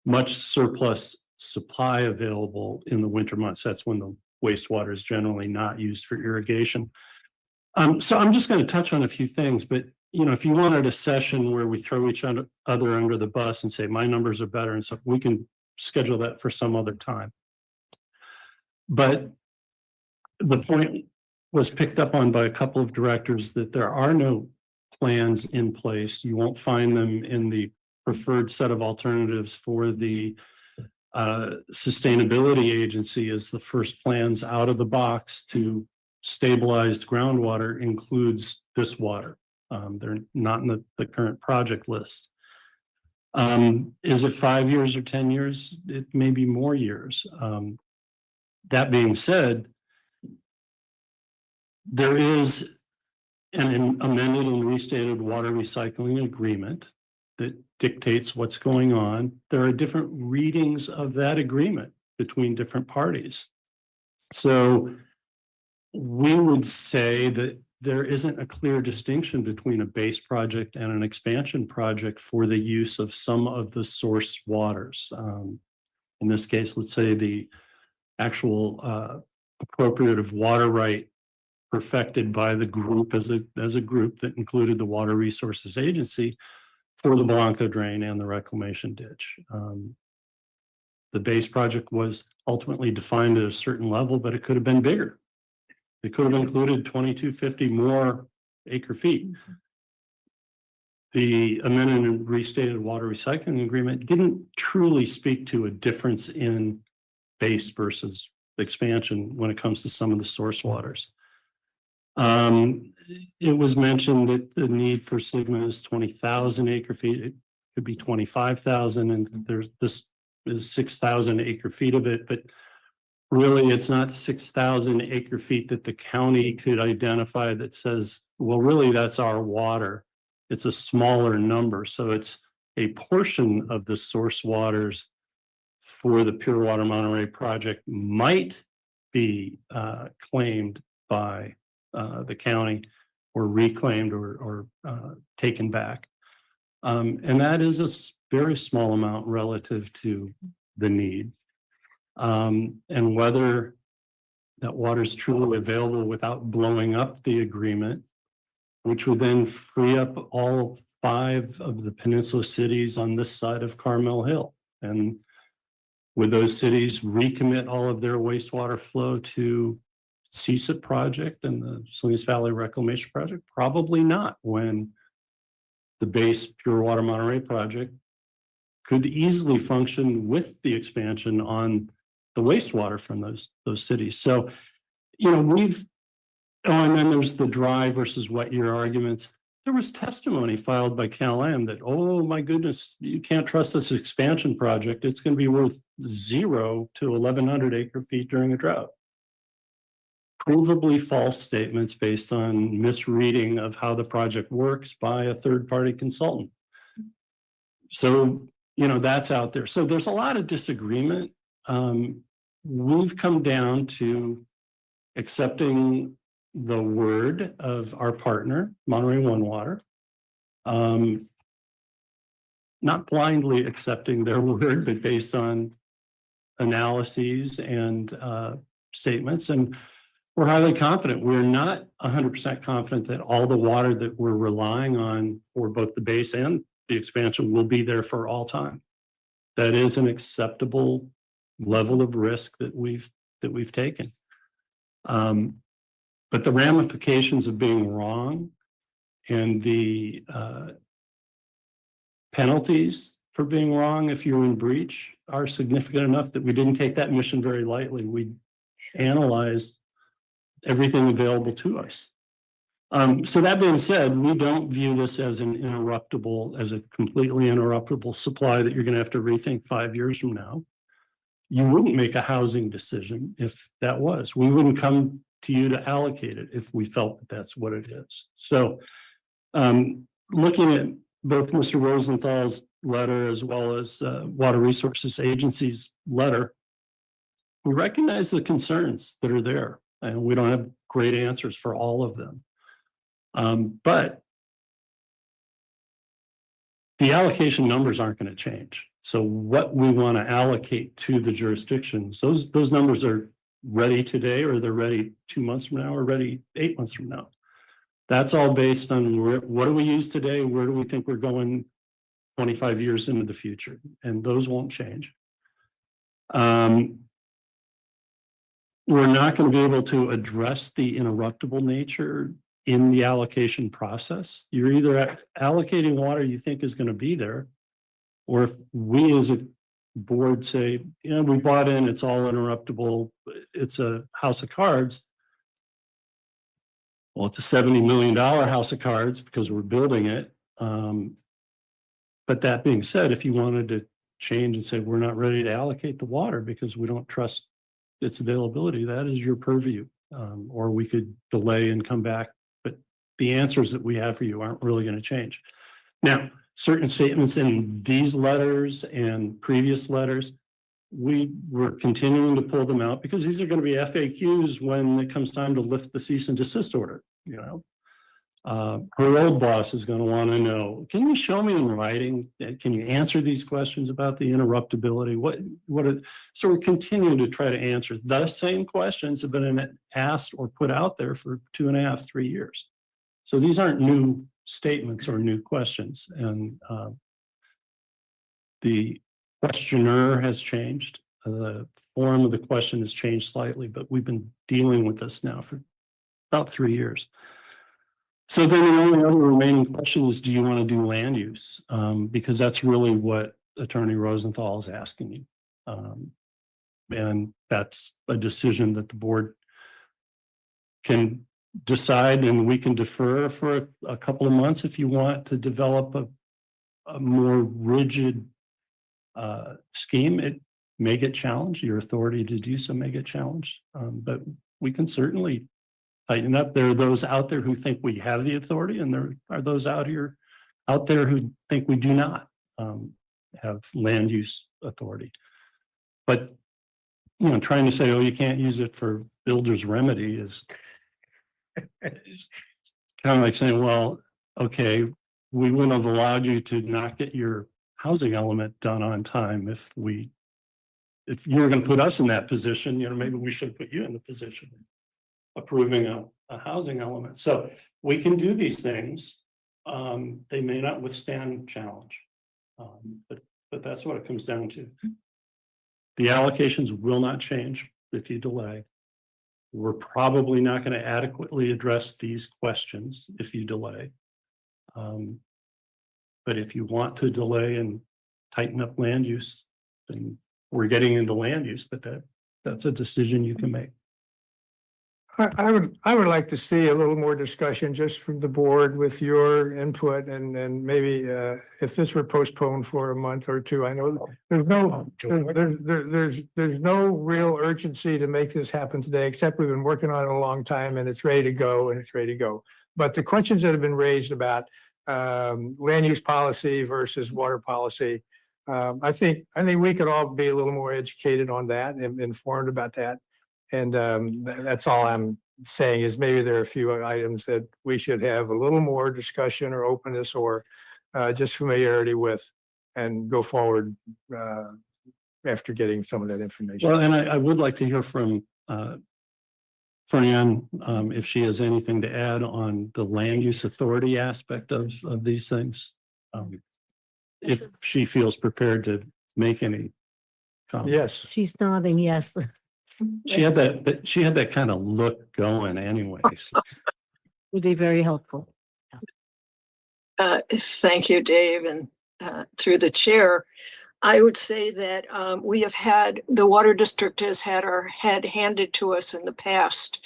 much surplus supply available in the winter months. That's when the wastewater is generally not used for irrigation. So I'm just going to touch on a few things, but if you wanted a session where we throw each other under the bus and say my numbers are better and stuff, we can schedule that for some other time. But the point was picked up on by a couple of directors that there are no plans in place. You won't find them in the preferred set of alternatives for the sustainability agency as the first plans out of the box to stabilized groundwater includes this water. They're not in the current project list. Is it 5 years or 10 years? It may be more years. That being said, there is an amended and restated water recycling agreement that dictates what's going on. There are different readings of that agreement between different parties. So we would say that there isn't a clear distinction between a base project and an expansion project for the use of some of the source waters. In this case, let's say the actual appropriative water right perfected by the group as a group that included the Water Resources Agency for the Blanco drain and the reclamation ditch. The base project was ultimately defined at a certain level, but it could have been bigger. It could have included 2250 more acre feet. The amended and restated water recycling agreement didn't truly speak to a difference in base versus expansion when it comes to some of the source waters. It was mentioned that the need for Sigma is 20,000 acre feet. It could be 25,000, and there's this is 6,000 acre feet of it, but really it's not 6,000 acre feet that the county could identify that says, well, really that's our water. It's a smaller number. So it's a portion of the source waters for the Pure Water Monterey project might be claimed by the county or reclaimed or taken back. And that is a very small amount relative to the need. And whether that water is truly available without blowing up the agreement, which would then free up all 5 of the peninsula cities on this side of Carmel Hill. And would those cities recommit all of their wastewater flow to CSIP project and the Salinas Valley Reclamation Project? Probably not, when the base Pure Water Monterey project could easily function with the expansion on the wastewater from those cities. So, and then there's the dry versus wet year arguments. There was testimony filed by Cal-Am that, oh my goodness, you can't trust this expansion project. It's going to be worth 0 to 1,100 acre feet during a drought. Provably false statements based on misreading of how the project works by a third-party consultant. So, that's out there. So there's a lot of disagreement. We've come down to accepting the word of our partner, Monterey One Water. Not blindly accepting their word, but based on analyses and statements. And we're highly confident. We're not 100% confident that all the water that we're relying on for both the base and the expansion will be there for all time. That is an acceptable level of risk that we've taken. But the ramifications of being wrong and the penalties for being wrong if you're in breach are significant enough that we didn't take that mission very lightly. We analyzed everything available to us. So that being said, we don't view this as a completely interruptible supply that you're going to have to rethink 5 years from now. You wouldn't make a housing decision if that was. We wouldn't come to you to allocate it if we felt that that's what it is. So looking at both Mr. Rosenthal's letter as well as Water Resources Agency's letter, we recognize the concerns that are there, and we don't have great answers for all of them. But the allocation numbers aren't going to change. So what we want to allocate to the jurisdictions, those numbers are ready today, or they're ready 2 months from now, or ready 8 months from now. That's all based on what do we use today? Where do we think we're going 25 years into the future? And those won't change. We're not going to be able to address the interruptible nature in the allocation process. You're either allocating water you think is going to be there, or if we as a board say, we bought in, it's all interruptible, it's a house of cards. Well, it's a $70 million house of cards because we're building it. But that being said, if you wanted to change and say, we're not ready to allocate the water because we don't trust its availability, that is your purview. Or we could delay and come back. But the answers that we have for you aren't really going to change. Now, certain statements in these letters and previous letters, we were continuing to pull them out because these are going to be FAQs when it comes time to lift the cease and desist order. Her old boss is going to want to know, can you show me in writing? Can you answer these questions about the interruptibility? So we're continuing to try to answer. The same questions have been asked or put out there for 2.5, 3 years. So these aren't new statements or new questions. And the questioner has changed. The form of the question has changed slightly, but we've been dealing with this now for about 3 years. So then the only other remaining question is, do you want to do land use? Because that's really what Attorney Rosenthal is asking you. And that's a decision that the board can decide, and we can defer for a couple of months if you want to develop a more rigid scheme, it may get challenged. Your authority to do so may get challenged. But we can certainly tighten up. There are those out there who think we have the authority, and there are those out there who think we do not have land use authority. But trying to say, oh, you can't use it for builder's remedy is kind of like saying, well, okay, we wouldn't have allowed you to not get your housing element done on time if you were going to put us in that position, maybe we should put you in the position of approving a housing element. So we can do these things. They may not withstand challenge, but that's what it comes down to. The allocations will not change if you delay. We're probably not going to adequately address these questions if you delay. But if you want to delay and tighten up land use, then we're getting into land use, but that's a decision you can make. I would like to see a little more discussion just from the board with your input and maybe if this were postponed for a month or two. I know there's no real urgency to make this happen today, except we've been working on it a long time and it's ready to go But the questions that have been raised about land use policy versus water policy, I think we could all be a little more educated on that and informed about that. And that's all I'm saying is maybe there are a few items that we should have a little more discussion or openness or just familiarity with and go forward after getting some of that information. Well, and I would like to hear from Fran, if she has anything to add on the land use authority aspect of these things. If she feels prepared to make any comments. Yes. She's nodding yes. She had that kind of look going anyways. Would be very helpful. Thank you, Dave, and through the chair, I would say that the water district has had our head handed to us in the past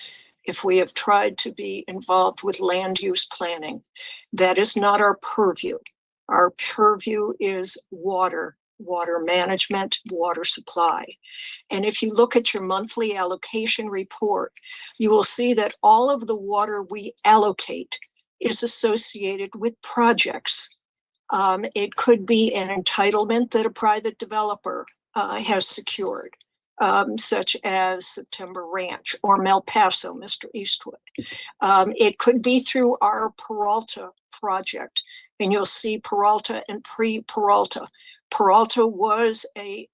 if we have tried to be involved with land use planning. That is not our purview. Our purview is water management, water supply. And if you look at your monthly allocation report, you will see that all of the water we allocate is associated with projects. It could be an entitlement that a private developer has secured, such as September Ranch or Mel Paso, Mr. Eastwood. It could be through our Peralta project, and you'll see Peralta and pre-Peralta. Peralta was a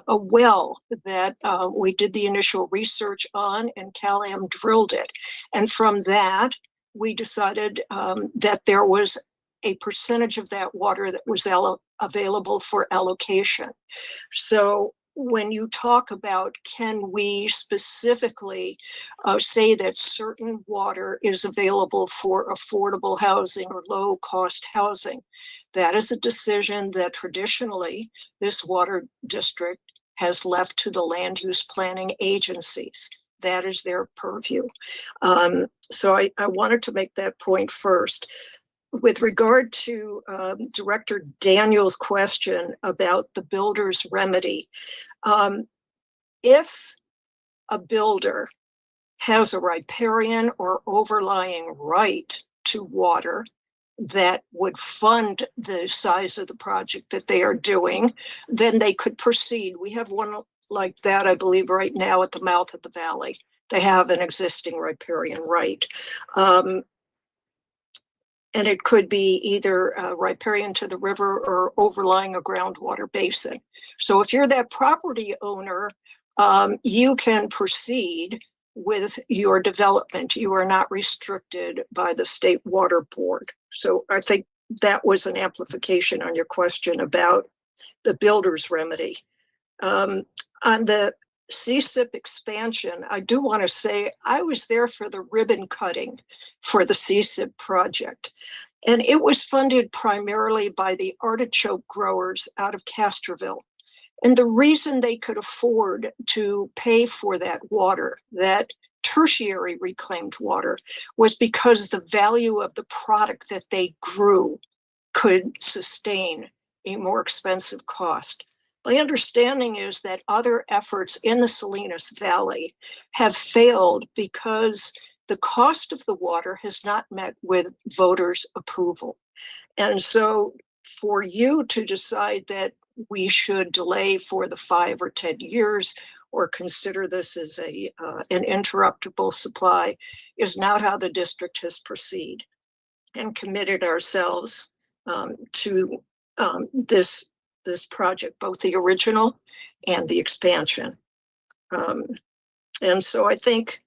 well that we did the initial research on, and Cal-Am drilled it. And from that, we decided that there was a percentage of that water that was available for allocation. So when you talk about can we specifically say that certain water is available for affordable housing or low cost housing, that is a decision that traditionally this water district has left to the land use planning agencies. That is their purview. So I wanted to make that point first. With regard to Director Daniel's question about the builder's remedy, if a builder has a riparian or overlying right to water that would fund the size of the project that they are doing, then they could proceed. We have one like that, I believe, right now at the mouth of the valley. They have an existing riparian right. And it could be either riparian to the river or overlying a groundwater basin. So if you're that property owner, you can proceed with your development. You are not restricted by the State Water Board. So I think that was an amplification on your question about the builder's remedy. On the CSIP expansion, I do want to say I was there for the ribbon cutting for the CSIP project. And it was funded primarily by the artichoke growers out of Castroville. And the reason they could afford to pay for that water, that tertiary reclaimed water, was because the value of the product that they grew could sustain a more expensive cost. My understanding is that other efforts in the Salinas Valley have failed because the cost of the water has not met with voters' approval. And so for you to decide that we should delay for the 5 or 10 years or consider this as an interruptible supply is not how the district has proceeded and committed ourselves to this project, both the original and the expansion. And so I think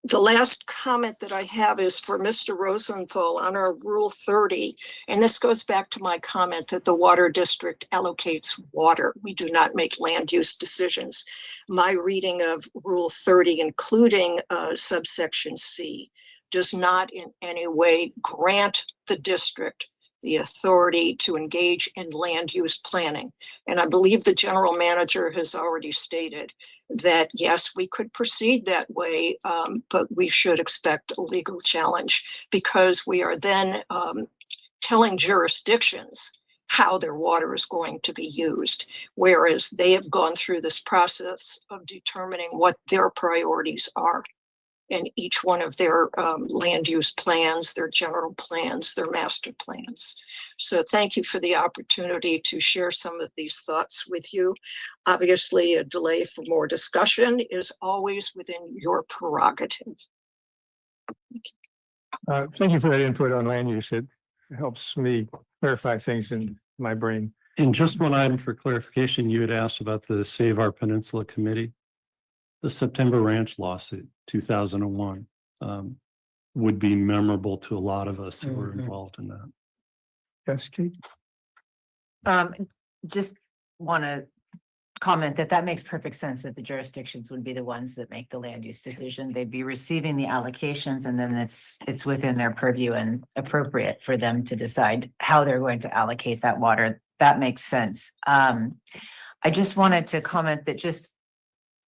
the last comment that I have is for Mr. Rosenthal on our Rule 30. And this goes back to my comment that the water district allocates water. We do not make land use decisions. My reading of Rule 30, including subsection C, does not in any way grant the district the authority to engage in land use planning. And I believe the general manager has already stated that, yes, we could proceed that way, but we should expect a legal challenge because we are then telling jurisdictions how their water is going to be used, whereas they have gone through this process of determining what their priorities are in each one of their land use plans, their general plans, their master plans. So thank you for the opportunity to share some of these thoughts with you. Obviously, a delay for more discussion is always within your prerogative. Thank you for that input on land use. It helps me clarify things in my brain. And just one item for clarification, you had asked about the Save Our Peninsula Committee. The September Ranch lawsuit, 2001, would be memorable to a lot of us who were involved in that. Yes, Kate? Just want to comment that makes perfect sense that the jurisdictions would be the ones that make the land use decision. They'd be receiving the allocations and then it's within their purview and appropriate for them to decide how they're going to allocate that water. That makes sense. I just wanted to comment that just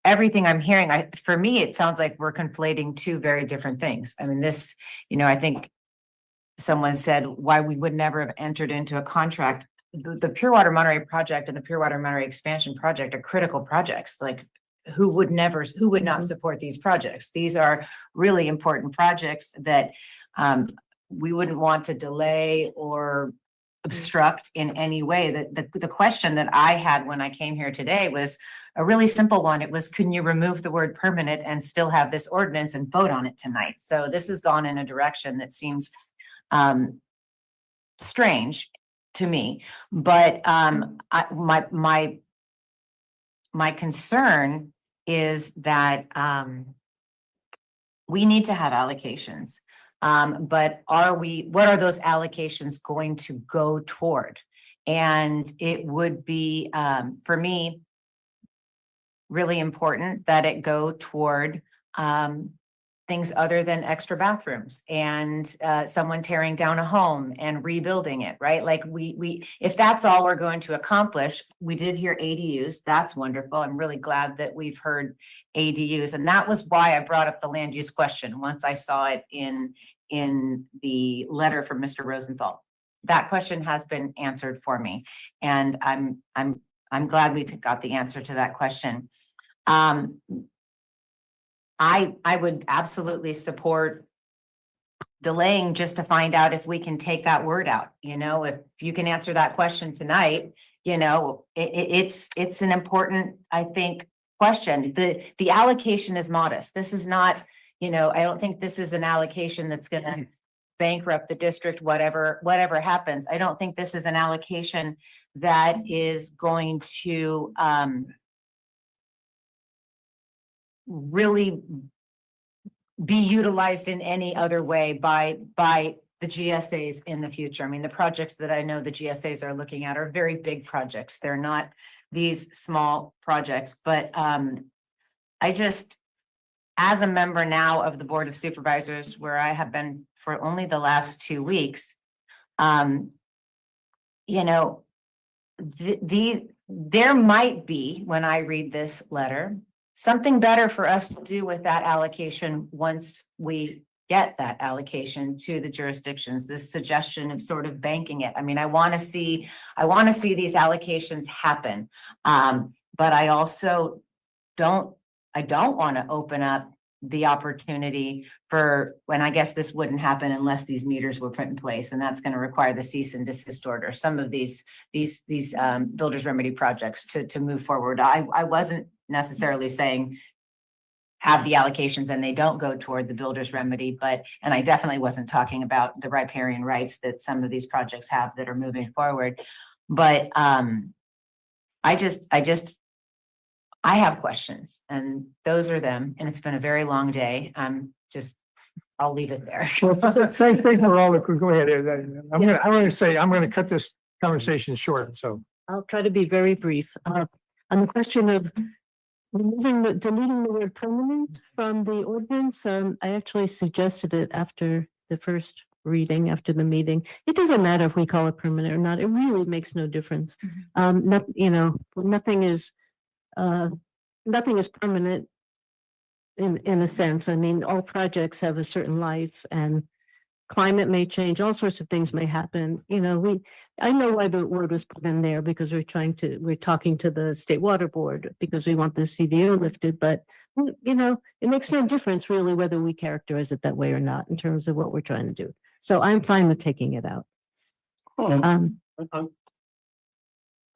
everything I'm hearing, for me, it sounds like we're conflating two very different things. I mean, this, I think someone said why we would never have entered into a contract. The Pure Water Monterey project and the Pure Water Monterey expansion project are critical projects. Like who would not support these projects? These are really important projects that we wouldn't want to delay or obstruct in any way. The question that I had when I came here today was a really simple one. It was, can you remove the word permanent and still have this ordinance and vote on it tonight? So this has gone in a direction that seems strange to me, but my concern is that we need to have allocations. But what are those allocations going to go toward? And it would be, for me, really important that it go toward things other than extra bathrooms and someone tearing down a home and rebuilding it, right? Like if that's all we're going to accomplish, we did hear ADUs. That's wonderful. I'm really glad that we've heard ADUs. And that was why I brought up the land use question once I saw it in the letter from Mr. Rosenthal. That question has been answered for me. And I'm glad we got the answer to that question. I would absolutely support delaying just to find out if we can take that word out. If you can answer that question tonight, it's an important, I think, question. The allocation is modest. This is not, I don't think this is an allocation that's going to bankrupt the district, whatever happens. I don't think this is an allocation that is going to really be utilized in any other way by the GSAs in the future. I mean, the projects that I know the GSAs are looking at are very big projects. They're not these small projects, but I just, as a member now of the Board of Supervisors, where I have been for only the last 2 weeks, there might be, when I read this letter, something better for us to do with that allocation once we get that allocation to the jurisdictions, this suggestion of sort of banking it. I mean, I want to see these allocations happen. But I also don't want to open up the opportunity for, when I guess this wouldn't happen unless these meters were put in place, and that's going to require the cease and desist order, some of these builder's remedy projects to move forward. I wasn't necessarily saying have the allocations and they don't go toward the builder's remedy, and I definitely wasn't talking about the riparian rights that some of these projects have that are moving forward. But I have questions, and those are them, and it's been a very long day. I'll leave it there. Well, thanks for all the, go ahead. I'm gonna cut this conversation short, so. I'll try to be very brief. On the question of deleting the word permanent from the ordinance, I actually suggested it after the first reading, after the meeting. It doesn't matter if we call it permanent or not. It really makes no difference. Nothing is permanent in a sense. I mean, all projects have a certain life, and climate may change, all sorts of things may happen. I know why the word was put in there, because we're talking to the State Water Board because we want the CDO lifted, but it makes no difference really whether we characterize it that way or not in terms of what we're trying to do. So I'm fine with taking it out. I'm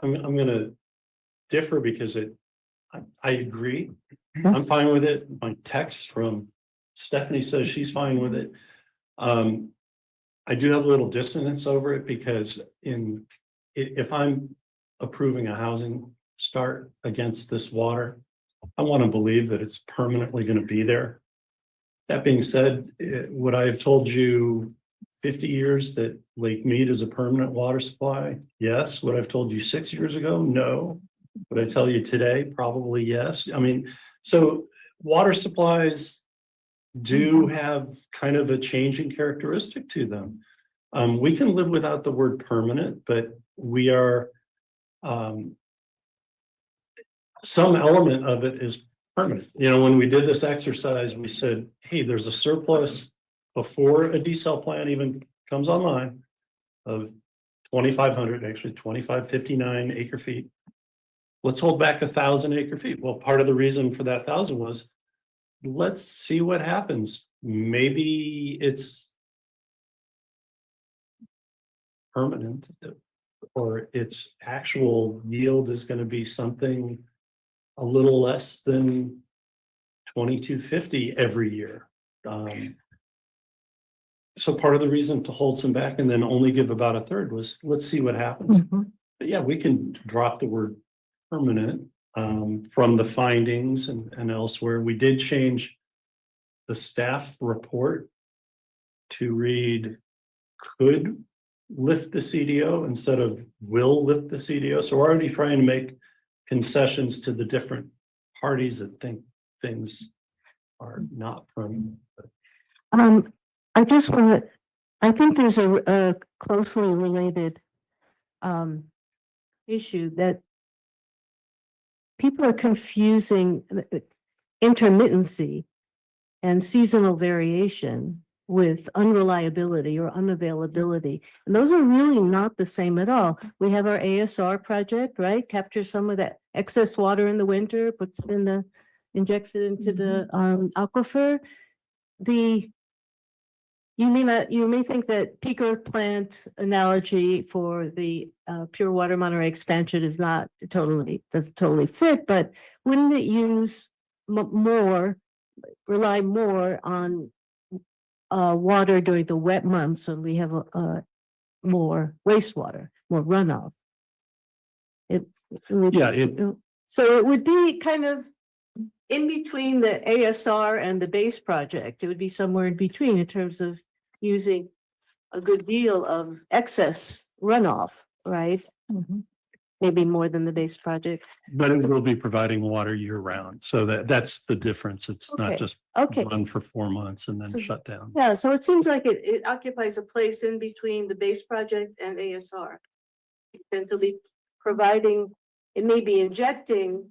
gonna differ because I agree. I'm fine with it. My text from Stephanie says she's fine with it. I do have a little dissonance over it because if I'm approving a housing start against this water, I want to believe that it's permanently going to be there. That being said, would I have told you 50 years that Lake Mead is a permanent water supply? Yes. Would I have told you 6 years ago? No. Would I tell you today? Probably yes. I mean, so water supplies do have kind of a changing characteristic to them. We can live without the word permanent, but we are, some element of it is permanent. When we did this exercise, we said, hey, there's a surplus before a desal plant even comes online of 2,500, actually 2,559 acre feet. Let's hold back 1,000 acre feet. Well, part of the reason for that 1,000 was, let's see what happens. Maybe it's permanent, or its actual yield is going to be something a little less than 2,250 every year. So part of the reason to hold some back and then only give about a third was, let's see what happens. But yeah, we can drop the word permanent from the findings and elsewhere. We did change the staff report to read could lift the CDO instead of will lift the CDO. So we're already trying to make concessions to the different parties that think things are not permanent. I just want to, I think there's a closely related issue that people are confusing intermittency and seasonal variation with unreliability or unavailability. And those are really not the same at all. We have our ASR project, right? Captures some of that excess water in the winter, injects it into the aquifer. You may think that peaker plant analogy for the pure water Monterey expansion is not doesn't totally fit, but wouldn't it use rely more on water during the wet months when we have more wastewater, more runoff? So it would be kind of in between the ASR and the base project. It would be somewhere in between in terms of using a good deal of excess runoff, right? Maybe more than the base project. But it will be providing water year round. So that's the difference. It's not just run for 4 months and then shut down. Yeah, so it seems like it occupies a place in between the base project and ASR. And to be providing, it may be injecting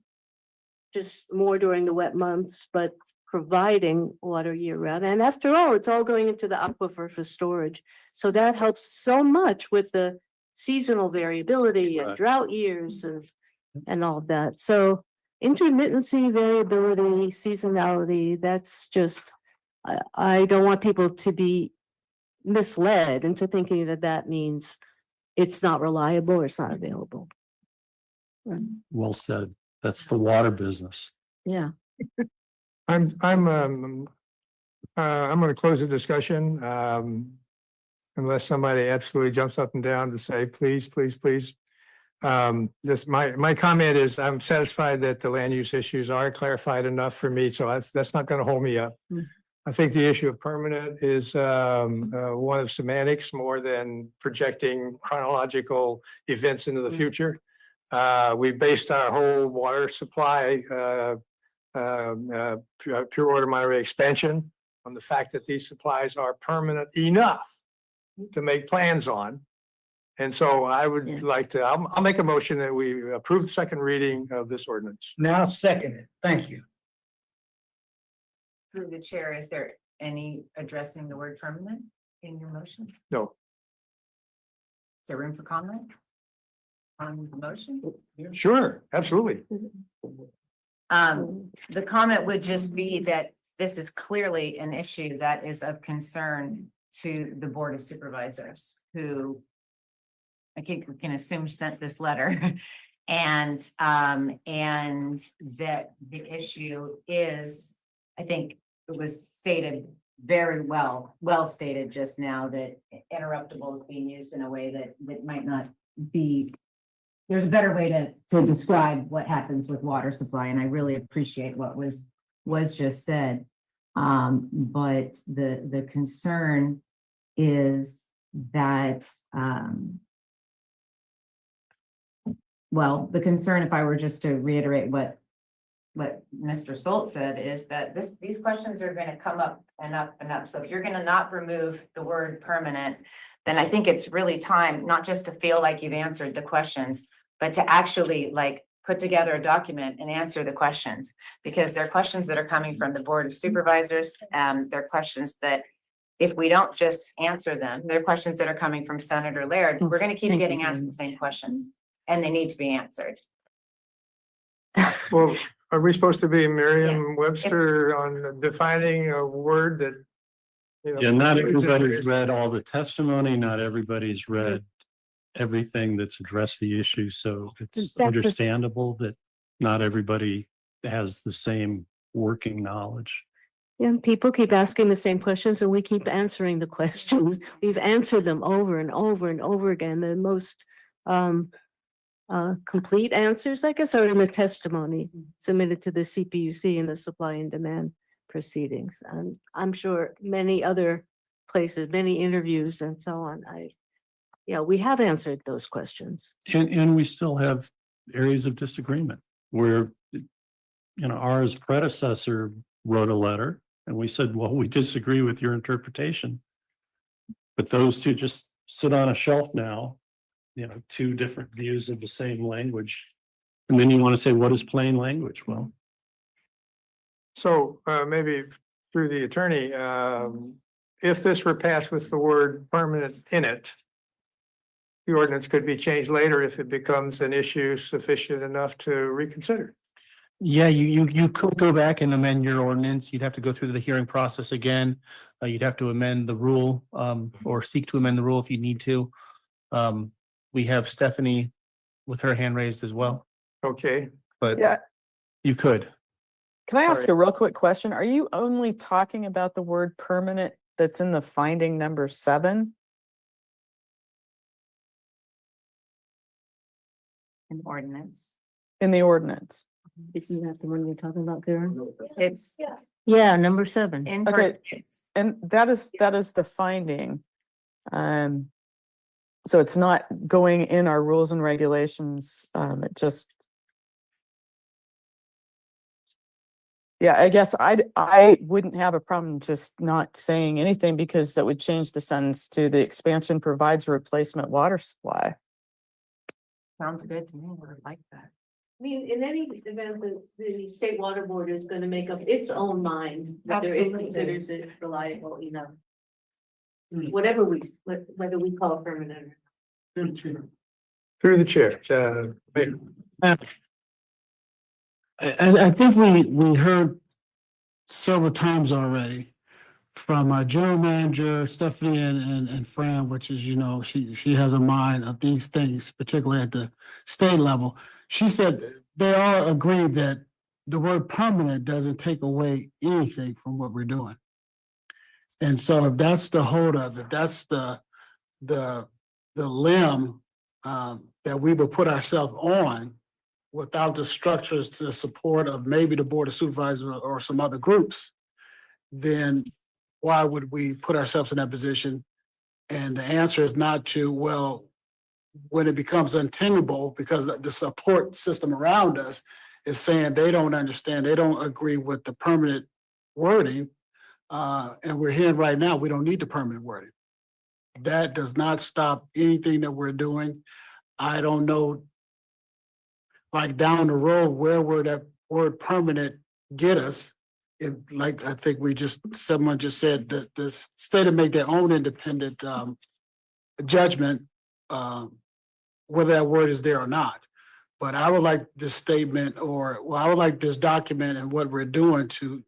just more during the wet months, but providing water year round. And after all, it's all going into the aquifer for storage. So that helps so much with the seasonal variability and Right. drought years and all of that. So intermittency, variability, seasonality, that's just, I don't want people to be misled into thinking that that means it's not reliable or it's not available. Well said. That's the water business. Yeah. I'm gonna close the discussion, unless somebody absolutely jumps up and down to say, please, please, please. Just my comment is I'm satisfied that the land use issues are clarified enough for me, so that's not gonna hold me up. Mm. I think the issue of permanent is one of semantics more than projecting chronological events into the Mm. future. We based our whole water supply pure water Monterey expansion on the fact that these supplies are permanent enough to make plans on. And so I would Yeah. like to, I'll make a motion that we approve the second reading of this ordinance. Now second it. Thank you. Through the chair, is there any addressing the word permanent in your motion? Is No, there room for comment on the motion? sure, absolutely. The comment would just be that this is clearly an issue that is of concern to the Board of Supervisors, who I think we can assume sent this letter. And that the issue is, I think it was stated very well stated just now, that interruptible is being used in a way that might not be. There's a better way to describe what happens with water supply, and I really appreciate what was just said. But the concern is that, well, the concern, if I were just to reiterate what Mr. Stoltz said, is that these questions are going to come up and up and up. So if you're going to not remove the word permanent, then I think it's really time not just to feel like you've answered the questions, but to actually like put together a document and answer the questions, because they're questions that are coming from the Board of Supervisors. They're questions that if we don't just answer them, they're questions that are coming from Senator Laird. We're going to keep Thank you getting very asked the much. same questions, and they need to be answered. Well, are we supposed to be Merriam-Webster on defining a word that? You know, Yeah, not everybody's read all the testimony, not everybody's read everything that's addressed the issue, so it's That's a- understandable that not everybody has the same working knowledge. Yeah, and people keep asking the same questions and we keep answering the questions. We've answered them over and over and over again. The most complete answers, I guess, are in the testimony submitted to the CPUC in the supply and demand proceedings. And I'm sure many other places, many interviews and so on. We have answered those questions. And we still have areas of disagreement where, ours predecessor wrote a letter and we said, well, we disagree with your interpretation. But those two just sit on a shelf now, two different views of the same language. And then you want to say, what is plain language? Well, So maybe through the attorney, if this were passed with the word permanent in it, the ordinance could be changed later if it becomes an issue sufficient enough to reconsider. Yeah, you could go back and amend your ordinance. You'd have to go through the hearing process again. You'd have to amend the rule, or seek to amend the rule if you need to. We have Stephanie with her hand raised as well, Okay, but Yeah. you could. Can I ask Sorry. a real quick question? Are you only talking about the word permanent that's in the finding number 7? An ordinance. In the ordinance? Isn't that the one you're talking about, Karen? It's Yeah, number 7. in Okay. pertinence. And that is the finding. So it's not going in our rules and regulations. It just. Yeah, I guess I wouldn't have a problem just not saying anything, because that would change the sentence to the expansion provides a replacement water supply. Sounds good to me. I would like that. mean, in any event, the state water board is gonna make up its own mind. Whether it Absolutely. considers it reliable enough. Whatever whether we call it permanent. Through the chair, Mayor. I think we heard several times already from our general manager, Stephanie and Fran, which is, you know, she has a mind of these things, particularly at the state level. She said they all agree that the word permanent doesn't take away anything from what we're doing. And so if that's the holdup, if that's the limb that we would put ourselves on without the structures to support of maybe the Board of Supervisors or some other groups, then why would we put ourselves in that position? And the answer is not to, well, when it becomes untenable, because the support system around us is saying they don't understand, they don't agree with the permanent wording. And we're hearing right now, we don't need the permanent wording. That does not stop anything that we're doing. I don't know, like down the road, where would that word permanent get us? If, like, I think someone just said that the state will make their own independent judgment, whether that word is there or not. But I would like this statement I would like this document and what we're doing to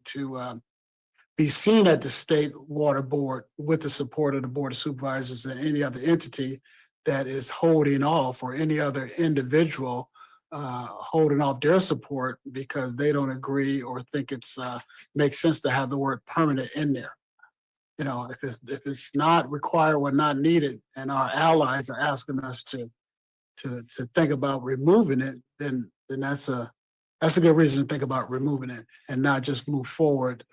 be seen at the state water board with the support of the Board of Supervisors and any other entity that is holding off, or any other individual holding off their support because they don't agree or think it's makes sense to have the word permanent in there. You know, if it's not required or not needed, and our allies are asking us to think about removing it, then that's a good reason to think about removing it and not just move forward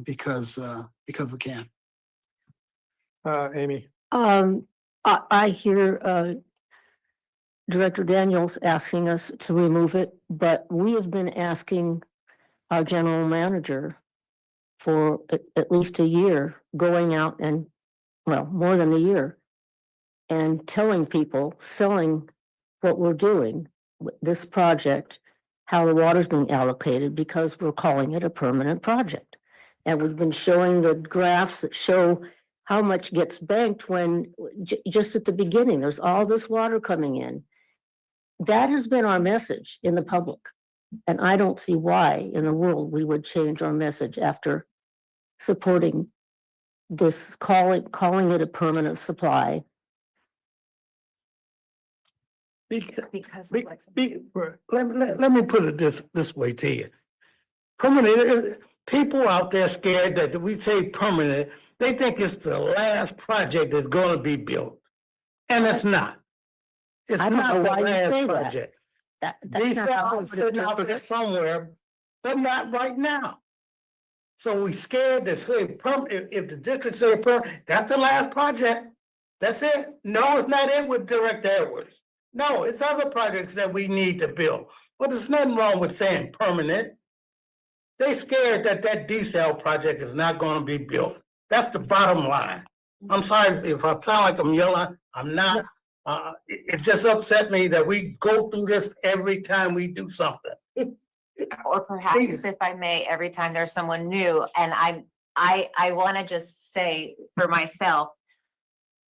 because we can. Amy. I hear Director Daniels asking us to remove it, but we have been asking our general manager for at least a year, going out and, well, more than a year, and telling people, selling what we're doing, this project, how the water's being allocated, because we're calling it a permanent project. And we've been showing the graphs that show how much gets banked when just at the beginning, there's all this water coming in. That has been our message in the public. And I don't see why in the world we would change our message after supporting this, calling it a permanent supply. Because let me put it this way to you. Permanent, people out there scared that we say permanent, they think it's the last project that's gonna be built. And it's not. It's I don't not know the why you say last that. project. That's These not how I are would sitting out interpret there it. somewhere, but not right now. So we scared to say permanent, if the district say permanent, that's the last project. That's it. No, it's not it with Director Edwards. No, it's other projects that we need to build. But there's nothing wrong with saying permanent. They scared that desal project is not gonna be built. That's the bottom line. I'm sorry if I sound like I'm yelling, I'm not. It just upset me that we go through this every time we do something. Or perhaps, if I may, every time there's someone new, and I want to just say for myself,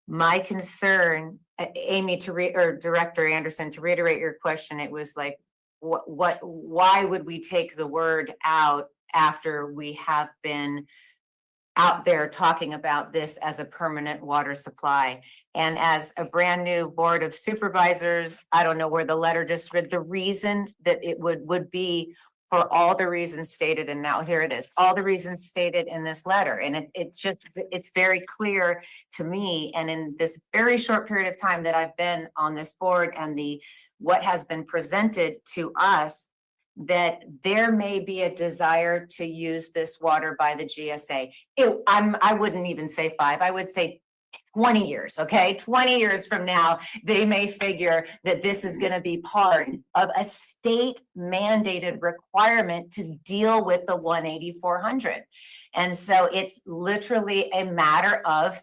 my concern, Amy, or Director Anderson, to reiterate your question, it was like, why would we take the word out after we have been out there talking about this as a permanent water supply? And as a brand new Board of Supervisors, I don't know where the letter just read, the reason that it would be for all the reasons stated, and now here it is, all the reasons stated in this letter. And it's very clear to me, and in this very short period of time that I've been on this board and what has been presented to us, that there may be a desire to use this water by the GSA. I wouldn't even say 5, I would say 20 years, okay? 20 years from now, they may figure that this is going to be part of a state mandated requirement to deal with the 180-400. And so it's literally a matter of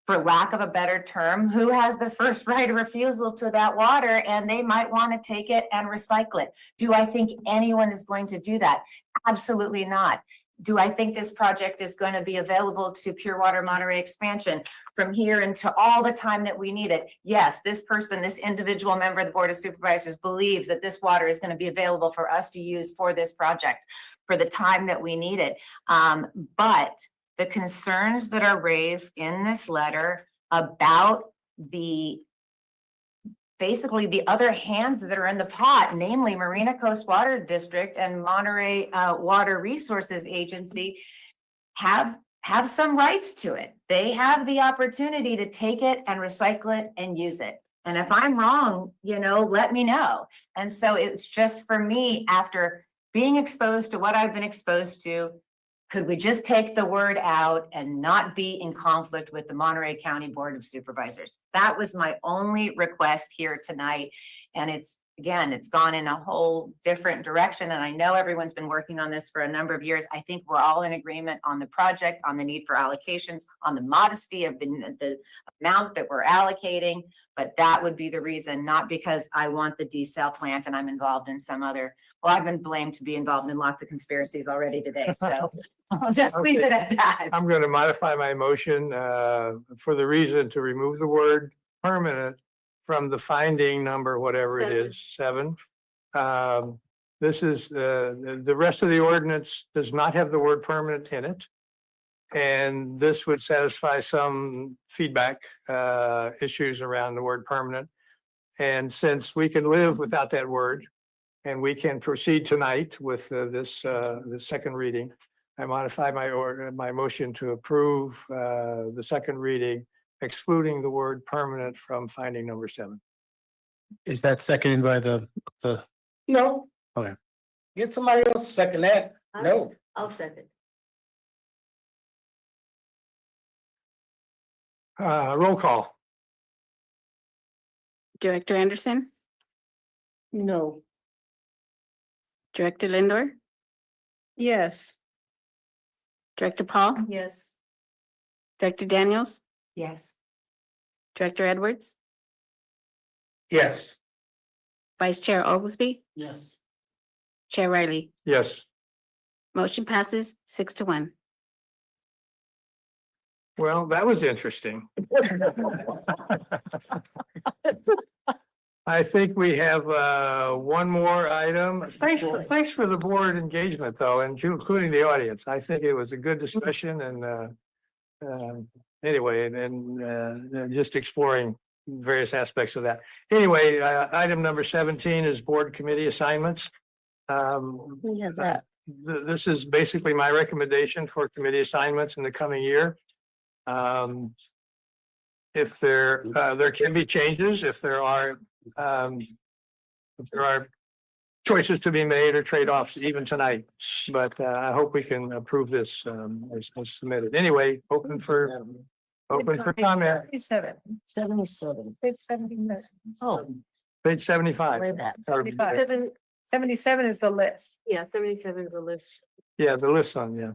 for lack of a better term, who has the first right of refusal to that water, and they might want to take it and recycle it. Do I think anyone is going to do that? Absolutely not. Do I think this project is going to be available to Pure Water Monterey expansion from here into all the time that we need it? Yes, this person, this individual member of the Board of Supervisors believes that this water is going to be available for us to use for this project for the time that we need it. But the concerns that are raised in this letter about basically the other hands that are in the pot, namely Marina Coast Water District and Monterey Water Resources Agency, have some rights to it. They have the opportunity to take it and recycle it and use it. And if I'm wrong, let me know. And so it's just for me, after being exposed to what I've been exposed to, could we just take the word out and not be in conflict with the Monterey County Board of Supervisors? That was my only request here tonight. And it's gone in a whole different direction. And I know everyone's been working on this for a number of years. I think we're all in agreement on the project, on the need for allocations, on the modesty of the amount that we're allocating. But that would be the reason, not because I want the desal plant and I'm involved in some other, well, I've been blamed to be involved in lots of conspiracies already today. So I'll just leave it at that. I'm going to modify my motion for the reason to remove the word permanent from the finding number, whatever it is, 7. This is, the rest of the ordinance does not have the word permanent in it. And this would satisfy some feedback issues around the word permanent. And since we can live without that word and we can proceed tonight with this second reading, I modify my motion to approve the second reading, excluding the word permanent from finding number 7. Is that seconded by the? No. Okay. Get somebody else to second that. No. I'll second. Roll call. Director Anderson, No. Director Lindor, Yes. Director Paul, Yes. Director Daniels, Yes. Director Edwards, Yes. Vice Chair Oglesby, Yes. Chair Riley. Yes. Motion passes 6-1. Well, that was interesting. I think we have one more item. Thanks for the board engagement though, and including the audience. I think it was a good discussion and anyway, and just exploring various aspects of that. Anyway, item number 17 is board committee assignments. Who has that? This is basically my recommendation for committee assignments in the coming year. If there can be changes, if there are choices to be made or trade-offs even tonight, but I hope we can approve this as submitted. Anyway, open for comment. 77. 77. Page 77. Oh, Page 75. way back. Or- 77 is the list. Yeah, 77 is the list. Yeah, the list on, yeah.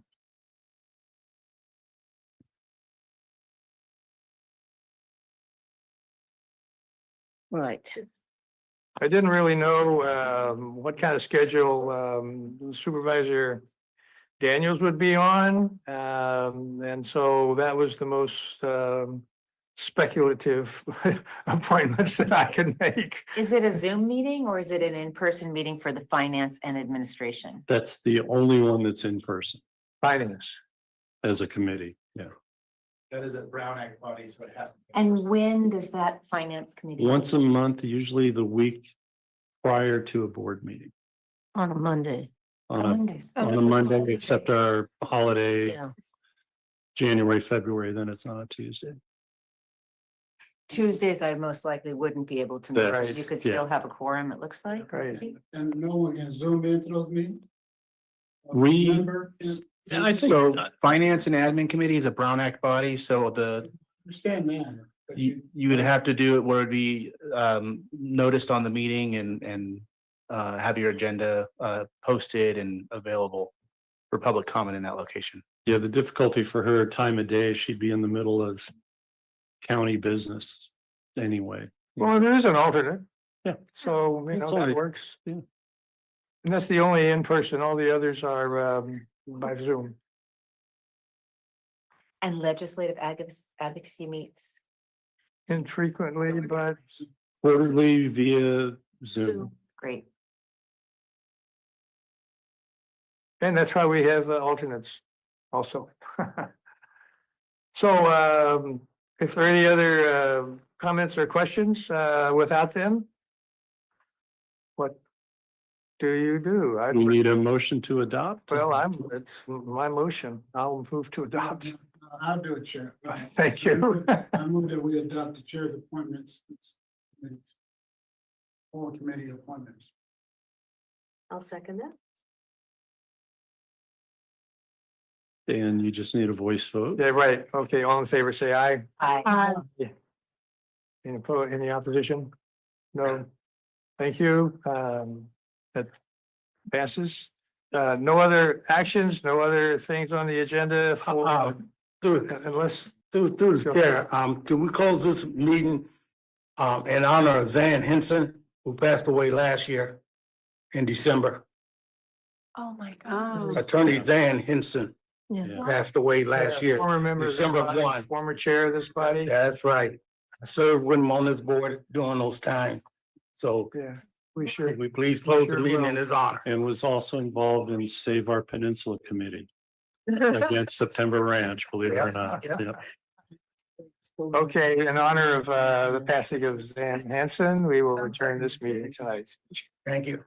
Right. I didn't really know what kind of schedule Supervisor Daniels would be on. And so that was the most speculative appointments that I could make. Is it a Zoom meeting or is it an in-person meeting for the finance and administration? That's the only one that's in person Finance. as a committee. Yeah. That is a Brown Act body, so it has to. And when does that finance committee? Once a month, usually the week prior to a board meeting On a Monday. on Mondays. on a Monday, except our holiday, Yeah. January, February, then it's on a Tuesday. Tuesdays, I most likely wouldn't be able to meet. That's- You could yeah. still have a quorum, it looks like. Right. And no one can zoom into those meetings? We- And I think so. Finance and Admin Committee is a Brown Act body, so Understand that. you would have to do it where it'd be noticed on the meeting and have your agenda posted and available for public comment in that location. Yeah, the difficulty for her time of day, she'd be in the middle of county business anyway. Well, there is an alternate. Yeah. So, you know, It's that only- works. yeah. And that's the only in person. All the others are by Zoom. And legislative advocacy meets. Infrequently, but Quarterly via Zoom. Great. and that's why we have alternates also. So if there are any other comments or questions without them? What do you do? We need a motion to adopt. Well, it's my motion. I'll move to adopt. I'll do it, Chair. Thank you. I move that we adopt the chair of appointments. All committee appointments. I'll second that. And you just need a voice vote. Yeah, right. Okay, all in favor, say aye. Aye. Any opposition? No. Thank you. That passes. No other actions, no other things on the agenda for, unless, Through the chair, can we close this meeting in honor of Zan Henson, who passed away last year in December? Oh, my Oh. Attorney Zan Henson Yeah. passed away last year. former member of this December body, 1. former chair of this body. That's right. I served with him on this board during those times. So Yeah, we should. could we please close the Sure meeting will. in his honor? And was also involved in Save Our Peninsula Committee against September Ranch, believe it or not. Yeah, yeah. Yeah. Okay, in honor of the passing of Zan Hansen, we will return this meeting tonight. Thank you.